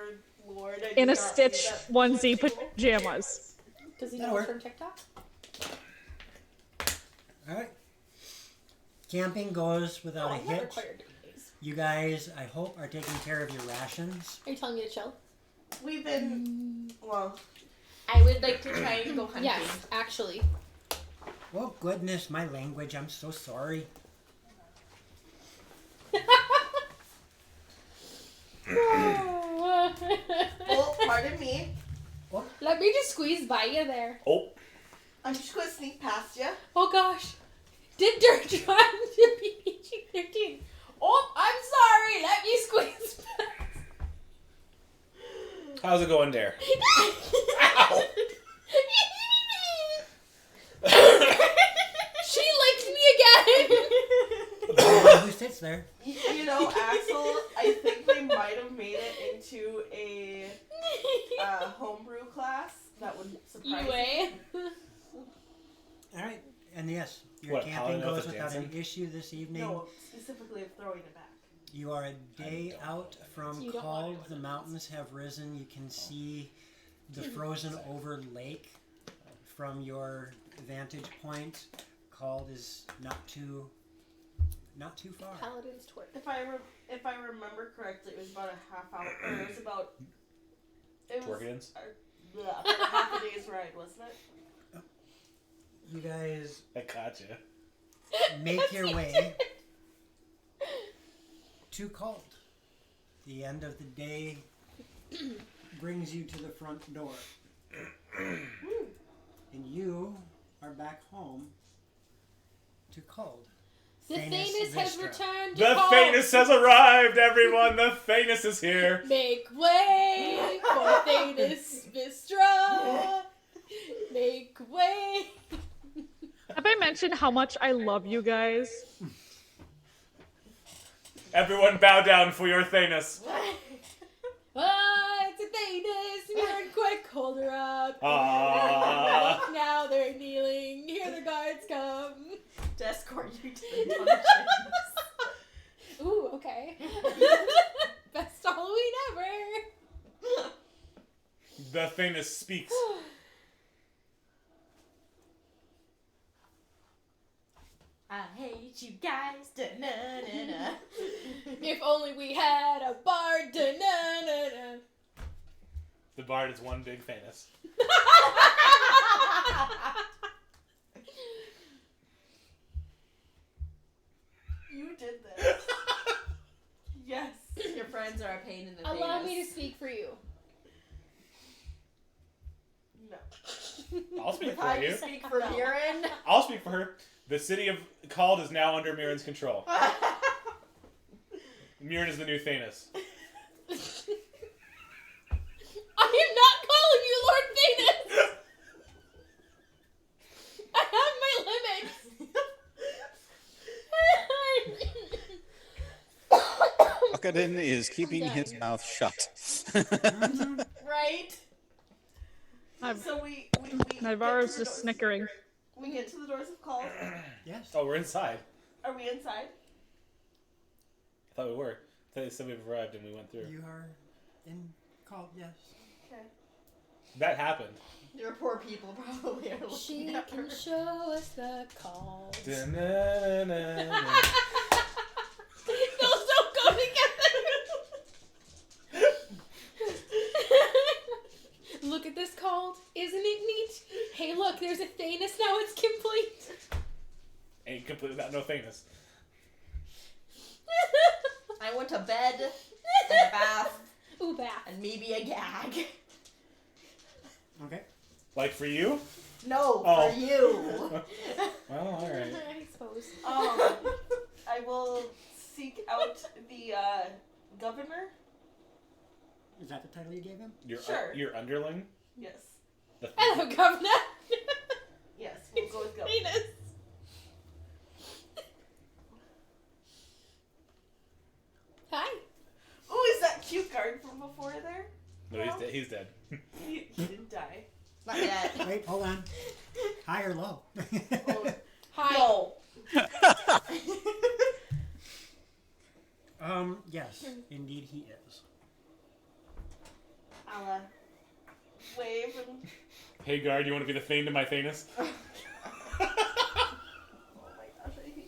Lord. In a Stitch onesie pajamas. Does he That'll know work. from TikTok? Alright. Camping goes without a I've never hitch. quite doing these. You guys, I hope, are taking care of your rations. Are you telling me to chill? We've been, well, I would like to try and go hunting. Yes, actually. Oh goodness, my language, I'm so sorry. oh, pardon me. Let me just squeeze by you there. Oh. I'm just going to sneak past you. Oh gosh. Did Dirk try to be PG-13? Oh, I'm sorry. Let me squeeze past. How's it going there? Ow. She licked me again. Who sits there? You know, Axel, I think they might have made it into a homebrew class. That would surprise me. Alright, and yes, your What, camping Paladin goes with without an dancing? issue this evening. No, specifically of throwing it back. You are a day out from You don't want Cald. The mountains have risen. You can see the frozen over lake from your vantage point. Cald is not too far. Paladin's twerk. If I remember correctly, it was about a half hour. Or it was about. It was Twerkins? about half a day's ride, wasn't it? You guys I gotcha. make your way to Cald. The end of the day brings you to the front door. And you are back home to Cald. The Thanos has Vistra. returned. The Thanos has arrived, everyone! The Thanos is here! Make way for Thanos Vistra. Make way. Have I mentioned how much I love you guys? Everyone bow down for your Thanos. Ah, it's a Thanos. Mirror quick, hold her up. Ah. Look, now they're kneeling. Here the guards come. To escort you to the dungeons. Ooh, okay. Best Halloween ever. The Thanos speaks. I hate you guys. Da-na-na-na. If only we had a bard. Da-na-na-na. The bard is one big Thanos. You did this. Yes. Your friends are a pain in the Allow me to speak for you. No. I'll speak for I you. speak for Mirren. I'll speak for her. The city of Called is now under Mirren's control. Mirren is the new Thanos. I am not calling you Lord Venus. I have my limits. Hakadin is keeping his mouth shut. Right? I've- So we Navarro's just snickering. We get to the doors of Call. Yes. Oh, we're inside. Are we inside? I thought we were. I thought they said we've arrived and we went through. You are in call, yes. Okay. That happened. Your poor people probably are looking She at can her. show us the calls. Da-na-na-na. Those don't go together. Look at this called. Isn't it neat? Hey, look, there's a Thanos now. It's complete. Ain't complete without no Thanos. I want a bed and a bath Ooh, bath. and maybe a gag. Okay. Like for you? No, Oh. for you. Well, alright. I suppose. I will seek out the governor. Is that the title you gave him? Sure. Your underling? Yes. Hello, Governor. Yes, we'll go with governor. Venus. Hi. Oh, is that cute guard from before there? No, he's dead. He's dead. He didn't die. Not yet. Wait, hold on. High or low? Hi. No. Yes, indeed he is. I'll wave and. Hey, guard, you want to be the Thane to my Thanos? Oh my gosh, I hate you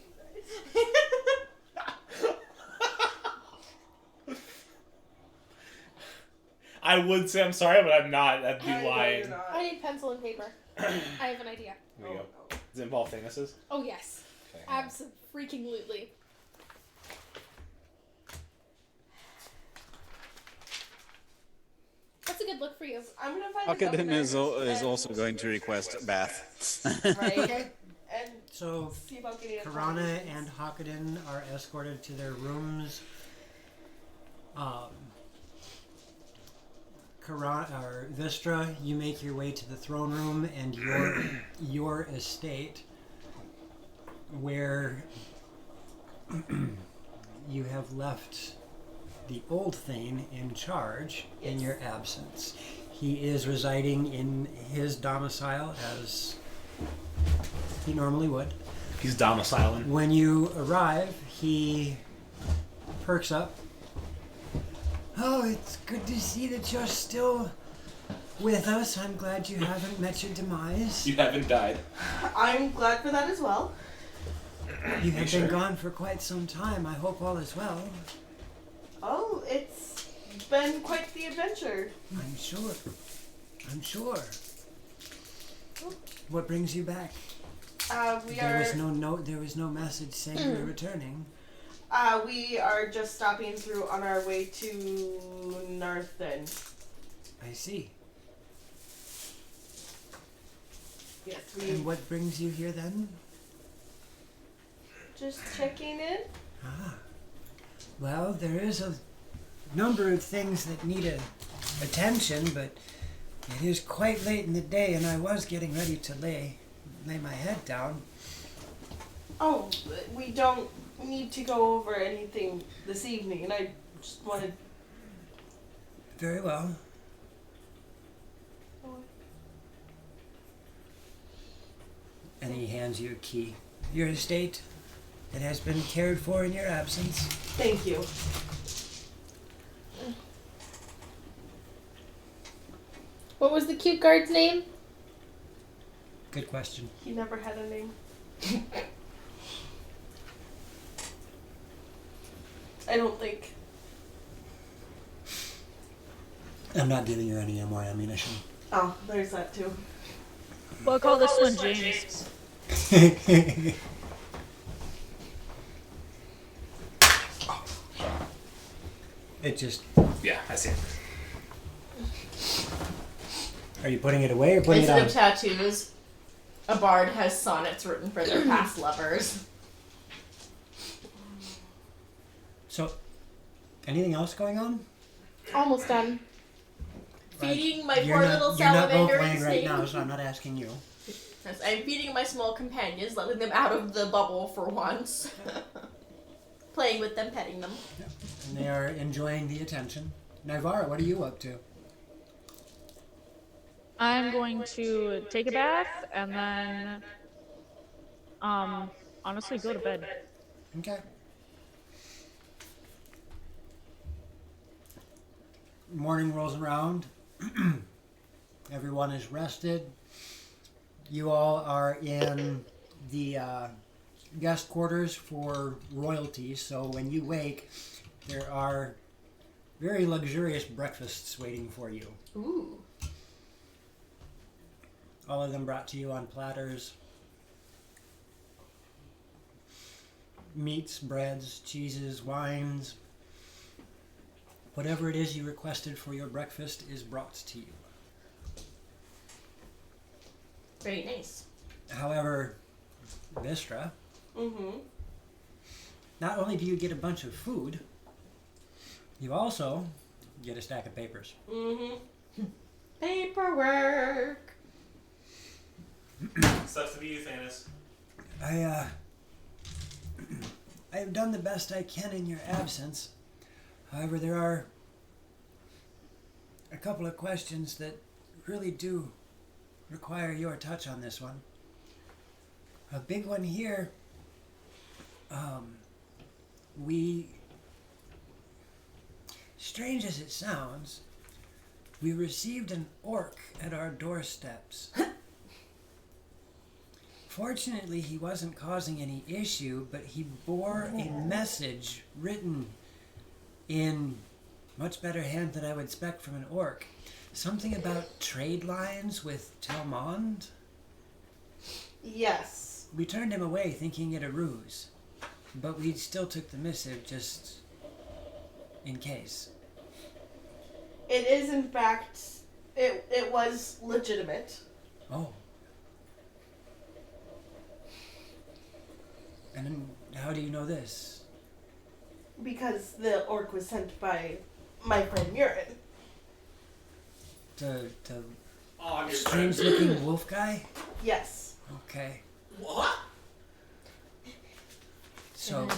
guys. I would say I'm sorry, but I'm not. That'd be I know lying. you're not. I need pencil and paper. I have an idea. There we go. Does it involve Thanos's? Oh, yes. Okay. Abso-freaking-lutely. That's a good look for you. I'm gonna find the Hakadin governor is and- also going to request a bath. Right. Okay. And So, see about getting a Karana conversation. and Hakadin are escorted to their rooms. Or Vistra, you make your way to the throne room and your estate, where you have left the old Thane in charge in your absence. He is residing in his domicile as he normally would. He's domiciling. When you arrive, he perks up. Oh, it's good to see that you're still with us. I'm glad you haven't met your demise. You haven't died. I'm glad for that as well. You have been gone for quite some time. I hope all is well. Oh, it's been quite the adventure. I'm sure. I'm sure. What brings you back? There was no note. There was no message saying you were returning. We are just stopping through on our way to Narthen. I see. Yes, And what brings you here then? just checking in. Ah. Well, there is a number of things that need attention, but it is quite late in the day, and I was getting ready to lay my head down. Oh, we don't need to go over anything this evening, and I just wanted. Very well. And he hands you a key. Your estate, it has been cared for in your absence. Thank you. What was the cute guard's name? Good question. He never had a name. I don't think. I'm not giving you any more ammunition. Oh, there's that too. We'll call this one James. It just. Yeah, I see it. Are you putting it away or putting it Instead on? of tattoos, a bard has sonnets written for their past lovers. So, anything else going on? Almost done. Feeding my You're poor not, little you're not salamander role-playing right instinct. now, so I'm not asking you. Yes, I'm feeding my small companions, letting them out of the bubble for once. Playing with them, petting them. And they are enjoying the attention. Naivara, what are you up to? I'm going to take a bath and then, honestly, go to bed. Okay. Morning rolls around. Everyone is rested. You all are in the guest quarters for royalty, so when you wake, there are very luxurious breakfasts waiting for you. Ooh. All of them brought to you on platters. Meats, breads, cheeses, wines. Whatever it is you requested for your breakfast is brought to you. Very nice. However, Vistra, Mm-hmm. not only do you get a bunch of food, you also get a stack of papers. Mm-hmm. Paperwork. Sucks to be you, Thanos. I have done the best I can in your absence. However, there are a couple of questions that really do require your touch on this one. A big one here. Strange as it sounds, we received an orc at our doorsteps. Fortunately, he wasn't causing any issue, but he bore a message written in much better hand than I would expect from an orc. Something about trade lines with Telmond? Yes. We turned him away thinking it a ruse, but we still took the missive just in case. It is, in fact, it was legitimate. Oh. And then how do you know this? Because the orc was sent by my friend Murin. The Oh, strange looking wolf guy? Yes. Okay. What? So,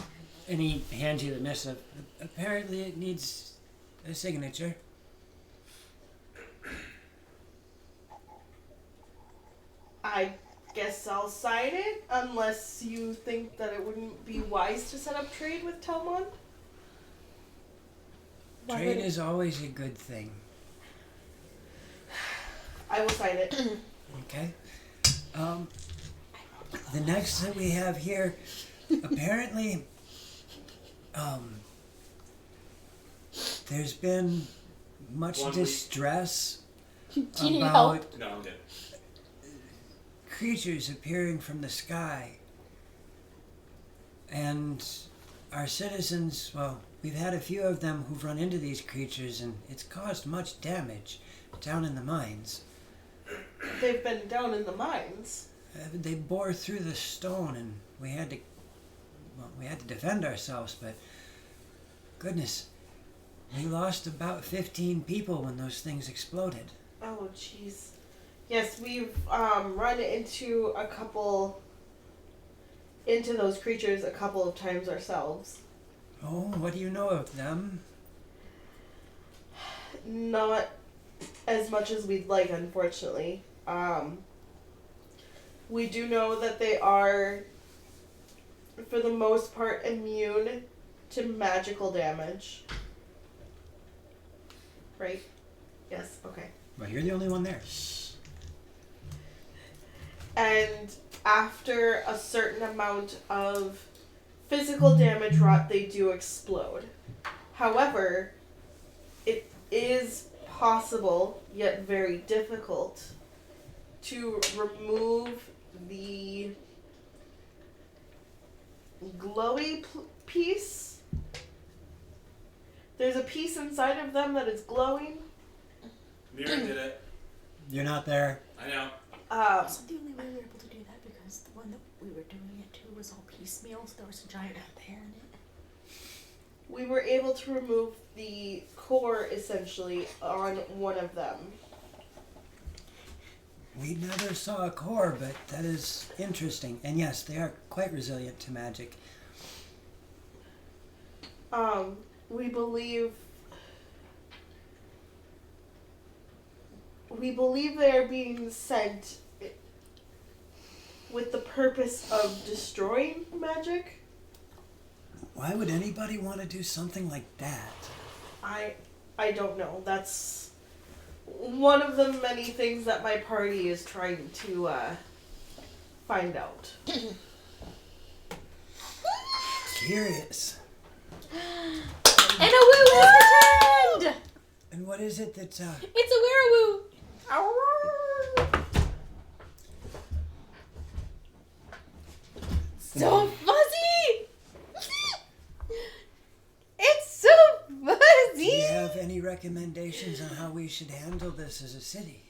and he hands you the missive. Apparently it needs a signature. I guess I'll sign it, unless you think that it wouldn't be wise to set up trade with Telmond. Trade is always a good thing. I will sign it. Okay. The next that we have here, apparently, there's been much distress Do you need help? about No, I'm good. creatures appearing from the sky. And our citizens, well, we've had a few of them who've run into these creatures, and it's caused much damage down in the mines. They've been down in the mines. They bore through the stone, and we had to defend ourselves, but goodness, we lost about 15 people when those things exploded. Oh, jeez. Yes, we've run into those creatures a couple of times ourselves. Oh, what do you know of them? Not as much as we'd like, unfortunately. We do know that they are, for the most part, immune to magical damage. Right? Yes, okay. Well, you're the only one there. And after a certain amount of physical damage wrought, they do explode. However, it is possible, yet very difficult, to remove the glowy piece There's a piece inside of them that is glowing. Mira did it. You're not there. I know. So the only way we were able to do that because the one that we were doing it to was all piecemeal, so there was a giant hair in it. We were able to remove the core, essentially, on one of them. We never saw a core, but that is interesting. And yes, they are quite resilient to magic. We believe they are being sent with the purpose of destroying magic. Why would anybody want to do something like that? I don't know. That's one of the many things that my party is trying to find out. Curious. And a woo was returned! And what is it that's It's a werewolf! So fuzzy! It's so fuzzy! Do you have any recommendations on how we should handle this as a city?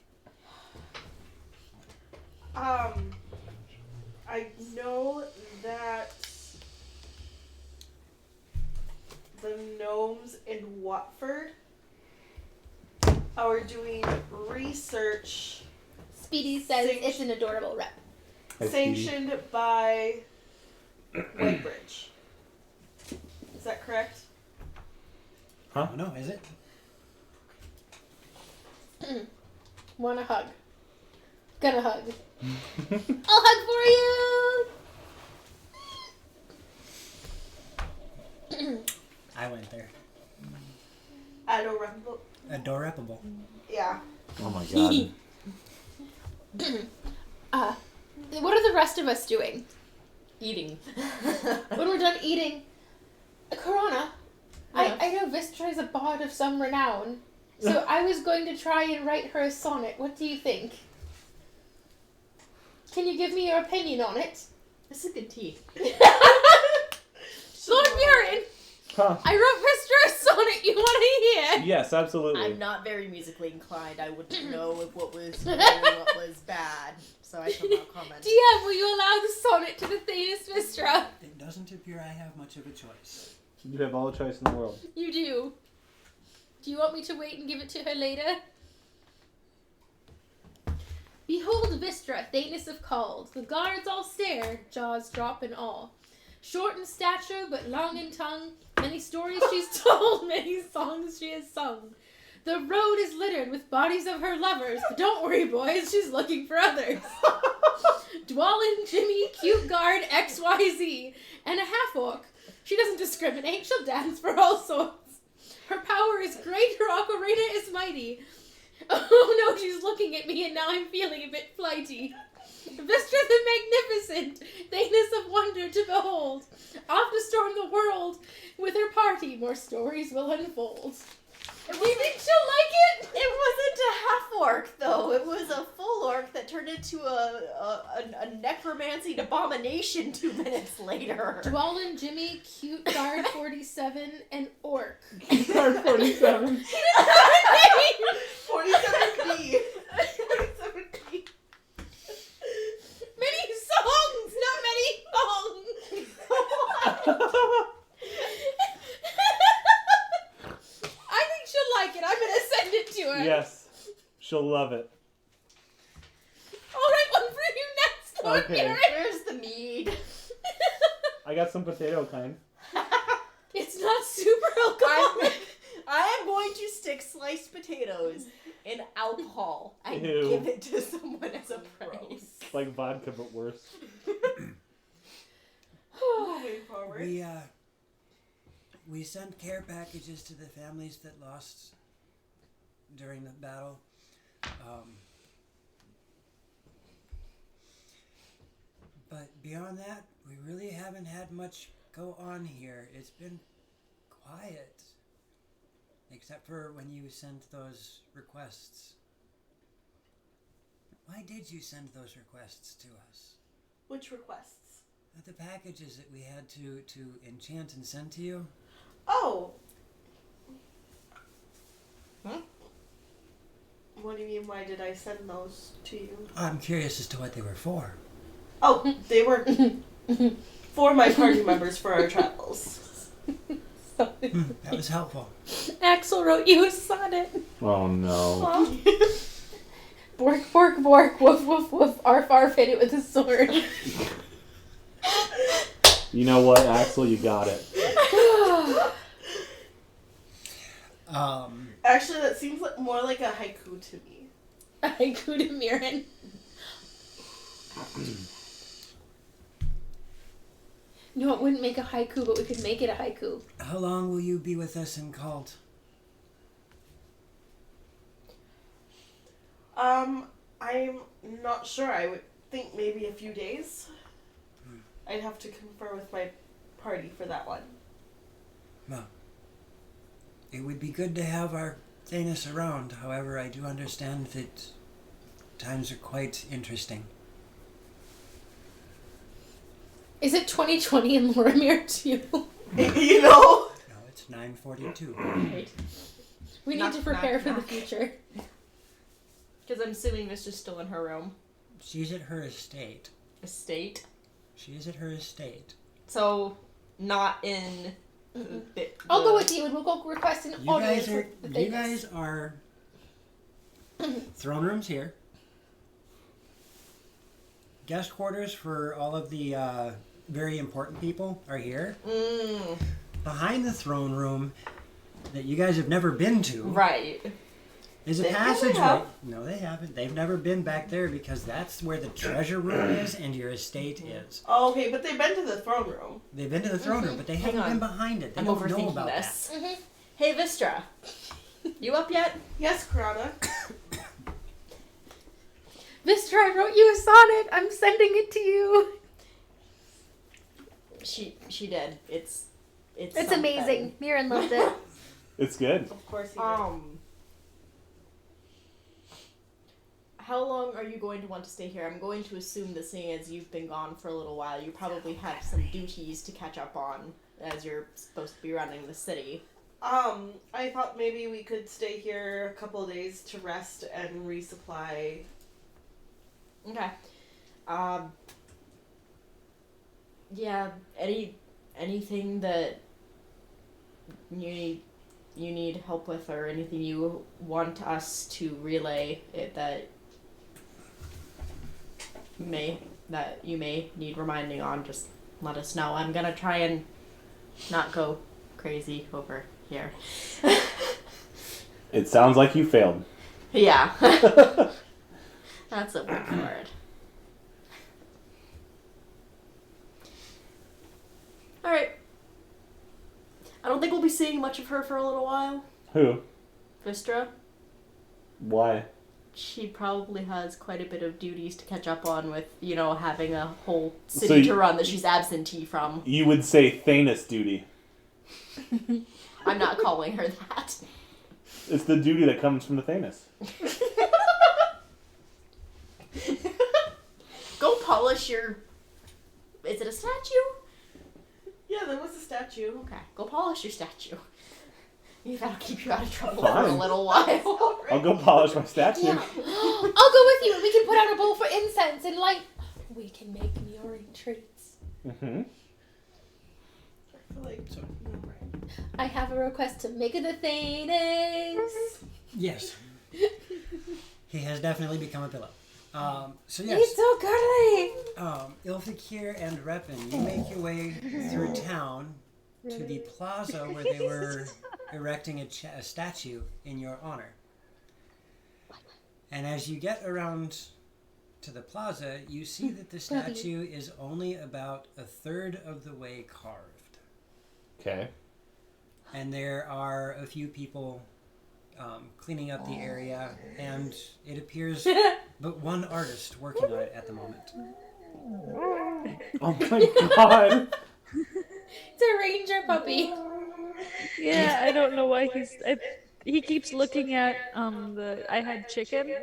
I know that the gnomes in Watford are doing research. Speedy says it's an adorable rep. Sanctioned by Whitebridge. Is that correct? Huh? No, is it? Want a hug? Gonna hug. I'll hug for you! I went there. Adorable. Adorable. Yeah. Oh my god. What are the rest of us doing? Eating. When we're done eating, Corona, Yeah. I know Vistra is a bard of some renown, so I was going to try and write her a sonnet. What do you think? Can you give me your opinion on it? This is good tea. Lord Murin, Huh. I wrote Vistra a sonnet. You want to hear? Yes, absolutely. I'm not very musically inclined. I wouldn't know if what was good and what was bad, so I shall not comment. DM, will you allow the sonnet to the Thanos Vistra? It doesn't appear I have much of a choice. You have all the choice in the world. You do. Do you want me to wait and give it to her later? Behold Vistra, Thanos of Cald. The guards all stare, jaws drop in awe. Short in stature, but long in tongue. Many stories she's told, many songs she has sung. The road is littered with bodies of her lovers, but don't worry, boys, she's looking for others. Dwallin, Jimmy, cute guard, XYZ, and a half-orc. She doesn't discriminate, she'll dance for all sorts. Her power is great, her ocarina is mighty. Oh no, she's looking at me and now I'm feeling a bit flighty. Vistra the Magnificent, Thanos of wonder to behold. Off to storm the world with her party, more stories will unfold. Do you think she'll like it? It wasn't a half-orc, though. It was a full orc that turned into a necromancy abomination 2 minutes later. Dwallin, Jimmy, cute guard 47, and orc. Guard 47. 47B. 47B. Many songs, not many songs. I think she'll like it. I'm gonna send it to her. Yes. She'll love it. All right, one for you next, Lord Okay. Mary. Where's the mead? I got some potato kind. It's not super alcoholic. I am going to stick sliced potatoes in alcohol and Ew. give it to someone as a praise. It's like vodka, but worse. Moving forward. We sent care packages to the families that lost during the battle. But beyond that, we really haven't had much go on here. It's been quiet. Except for when you sent those requests. Why did you send those requests to us? Which requests? The packages that we had to enchant and send to you? Oh. why did I send those to you? I'm curious as to what they were for. Oh, they were for my party members for our travels. That was helpful. Axel wrote you a sonnet. Oh no. Aw. Bork, bork, bork, woof, woof, woof, arf, arf, hit it with a sword. You know what, Axel? You got it. Actually, that seems more like a haiku to me. A haiku to Mirren. No, it wouldn't make a haiku, but we could make it a haiku. How long will you be with us in cult? I'm not sure. I would think maybe a few days. I'd have to confer with my party for that one. Well, it would be good to have our Thanos around. However, I do understand that times are quite interesting. Is it 2020 in Loromir too? You know? No, it's 9:42. Right. We need Knock, to prepare knock, for knock. the future. Because I'm assuming Miss is still in her room. She's at her estate. Estate. She is at her estate. So, not in. I'll go with you and we'll go request an You audience. guys are with the you guys are throne rooms here. Guest quarters for all of the very important people are here. Behind the throne room that you guys have never been to. Right. Is a They passageway. have. No, they haven't. They've never been back there because that's where the treasure room is and your estate is. Oh, okay, but they've been to the throne room. They've been to the throne room, but they haven't on. been behind it. They I'm don't know overthinking about this. that. Hey, Vistra. You up yet? Yes, Karana. Vistra, I wrote you a sonnet. I'm sending it to you. She did. It's It's amazing. Mirren loved it. It's good. Of course he did. How long are you going to want to stay here? I'm going to assume that seeing as you've been gone for a little while, you probably have some duties to catch up on as you're supposed to be running the city. I thought maybe we could stay here a couple of days to rest and resupply. Okay. Yeah, anything that you need help with or anything you want us to relay that you may need reminding on, just let us know. I'm gonna try and not go crazy over here. It sounds like you failed. Yeah. That's a word for it. Alright. I don't think we'll be seeing much of her for a little while. Who? Vistra. Why? She probably has quite a bit of duties to catch up on with, having a whole So city to run that she's absentee from. You would say Thanos duty. I'm not calling her that. It's the duty that comes from the Thanos. Go polish your... Is it a statue? Yeah, there was a statue. Okay, go polish your statue. That'll keep you out of trouble Fine. for a little while. I'll go polish my statue. Yeah. I'll go with you and we can put out a bowl for incense and light. We can make Mirren treats. Mm-hmm. I feel like I have a request to make it a Thanos. Yes. He has definitely become a pillow. So yes. He's so cuddly. Ilfikir and Repin, you make your way through town to the plaza where they were erecting a statue in your honor. And as you get around to the plaza, you see that the statue is only about a third of the way carved. Okay. And there are a few people cleaning up the area, and it appears but one artist working on it at the moment. Oh my god! It's a ranger puppy. Yeah, I don't know why he keeps looking at I had chicken.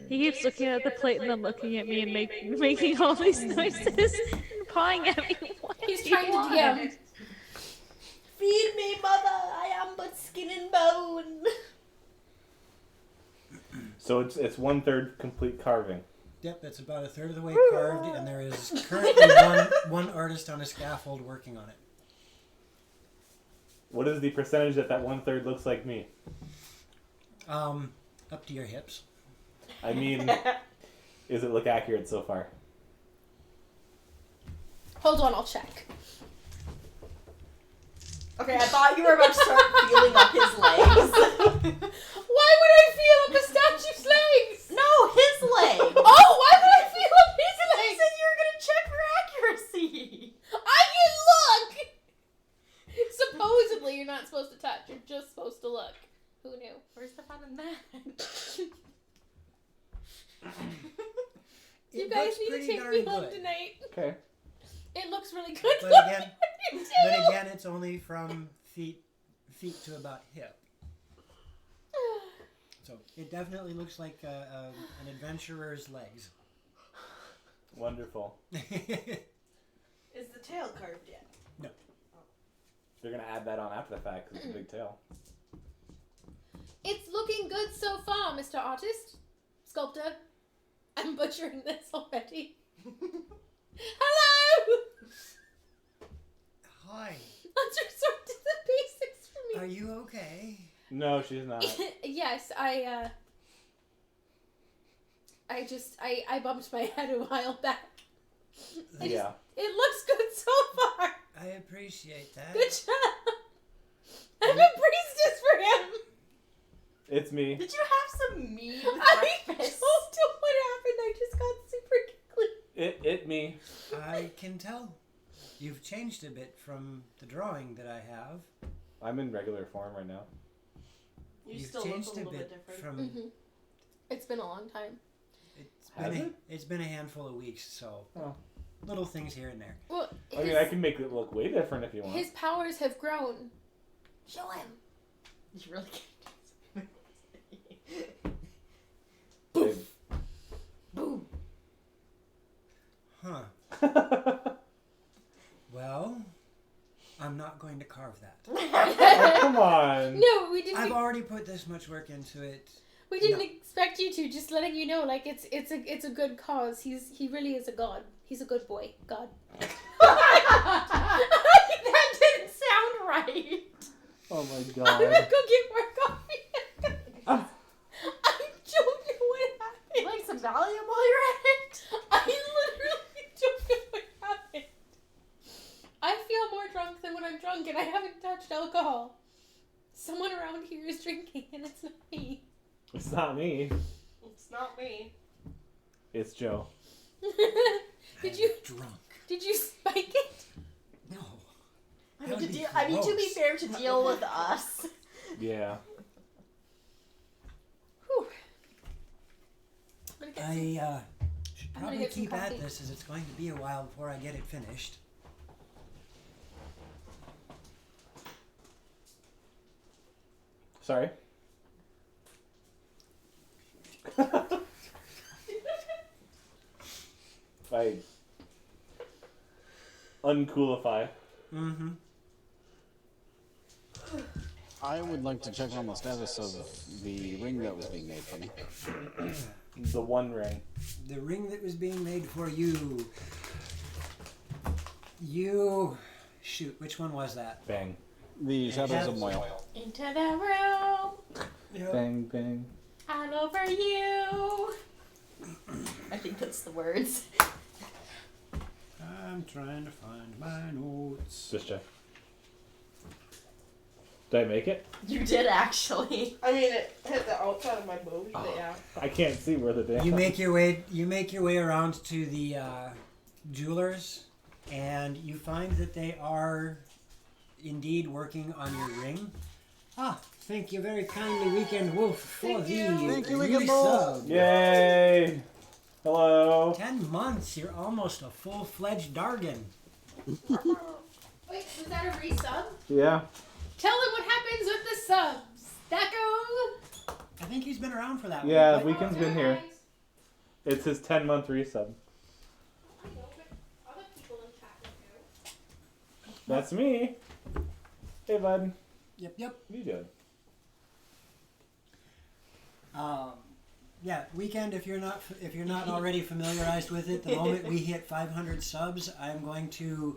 He keeps looking at the plate and then looking at me and making all these noises and pawing at me. What He's do trying you to want? DM. Feed me, mother, I am but skin and bone. So it's 1/3 complete carving. Yep, it's about a third of the way carved, and there is currently one artist on a scaffold working on it. What is the percentage that 1/3 looks like me? Up to your hips. I mean, does it look accurate so far? Hold on, I'll check. Okay, I thought you were about to start feeling up his legs. Why would I feel up a statue's legs? No, his legs. Oh, why would I feel up his You legs? said you were gonna check for accuracy. I can look! Supposedly you're not supposed to touch, you're just supposed to look. Who knew? Where's the fun in that? You It guys looks need to pretty take darn me home good. tonight. Okay. It looks really good. But again, it's only from feet to about hip. So it definitely looks like an adventurer's legs. Wonderful. Is the tail carved yet? No. They're gonna add that on after the fact because it's a big tail. It's looking good so far, Mr. Artist. Sculptor. I'm butchering this already. Hello! Hi. Let's resort to the basics for me. Are you okay? No, she's not. Yes, I bumped my head a while back. Yeah. It looks good so far. I appreciate that. Good job. I'm a priestess for him. It's me. Did you have some meat with I breakfast? don't know what happened. I just got super giggly. It me. I can tell. You've changed a bit from the drawing that I have. I'm in regular form right now. You still look a little bit different. from. It's been a long time. It's been a handful of weeks, so little things here and there. Well, I mean, I can make it look way different if you want. his powers have grown. Show him. You really can't. Boom. Boom. Huh. Well, I'm not going to carve that. Oh, come on. No, we didn't. I've already put this much work into it. We didn't expect you to. Just letting you know, like it's a good cause. He really is a god. He's a good boy. God. That didn't sound right. Oh my I'm god. gonna go get more coffee. I don't know what happened. You like some Valium while you're at it? I literally don't know what happened. I feel more drunk than when I'm drunk, and I haven't touched alcohol. Someone around here is drinking, and it's not me. It's not me. It's not me. It's Joe. Did you drunk? Did you spike it? No. I mean, to be fair, to deal with us. Yeah. Whew. I should I'm gonna probably get some keep at coffee. this, as it's going to be a while before I get it finished. Sorry. I uncoolify. Mm-hmm. I would like to check on the status of the ring that was being made for me. The one ring. The ring that was being made for you. Shoot, which one was that? Bang. The Shadows of Moyle. Into the room. Yep. Bang, bang. All over you. I think that's the words. I'm trying to find my notes. Just check. Did I make it? You did actually. I mean, it hit the outside of my boob, but yeah. I can't see where the damn. You make your way around to the jewelers, and you find that they are indeed working on your ring. Ah, thank you very kindly, Weekend Wolf, for the Thank you, new Weekend Wolf. sub. Yay! Hello. 10 months, you're almost a full-fledged Dargan. Wait, was that a resub? Yeah. Tell them what happens with the subs. Stacko. I think he's been around for that Yeah, one. Weekend's been here. It's his 10-month resub. I know, but other people in chat will do. That's me. Hey, bud. Yep. What are you doing? Yeah, weekend. If you're not already familiarized with it, the moment we hit 500 subs, I'm going to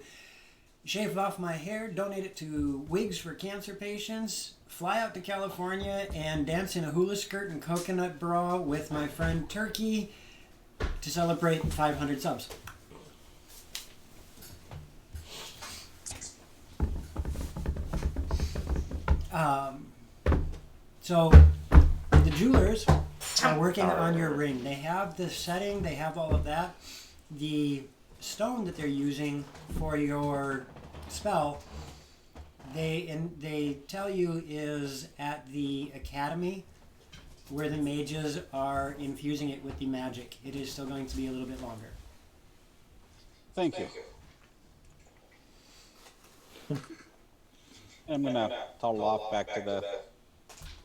shave off my hair, donate it to Wigs for Cancer Patients, fly out to California, and dance in a hula skirt and coconut bra with my friend Turkey to celebrate 500 subs. So the jewelers are working on your ring. They have the setting, they have all of that. The stone that they're using for your spell, they tell you is at the academy where the mages are infusing it with the magic. It is still going to be a little bit longer. Thank you. I'm gonna toddle off back to the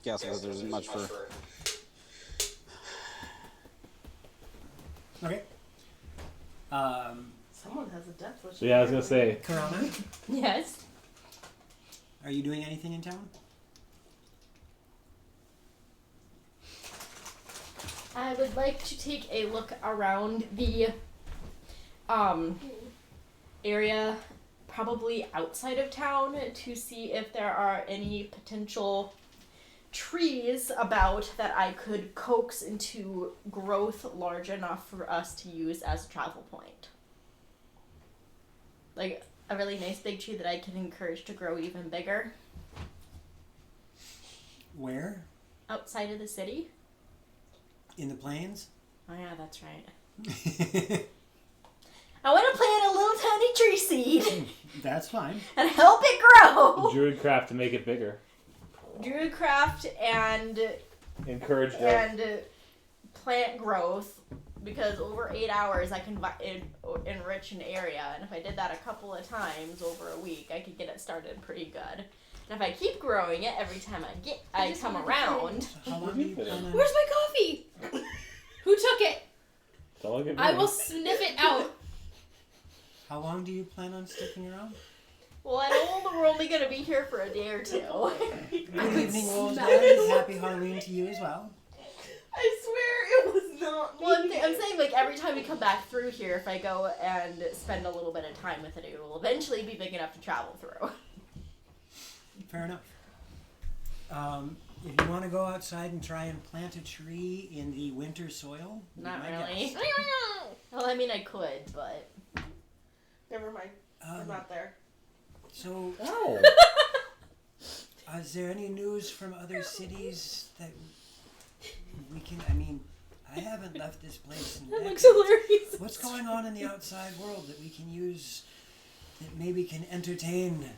castle because there isn't much for. Okay. Someone has a death wish. Yeah, I was gonna say. Karana, Yes. are you doing anything in town? I would like to take a look around the area, probably outside of town, to see if there are any potential trees about that I could coax into growth large enough for us to use as a travel point. Like a really nice big tree that I can encourage to grow even bigger. Where? Outside of the city? In the plains? Oh yeah, that's right. I want to plant a little tiny tree seed That's fine. and help it grow. Druidcraft to make it bigger. Druidcraft and Encourage growth. and plant growth, because over 8 hours I can enrich an area, and if I did that a couple of times over a week, I could get it started pretty good. And if I keep growing it every time I come around. How long do you plan on... Where's my coffee? Who took it? Don't look at me. I will sniff it out. How long do you plan on sticking around? Well, I know we're only going to be here for a day or two. Good evening, Wolves. Happy Halloween to you as well. I swear it was not me. Well, I'm saying, like, every time we come back through here, if I go and spend a little bit of time with it, it will eventually be big enough to travel through. Fair enough. If you want to go outside and try and plant a tree in the winter soil, Not my really. guess. Well, I mean, I could, but... Never mind. I'm not there. So, Oh. Is there any news from other cities that we can? I mean, I haven't left this place in That looks decades. hilarious. What's going on in the outside world that we can use that maybe can entertain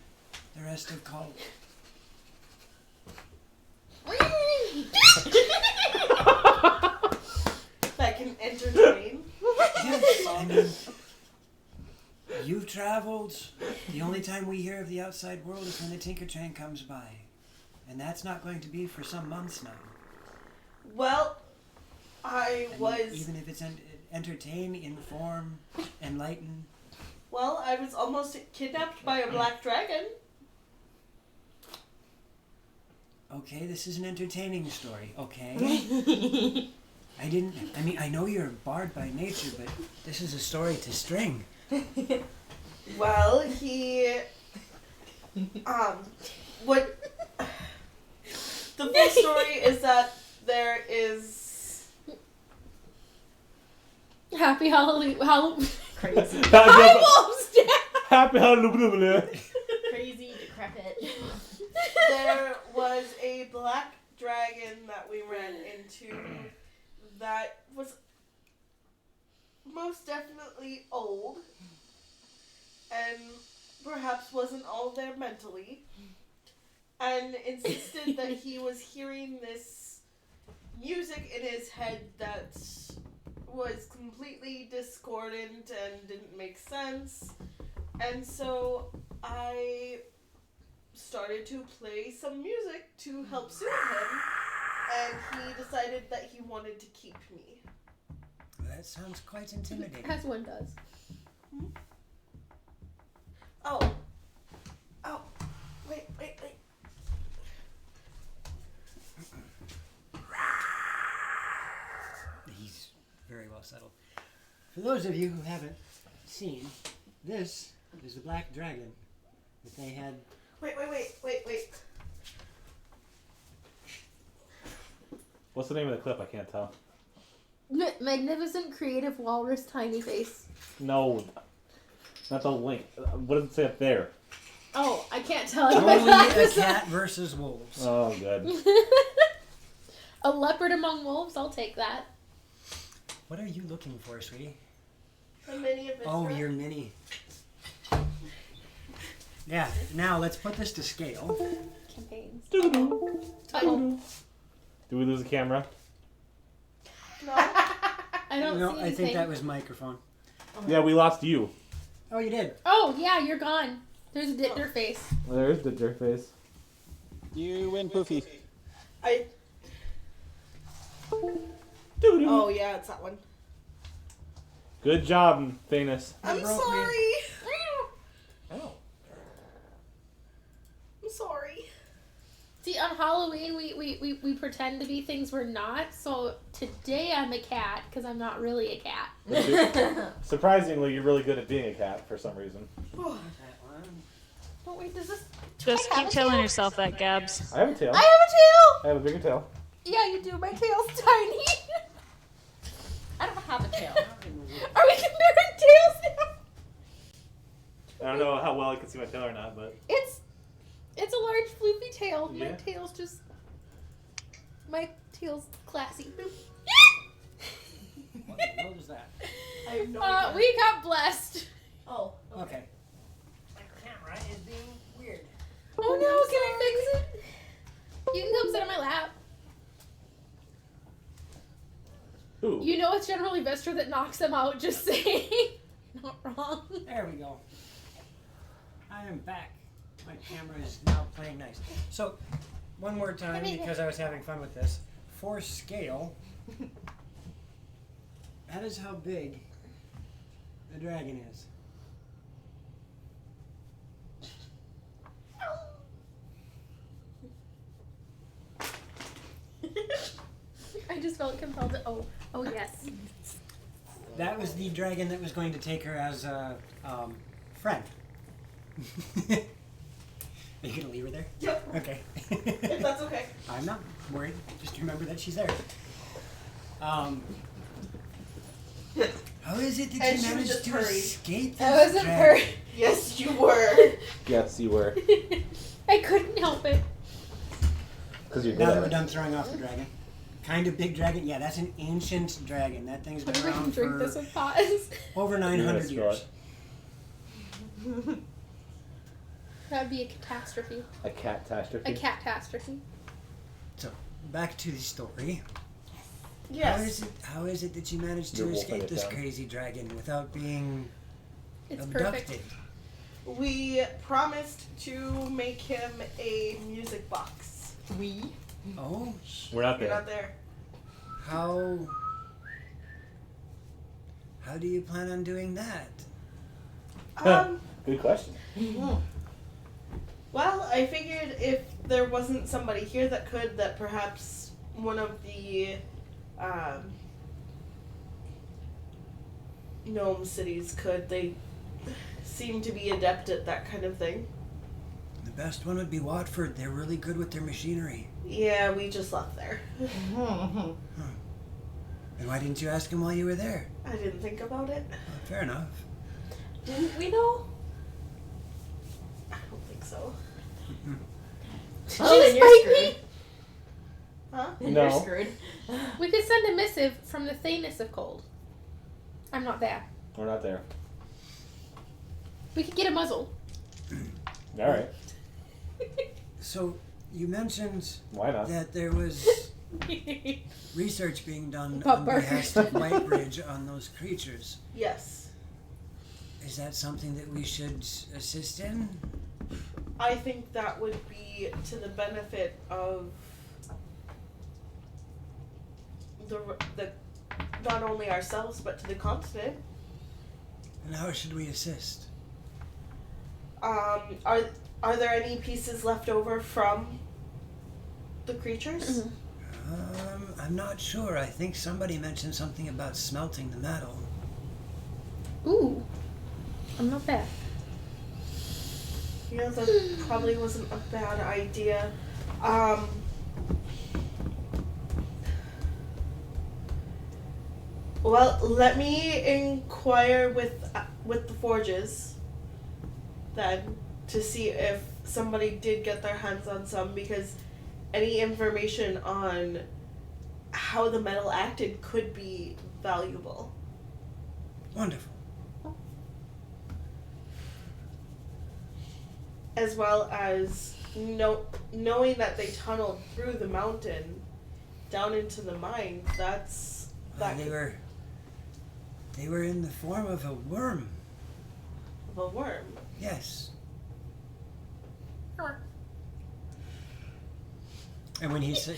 the rest of college? That can entertain. Yes, I mean, you've traveled. The only time we hear of the outside world is when the Tinker Train comes by. And that's not going to be for some months now. Well, I mean, was. even if it's entertain, inform, enlighten. Well, I was almost kidnapped by a black dragon. Okay, this is an entertaining story, okay? I know you're a bard by nature, but this is a story to string. Well, what, the full story is that there is... Happy Halloween. Crazy. Hi, Wolf's Dad! Happy Halloween. Crazy, decrepit. There was a black dragon that we ran into that was most definitely old and perhaps wasn't all there mentally, and insisted that he was hearing this music in his head that was completely discordant and didn't make sense. And so I started to play some music to help soothe him, and he decided that he wanted to keep me. That sounds quite intimidating. As one does. Oh, wait. all settled. For those of you who haven't seen, this is the black dragon that they had. Wait. What's the name of the clip? I can't tell. Magnificent creative walrus tiny face. No, not the link. What does it say up there? Oh, I can't tell you. Only a cat versus wolves. Oh, good. A leopard among wolves, I'll take that. What are you looking for, sweetie? A mini of it. Oh, your mini. Yeah, now let's put this to scale. Campaigns. Do we lose the camera? No. I don't No, see I anything. think that was microphone. Yeah, we lost you. Oh, you did? Oh, yeah, you're gone. There's a dirt face. There's the dirt face. You win, Poofy. Oh, yeah, it's that one. Good job, Thanos. I'm sorry. Oh. I'm sorry. See, on Halloween, we pretend to be things we're not. So today I'm a cat because I'm not really a cat. Surprisingly, you're really good at being a cat for some reason. Oh, wait, does this... Just keep telling yourself that, Gabs. I have a tail. I have a tail! I have a bigger tail. Yeah, you do. My tail's tiny. I don't have a tail. Are we comparing tails now? I don't know how well I can see my tail or not, but... It's a large floofy tail. Yeah. My tail's just... My tail's classy. What the hell is that? I have no idea. We got blessed. Oh. Okay. My camera is being weird. Oh no, can I fix it? You can come sit on my lap. Ooh. You know it's generally Vistra that knocks them out, just saying. Not wrong. There we go. I am back. My camera is now playing nice. So, one more time, because I was having fun with this. For scale, that is how big the dragon is. I just felt compelled to. Oh yes. That was the dragon that was going to take her as a friend. Are you gonna leave her there? Yep. Okay. If that's okay. I'm not worried. Just remember that she's there. How is it that And you she was managed just to hurried. escape this I wasn't dragon? hurt. Yes, you were. Yes, you were. I couldn't help it. Because you're good Now that at we're it. done throwing off the dragon. Kind of big dragon? Yeah, that's an ancient dragon. That thing's been Everybody around drink for this with pause. over You're 900 gonna years. That would be a catastrophe. A catastrophe. A catastrophe. So, back to the story. Yes. How is it that you managed to You're escape wolfing it this down. crazy dragon without being It's abducted? perfect. We promised to make him a music box. Oh, We're not You're there. not there. how do you plan on doing that? Good question. Well, I figured if there wasn't somebody here that could, that perhaps one of the gnome cities could. They seem to be adept at that kind of thing. The best one would be Watford. They're really good with their machinery. Yeah, we just left there. And why didn't you ask him while you were there? I didn't think about it. Fair enough. Didn't we know? I don't think so. Did Oh, you then you're spite screwed. me? Huh? Then No. you're screwed. We could send a missive from the Thanos of Cold. I'm not there. We're not there. We could get a muzzle. All right. So, you mentioned Why not? that there was research being done About on burgers. behest of Whitebridge on those creatures. Yes. Is that something that we should assist in? I think that would be to the benefit of the not only ourselves but to the continent. And how should we assist? Are there any pieces left over from the creatures? I'm not sure. I think somebody mentioned something about smelting the metal. Ooh. I'm not bad. Yeah, that probably wasn't a bad idea. Well, let me inquire with the forges then to see if somebody did get their hands on some, because any information on how the metal acted could be valuable. Wonderful. As well as knowing that they tunneled through the mountain down into the mine. They were in the form of a worm. Of a worm? Yes. And when he said,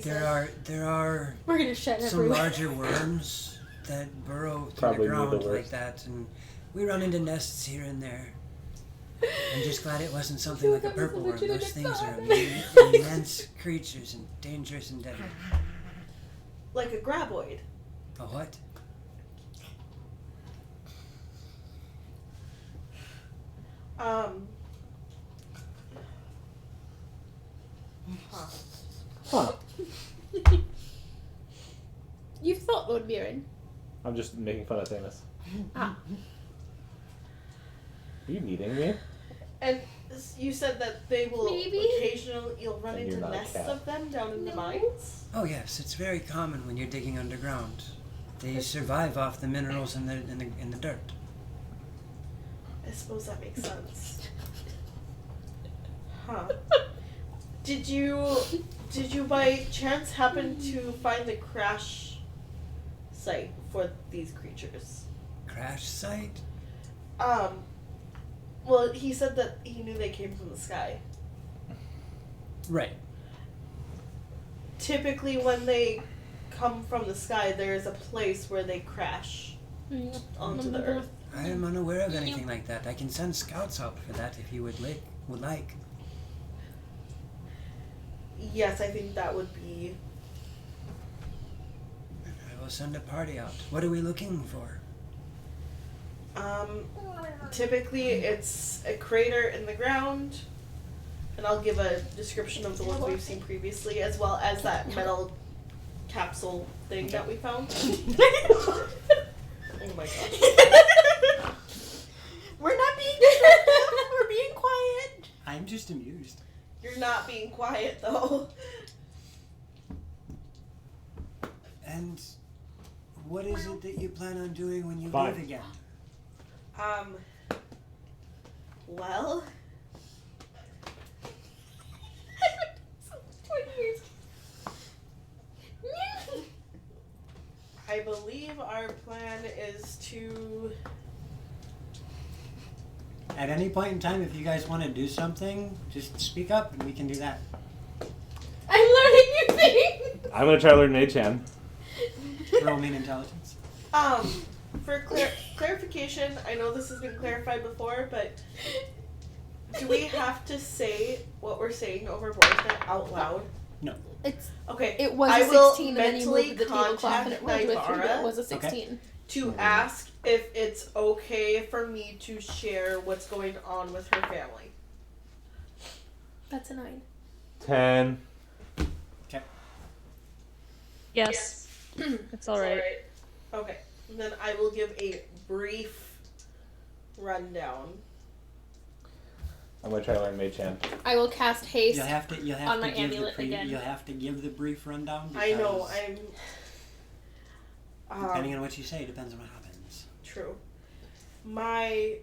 there are We're gonna shut some everywhere. larger worms that burrow through Probably the need the ground worst. like that, and we run into nests here and there. I'm just glad it wasn't something like a purple worm. Those things are immense creatures and dangerous and deadly. Like a graboid. A what? Huh. You've thought, Lord Viren. I'm just making fun of Thanos. Ah. Are you needing me? And you said that they will occasionally, you'll run And into you're not a nests cat. of them down in the mines? Oh yes, it's very common when you're digging underground. They survive off the minerals in the dirt. I suppose that makes sense. Huh. Did you by chance happen to find the crash site for these creatures? Crash site? Well, he said that he knew they came from the sky. Right. Typically when they come from the sky, there is a place where they crash onto the earth. I am unaware of anything like that. I can send scouts out for that if you would like. Yes, I think that would be... I will send a party out. What are we looking for? Typically it's a crater in the ground, and I'll give a description of the ones we've seen previously, as well as that metal capsule thing that we found. Oh my gosh. We're not being disruptive, we're being quiet. I'm just amused. You're not being quiet though. And what is it that you plan on doing when you Fine. leave again? Well... 20 years. I believe our plan is to... At any point in time, if you guys want to do something, just speak up and we can do that. I'm learning new things. I'm gonna try to learn Mage Hand. Roll me an intelligence. For clarification, I know this has been clarified before, but do we have to say what we're saying over voice out loud? No. Okay. It was I a will 16 and then you mentally moved the tablecloth and it rolled to a 3, but contact it was a Nivara 16. to ask if it's okay for me to share what's going on with her family. That's a 9. 10. Okay. Yes. It's alright. Okay. Then I will give a brief rundown. I'm gonna try to learn Mage Hand. I will cast haste You'll have on to my give amulet the again. You'll have to give the brief rundown. I know, because I'm... depending on what you say, depends on what happens. True. My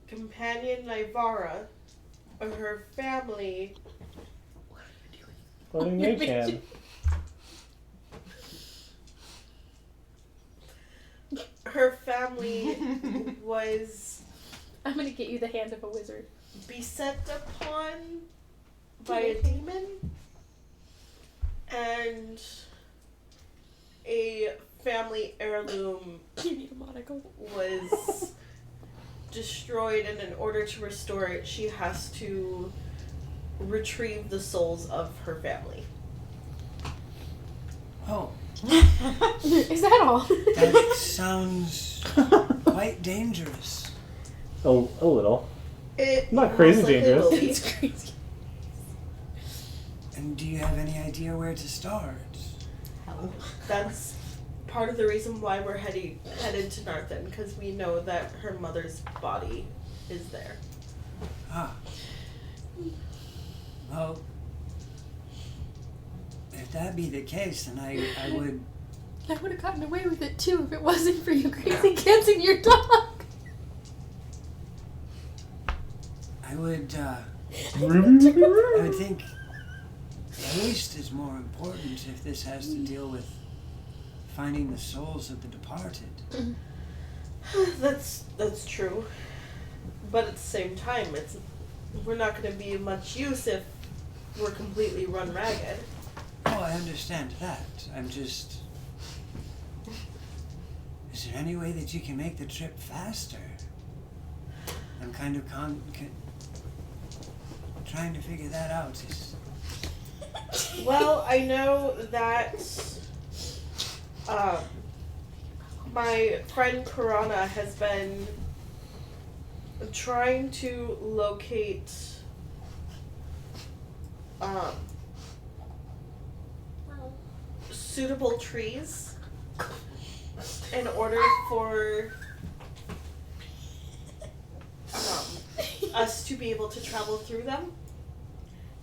companion Nivara, her family... Learning Mage Hand. Her family was I'm gonna get you the hand of a wizard. beset upon by a demon, and a family heirloom You need a monocle. was destroyed, and in order to restore it, she has to retrieve the souls of her family. Oh, Is that all? that sounds quite dangerous. A little. It Not crazy most likely dangerous. will be. It's crazy. And do you have any idea where to start? That's part of the reason why we're headed to Narthen, because we know that her mother's body is there. Ah. Well, if that be the case, then I would. I would have gotten away with it too if it wasn't for you crazy dancing your dog. I would think haste is more important if this has to deal with finding the souls of the departed. That's true, but at the same time, we're not going to be of much use if we're completely run ragged. Oh, I understand that. I'm just. Is there any way that you can make the trip faster? I'm kind of trying to figure that out. Well, I know that my friend Karana has been trying to locate suitable trees in order for us to be able to travel through them.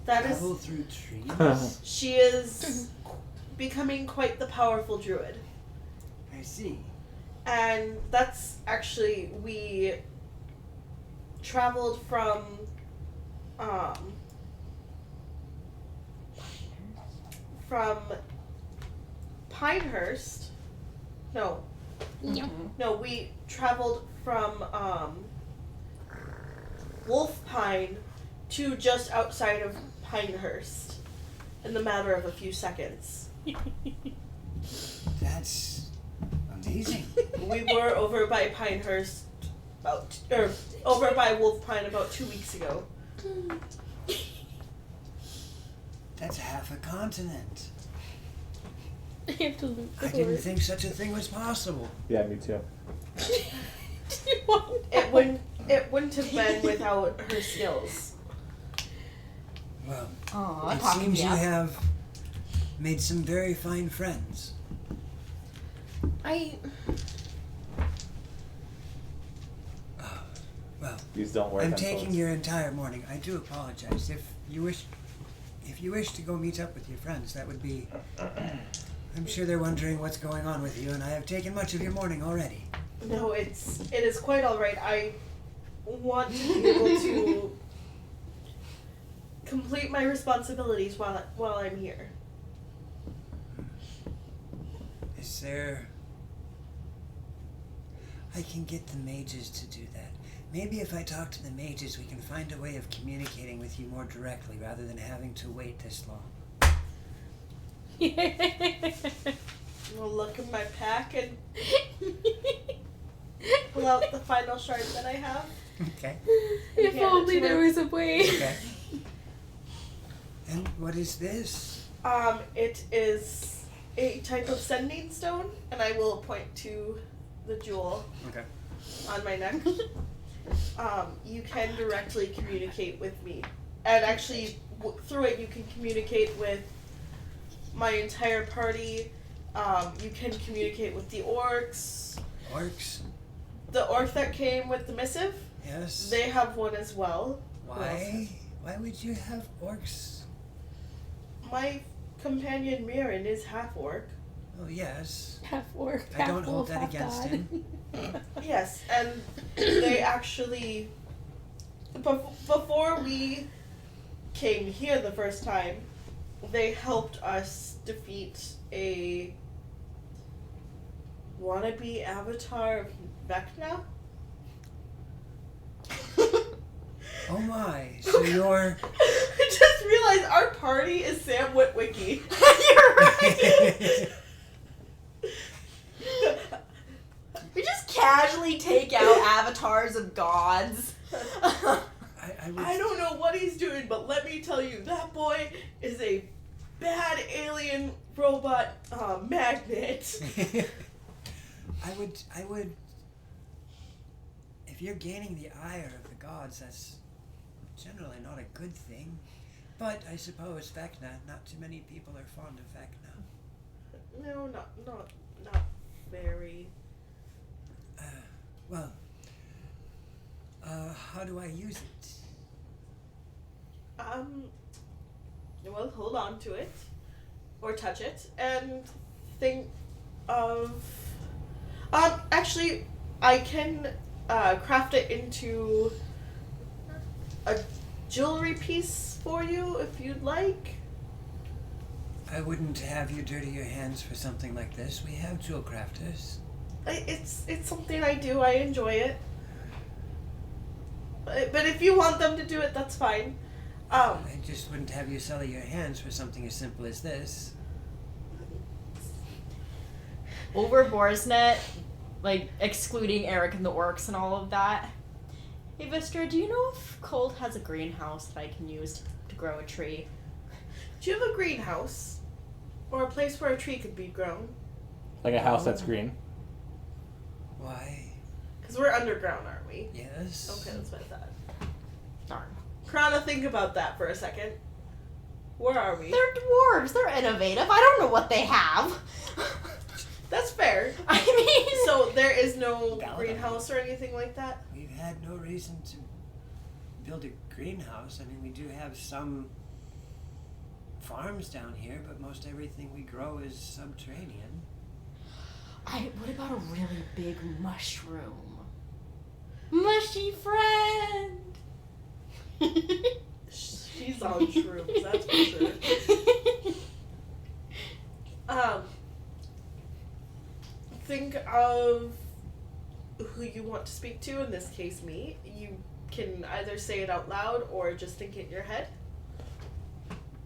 Travel through trees? She is becoming quite the powerful druid. I see. And that's actually, we traveled from Pinehurst. No, we traveled from Wolf Pine to just outside of Pinehurst in the matter of a few seconds. That's amazing. We were over by Pinehurst over by Wolf Pine about 2 weeks ago. That's half a continent. I have to loop the I didn't horse. think such a thing was possible. Yeah, me too. It wouldn't have been without her skills. Well, Aw, it talking seems you up. have made some very fine friends. Well, These don't work. I'm on taking phones. your entire morning. I do apologize. If you wish to go meet up with your friends, that would be. I'm sure they're wondering what's going on with you, and I have taken much of your morning already. No, it is quite all right. I want to be able to complete my responsibilities while I'm here. Is there... I can get the mages to do that. Maybe if I talk to the mages, we can find a way of communicating with you more directly rather than having to wait this long. We'll look in my pack and pull out the final shard that I have. Okay. If only there was a way. Okay. And what is this? It is a type of sending stone, and I will point to the jewel Okay. on my neck. You can directly communicate with me, and actually through it you can communicate with my entire party. You can communicate with the orcs. Orcs? The orc that came with the missive? Yes. They have one as well. Why? Why would you have orcs? My companion Mirren is half orc. Oh, yes. Half orc, I half don't hold wolf, that half against god. him. Yes, and they actually, before we came here the first time, they helped us defeat a wannabe avatar of Vecna. Oh my, so you're... I just realized our party is Sam Witwicky. You're right. We just casually take out avatars of gods. I don't know what he's doing, but let me tell you, that boy is a bad alien robot magnet. I would. If you're gaining the ire of the gods, that's generally not a good thing. But I suppose Vecna, not too many people are fond of Vecna. No, not very. How do I use it? Well, hold on to it, or touch it, and think of. Actually, I can craft it into a jewelry piece for you if you'd like. I wouldn't have you dirty your hands for something like this. We have jewel crafters. It's something I do. I enjoy it. But if you want them to do it, that's fine. I just wouldn't have you sully your hands for something as simple as this. Over Boar's net, like excluding Eric and the orcs and all of that. Hey Vistra, do you know if Cold has a greenhouse that I can use to grow a tree? Do you have a greenhouse? Or a place where a tree could be grown? Like a house that's green. Why? Because we're underground, aren't we? Yes. Okay, that's what I thought. Darn. Krana, think about that for a second. Where are we? They're dwarves. They're innovative. I don't know what they have. That's fair. I mean... So there is no greenhouse or anything like that? We've had no reason to build a greenhouse. I mean, we do have some farms down here, but most everything we grow is subterranean. What about a really big mushroom? Mushy friend! She's on shrooms, that's for sure. Think of who you want to speak to, in this case me. You can either say it out loud or just think it in your head.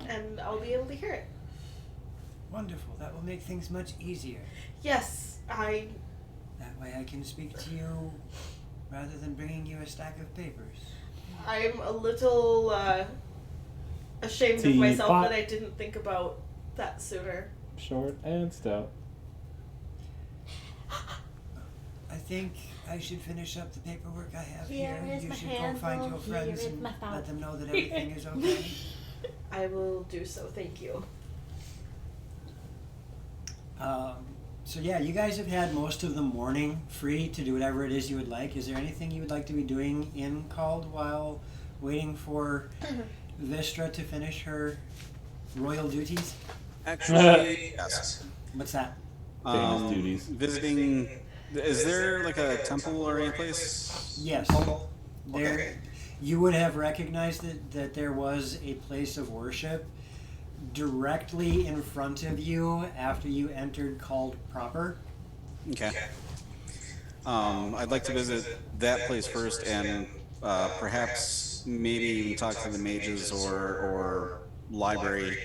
And I'll be able to hear it. Wonderful. That will make things much easier. Yes, That way I can speak to you rather than bringing you a stack of papers. I'm a little ashamed of myself that I didn't think about that sooner. Short and stout. I think I should finish up the paperwork I have Here here. is You my should go find handle, your friends here is and my thumb. let them know that everything is okay. I will do so, thank you. So yeah, you guys have had most of the morning free to do whatever it is you would like. Is there anything you would like to be doing in Called while waiting for Vistra to finish her royal duties? Actually, yes. What's that? Famous duties. Visiting. Is there like a temple or any place? Yes. There, you would have recognized that there was a place of worship directly in front of you after you entered Called proper. Okay. I'd like to visit that place first and perhaps maybe even talk to the mages or library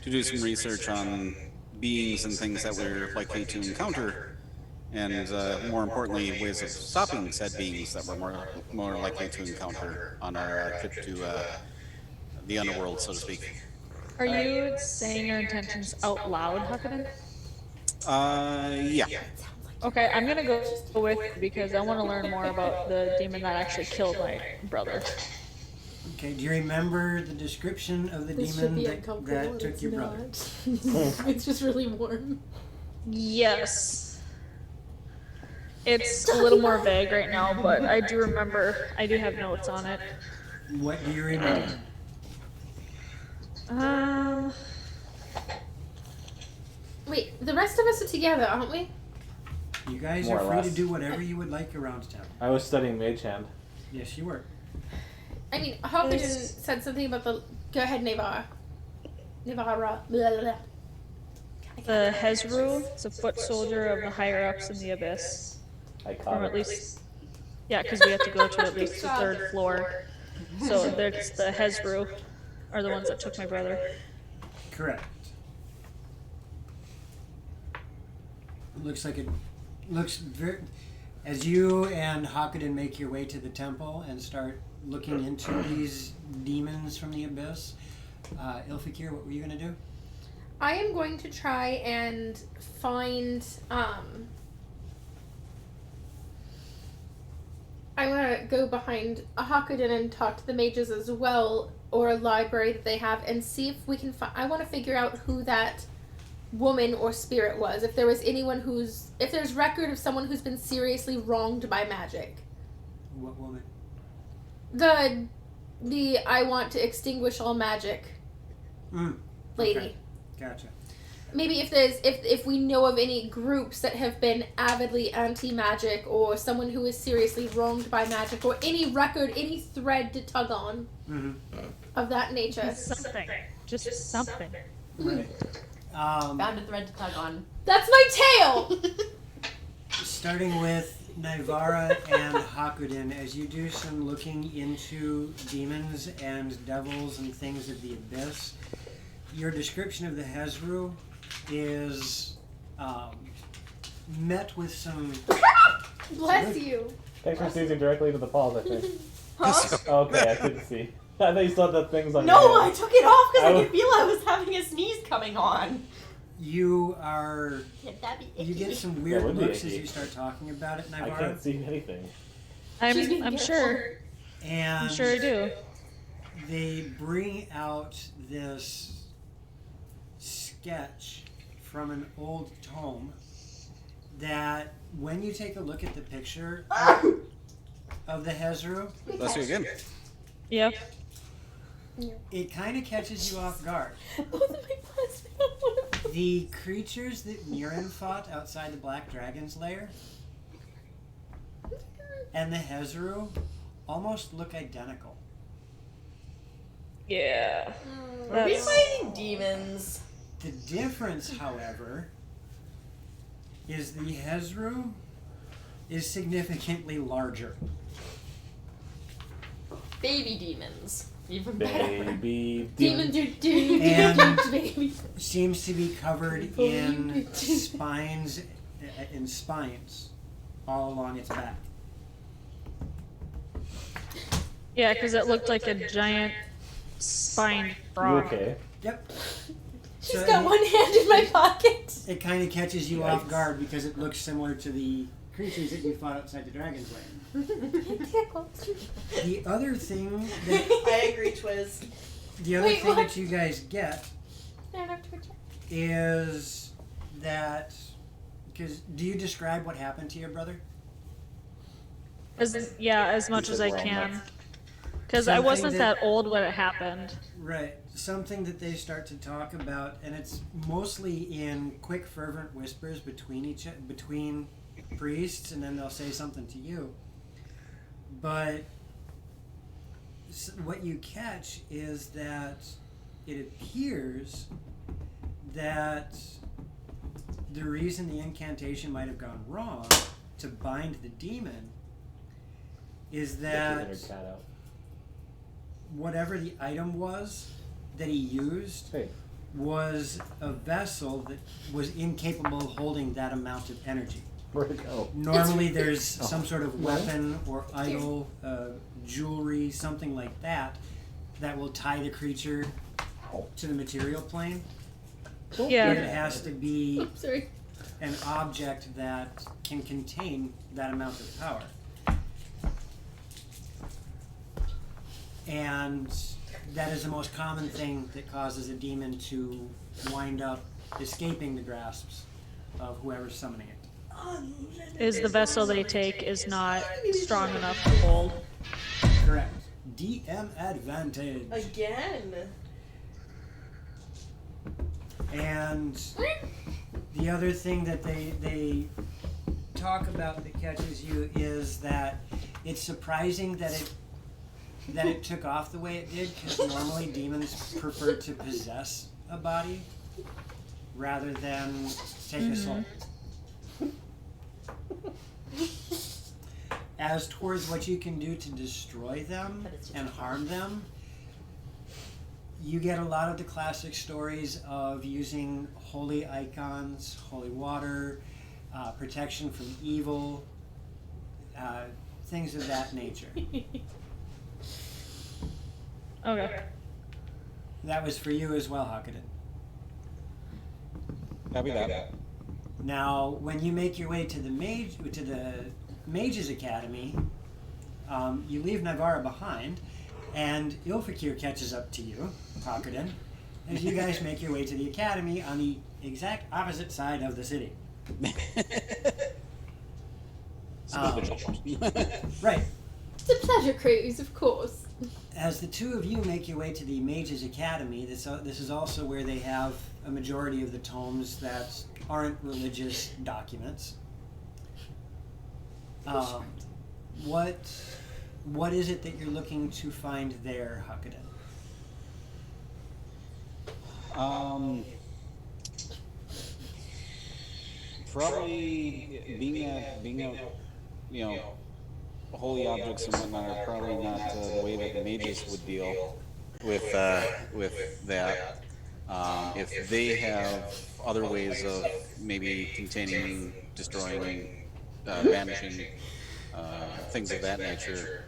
to do some research on beings and things that we're likely to encounter, and more importantly, ways of stopping said beings that we're more likely to encounter on our trip to the underworld, so to speak. Are you saying your intentions out loud, Huckabee? Yeah. Okay, I'm gonna go with you because I want to learn more about the demon that actually killed my brother. Okay, do you remember the description of the This should demon be that uncomfortable. took It's your not. brother? It's just really warm. Yes. It's a little more vague right now, but I do remember, I do have notes on it. What do you remember? Wait, the rest of us are together, aren't we? You guys More are or free to less. do whatever you would like around town. I was studying Mage Hand. Yes, you were. I mean, Hopper said something about the. Go ahead, Navarra. Navarra. Blah, blah, blah. The Hezru is a foot soldier of the higher ups in the abyss. I caught From it. at least, yeah, because we have to go to at least the third floor. So there's the Hezru, are the ones that took my brother. Correct. Looks like it looks very. As you and Hakuden make your way to the temple and start looking into these demons from the abyss. Ilfikir, what were you going to do? I am going to try and find, I'm going to go behind a Hakuden and talk to the mages as well, or a library that they have, and see if we can I want to figure out who that woman or spirit was. If there was anyone if there's record of someone who's been seriously wronged by magic. What woman? The I want to extinguish all magic lady. Okay. Gotcha. Maybe if we know of any groups that have been avidly anti-magic, or someone who is seriously wronged by magic, or any record, any thread to tug on of that nature. Something. Just something. Right. Found a thread to tug on. That's my tail! Starting with Naivara and Hakuden, as you do some looking into demons and devils and things of the abyss, your description of the Hezru is met with some... Bless you. Thanks for seizing directly to the paws, I think. Huh? Okay, I couldn't see. I thought you still had the things on No, your I head. took it off because I could feel I was having a sneeze coming on. You are... Can't that be You icky? get some That weird would be looks as icky. you start talking about it, I Naivara. can't see anything. I'm sure. And I'm sure I do. they bring out this sketch from an old tome that, when you take a look at the picture of the Hezru, Bless you again. Yep. it kind of catches you off guard. Both of my paws fell on one of them. The creatures that Miran fought outside the Black Dragon's lair and the Hezru almost look identical. Yeah. Are we fighting demons? The difference, however, is the Hezru is significantly larger. Baby demons. Even better. Baby Demon demon. And baby. seems to be covered in spines all along its back. Yeah, because it looked like a giant spined You frog. okay? Yep. She's So got one hand in my pocket. It kind of catches you Yikes. off guard because it looks similar to the creatures that you fought outside the dragon's lair. The other thing that I agree, Twiz. Wait, what? that you guys get is that, because do you describe what happened to your brother? As much as I can. Because I Something wasn't that- that old when it happened. Right. Something that they start to talk about, and it's mostly in quick, fervent whispers between priests, and then they'll say something to you. But what you catch is that it appears that the reason the incantation might have gone wrong to bind the demon is Get your that inner cat out. whatever the item was that he used Hey. was a vessel that was incapable of holding that amount of energy. Where'd it go? Normally there's some sort of weapon or idol, jewelry, something like that, that will tie the creature to the material plane. Yeah. But it has to be Sorry. an object that can contain that amount of power. And that is the most common thing that causes a demon to wind up escaping the grasps of whoever's summoning it. Is the vessel they take is not strong enough to hold. Correct. DM advantage. Again. And the other thing that they talk about that catches you is that it's surprising that it took off the way it did, because normally demons prefer to possess a body rather than take a soul. As towards what you can do to destroy them and harm them, you get a lot of the classic stories of using holy icons, holy water, protection from evil, things of that nature. Okay. That was for you as well, Hakuden. Copy that. Now, when you make your way to the Mages Academy, you leave Nivara behind, and Ilfakir catches up to you, Hakuden, as you guys make your way to the academy on the exact opposite side of the city. Right. It's a pleasure cruise, of course. As the two of you make your way to the Mages Academy, this is also where they have a majority of the tomes that aren't religious documents. What is it that you're looking to find there, Hakuden? Probably being a holy objects and whatnot are probably not the way that the mages would deal with that. If they have other ways of maybe containing, destroying, banishing, things of that nature.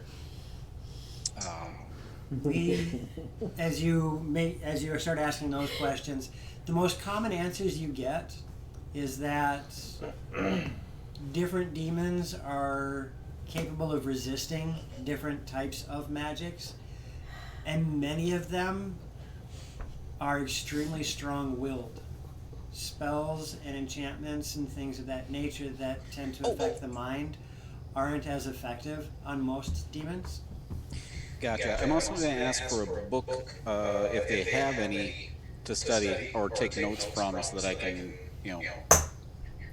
As you start asking those questions, the most common answers you get is that different demons are capable of resisting different types of magics, and many of them are extremely strong-willed. Spells and enchantments and things of that nature that tend to affect the mind aren't as effective on most demons. Gotcha. I'm also going to ask for a book, if they have any, to study or take notes from, so that I can,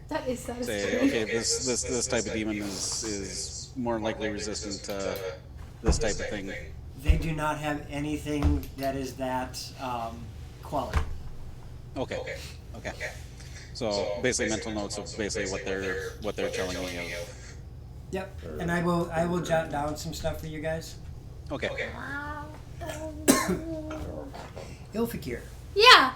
That is say, satisfying. okay, this type of demon is more likely resistant to this type of thing. They do not have anything that is that quality. Okay. So basically, mental notes of basically what they're telling me of. Yep. And I will jot down some stuff for you guys. Okay. Ilfakir. Yeah.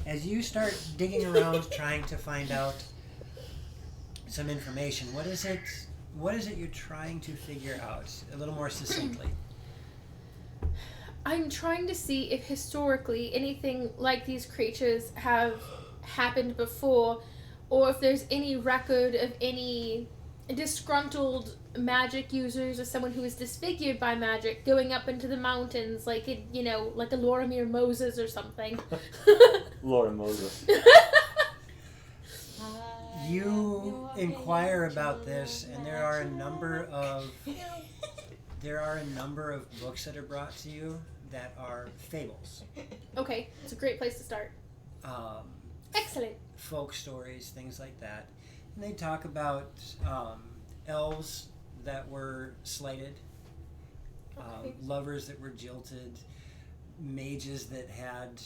As you start digging around trying to find out some information, what is it you're trying to figure out a little more succinctly? I'm trying to see if historically anything like these creatures have happened before, or if there's any record of any disgruntled magic users or someone who is disfigured by magic going up into the mountains, like a Loromir Moses or something. Laura Moses. You inquire about this, and there are a number of books that are brought to you that are fables. Okay, it's a great place to start. Excellent. Folk stories, things like that. And they talk about elves that were slighted, lovers that were jilted, mages that had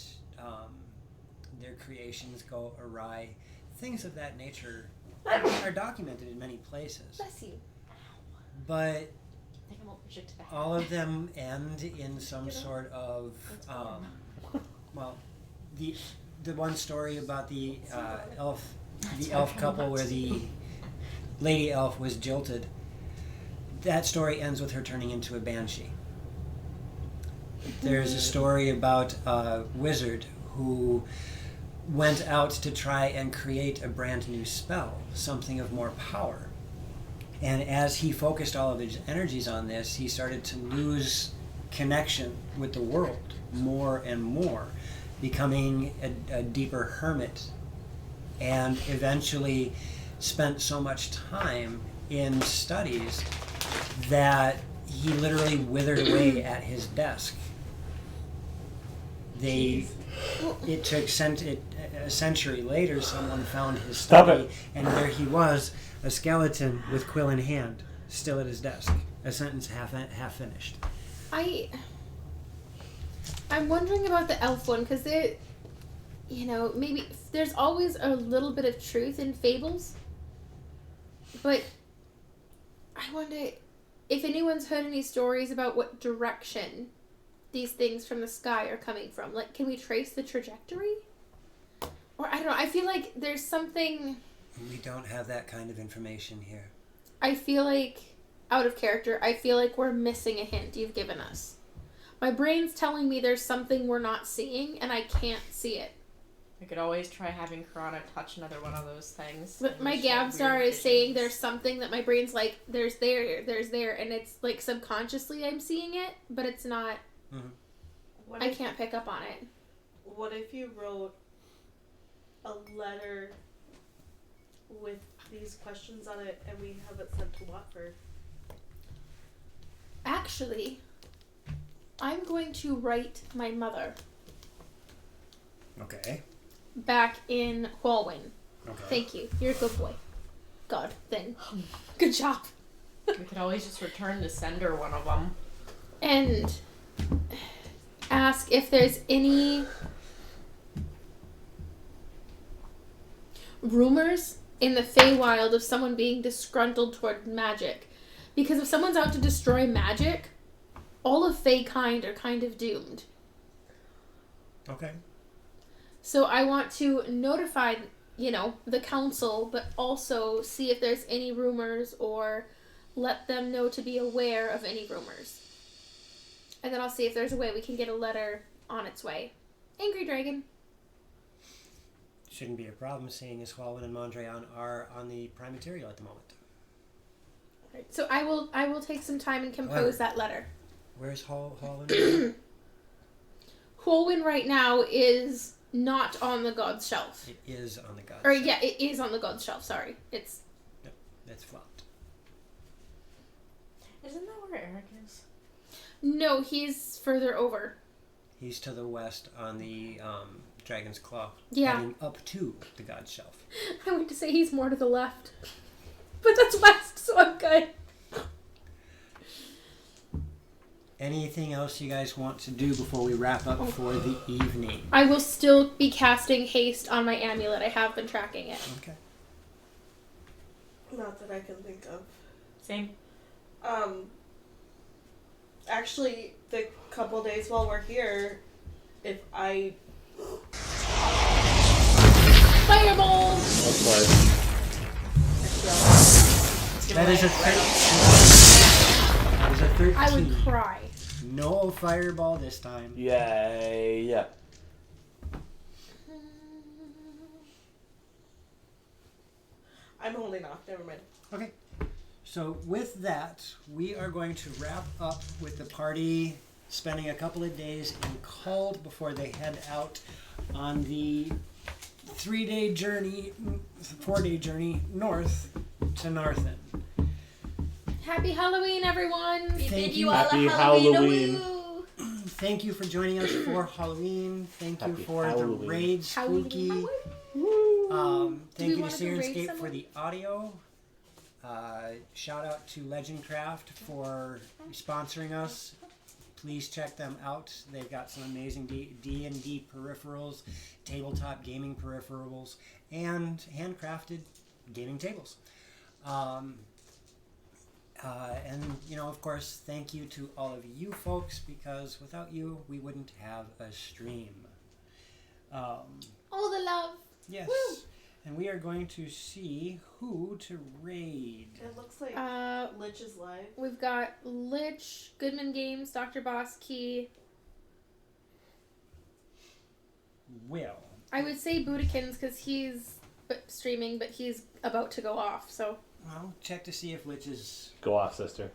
their creations go awry. Things of that nature are documented in many places. Bless you. But all of them end in some sort of the one story about the elf couple where the lady elf was jilted, that story ends with her turning into a banshee. There's a story about a wizard who went out to try and create a brand new spell, something of more power. And as he focused all of his energies on this, he started to lose connection with the world more and more, becoming a deeper hermit, and eventually spent so much time in studies that he literally withered away at his desk. It took a century later, someone found his study, and there he was, a skeleton with quill in hand, still at his desk, a sentence half finished. I'm wondering about the elf one, because maybe there's always a little bit of truth in fables, but I wonder if anyone's heard any stories about what direction these things from the sky are coming from. Like, can we trace the trajectory? Or, I don't know, I feel like there's something... We don't have that kind of information here. I feel like out of character, I feel like we're missing a hint you've given us. My brain's telling me there's something we're not seeing, and I can't see it. I could always try having Karana touch another one of those things. But my Gavstar is saying there's something that my brain's like, there's there, and it's like subconsciously I'm seeing it, but it's not. Mm-hmm. I can't pick up on it. What if you wrote a letter with these questions on it and we have it sent to Watford? Actually, I'm going to write my mother. Okay. Back in Hualwyn. Okay. Thank you. You're a good boy. God thing. Good job. We could always just return to sender one of them. And ask if there's any rumors in the Feywild of someone being disgruntled toward magic. Because if someone's out to destroy magic, all of Feykind are kind of doomed. Okay. So I want to notify, the council, but also see if there's any rumors or let them know to be aware of any rumors. And then I'll see if there's a way we can get a letter on its way. Angry Dragon. Shouldn't be a problem, seeing as Hualwyn and Mondrian are on the prime material at the moment. Right. So I will take some time and compose that letter. Where's Hualwyn? Hualwyn right now is not on the God's Shelf. It is on the God's Or Shelf. yeah, it is on the God's Shelf, sorry. It's... Yep, that's flopped. Isn't that where Eric is? No, he's further over. He's to the west on the Dragon's Claw. Yeah. Heading up to the God's Shelf. I went to say he's more to the left. But that's west, so I'm good. Anything else you guys want to do before we wrap up for the evening? I will still be casting haste on my amulet. I have been tracking it. Okay. Not that I can think of. Same. Actually, the couple days while we're here, if I... Fireball! That is a 13. That is a 13. I would cry. No fireball this time. Yay. Yeah. I'm holding off. Never mind. Okay. So with that, we are going to wrap up with the party spending a couple of days in Cald before they head out on the 4-day journey north to Narthen. Happy Halloween, everyone! Thank you. Happy Halloween. Thank you for joining us for Halloween. Thank you Happy for Halloween. the raid spooky. Thank you to Syrinscape for the audio. Shout out to Legendcraft for sponsoring us. Please check them out. They've got some amazing D&D peripherals, tabletop gaming peripherals, and handcrafted gaming tables. And, of course, thank you to all of you folks, because without you, we wouldn't have a stream. All the love. Yes. Woo. And we are going to see who to raid. It looks like Lich is live. We've got Lich, Goodman Games, Dr. Boss Key. Will. I would say Budikins because he's streaming, but he's about to go off, so... Well, check to see if Lich is... Go off, sister.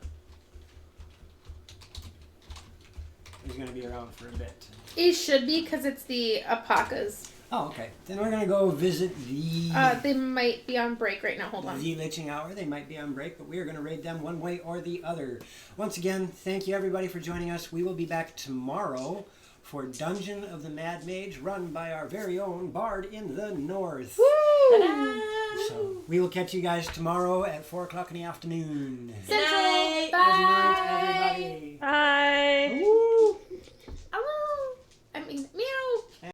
He's going to be around for a bit. He should be because it's the Apakas. Oh, okay. Then we're going to go visit the... They might be on break right now. Hold on. The Liching Hour. They might be on break, but we are going to raid them one way or the other. Once again, thank you everybody for joining us. We will be back tomorrow for Dungeon of the Mad Mage, run by our very own Bard in the North. Woo! So we will catch you guys tomorrow at 4 o'clock in the afternoon. Central. Good night, everybody. Bye. Woo!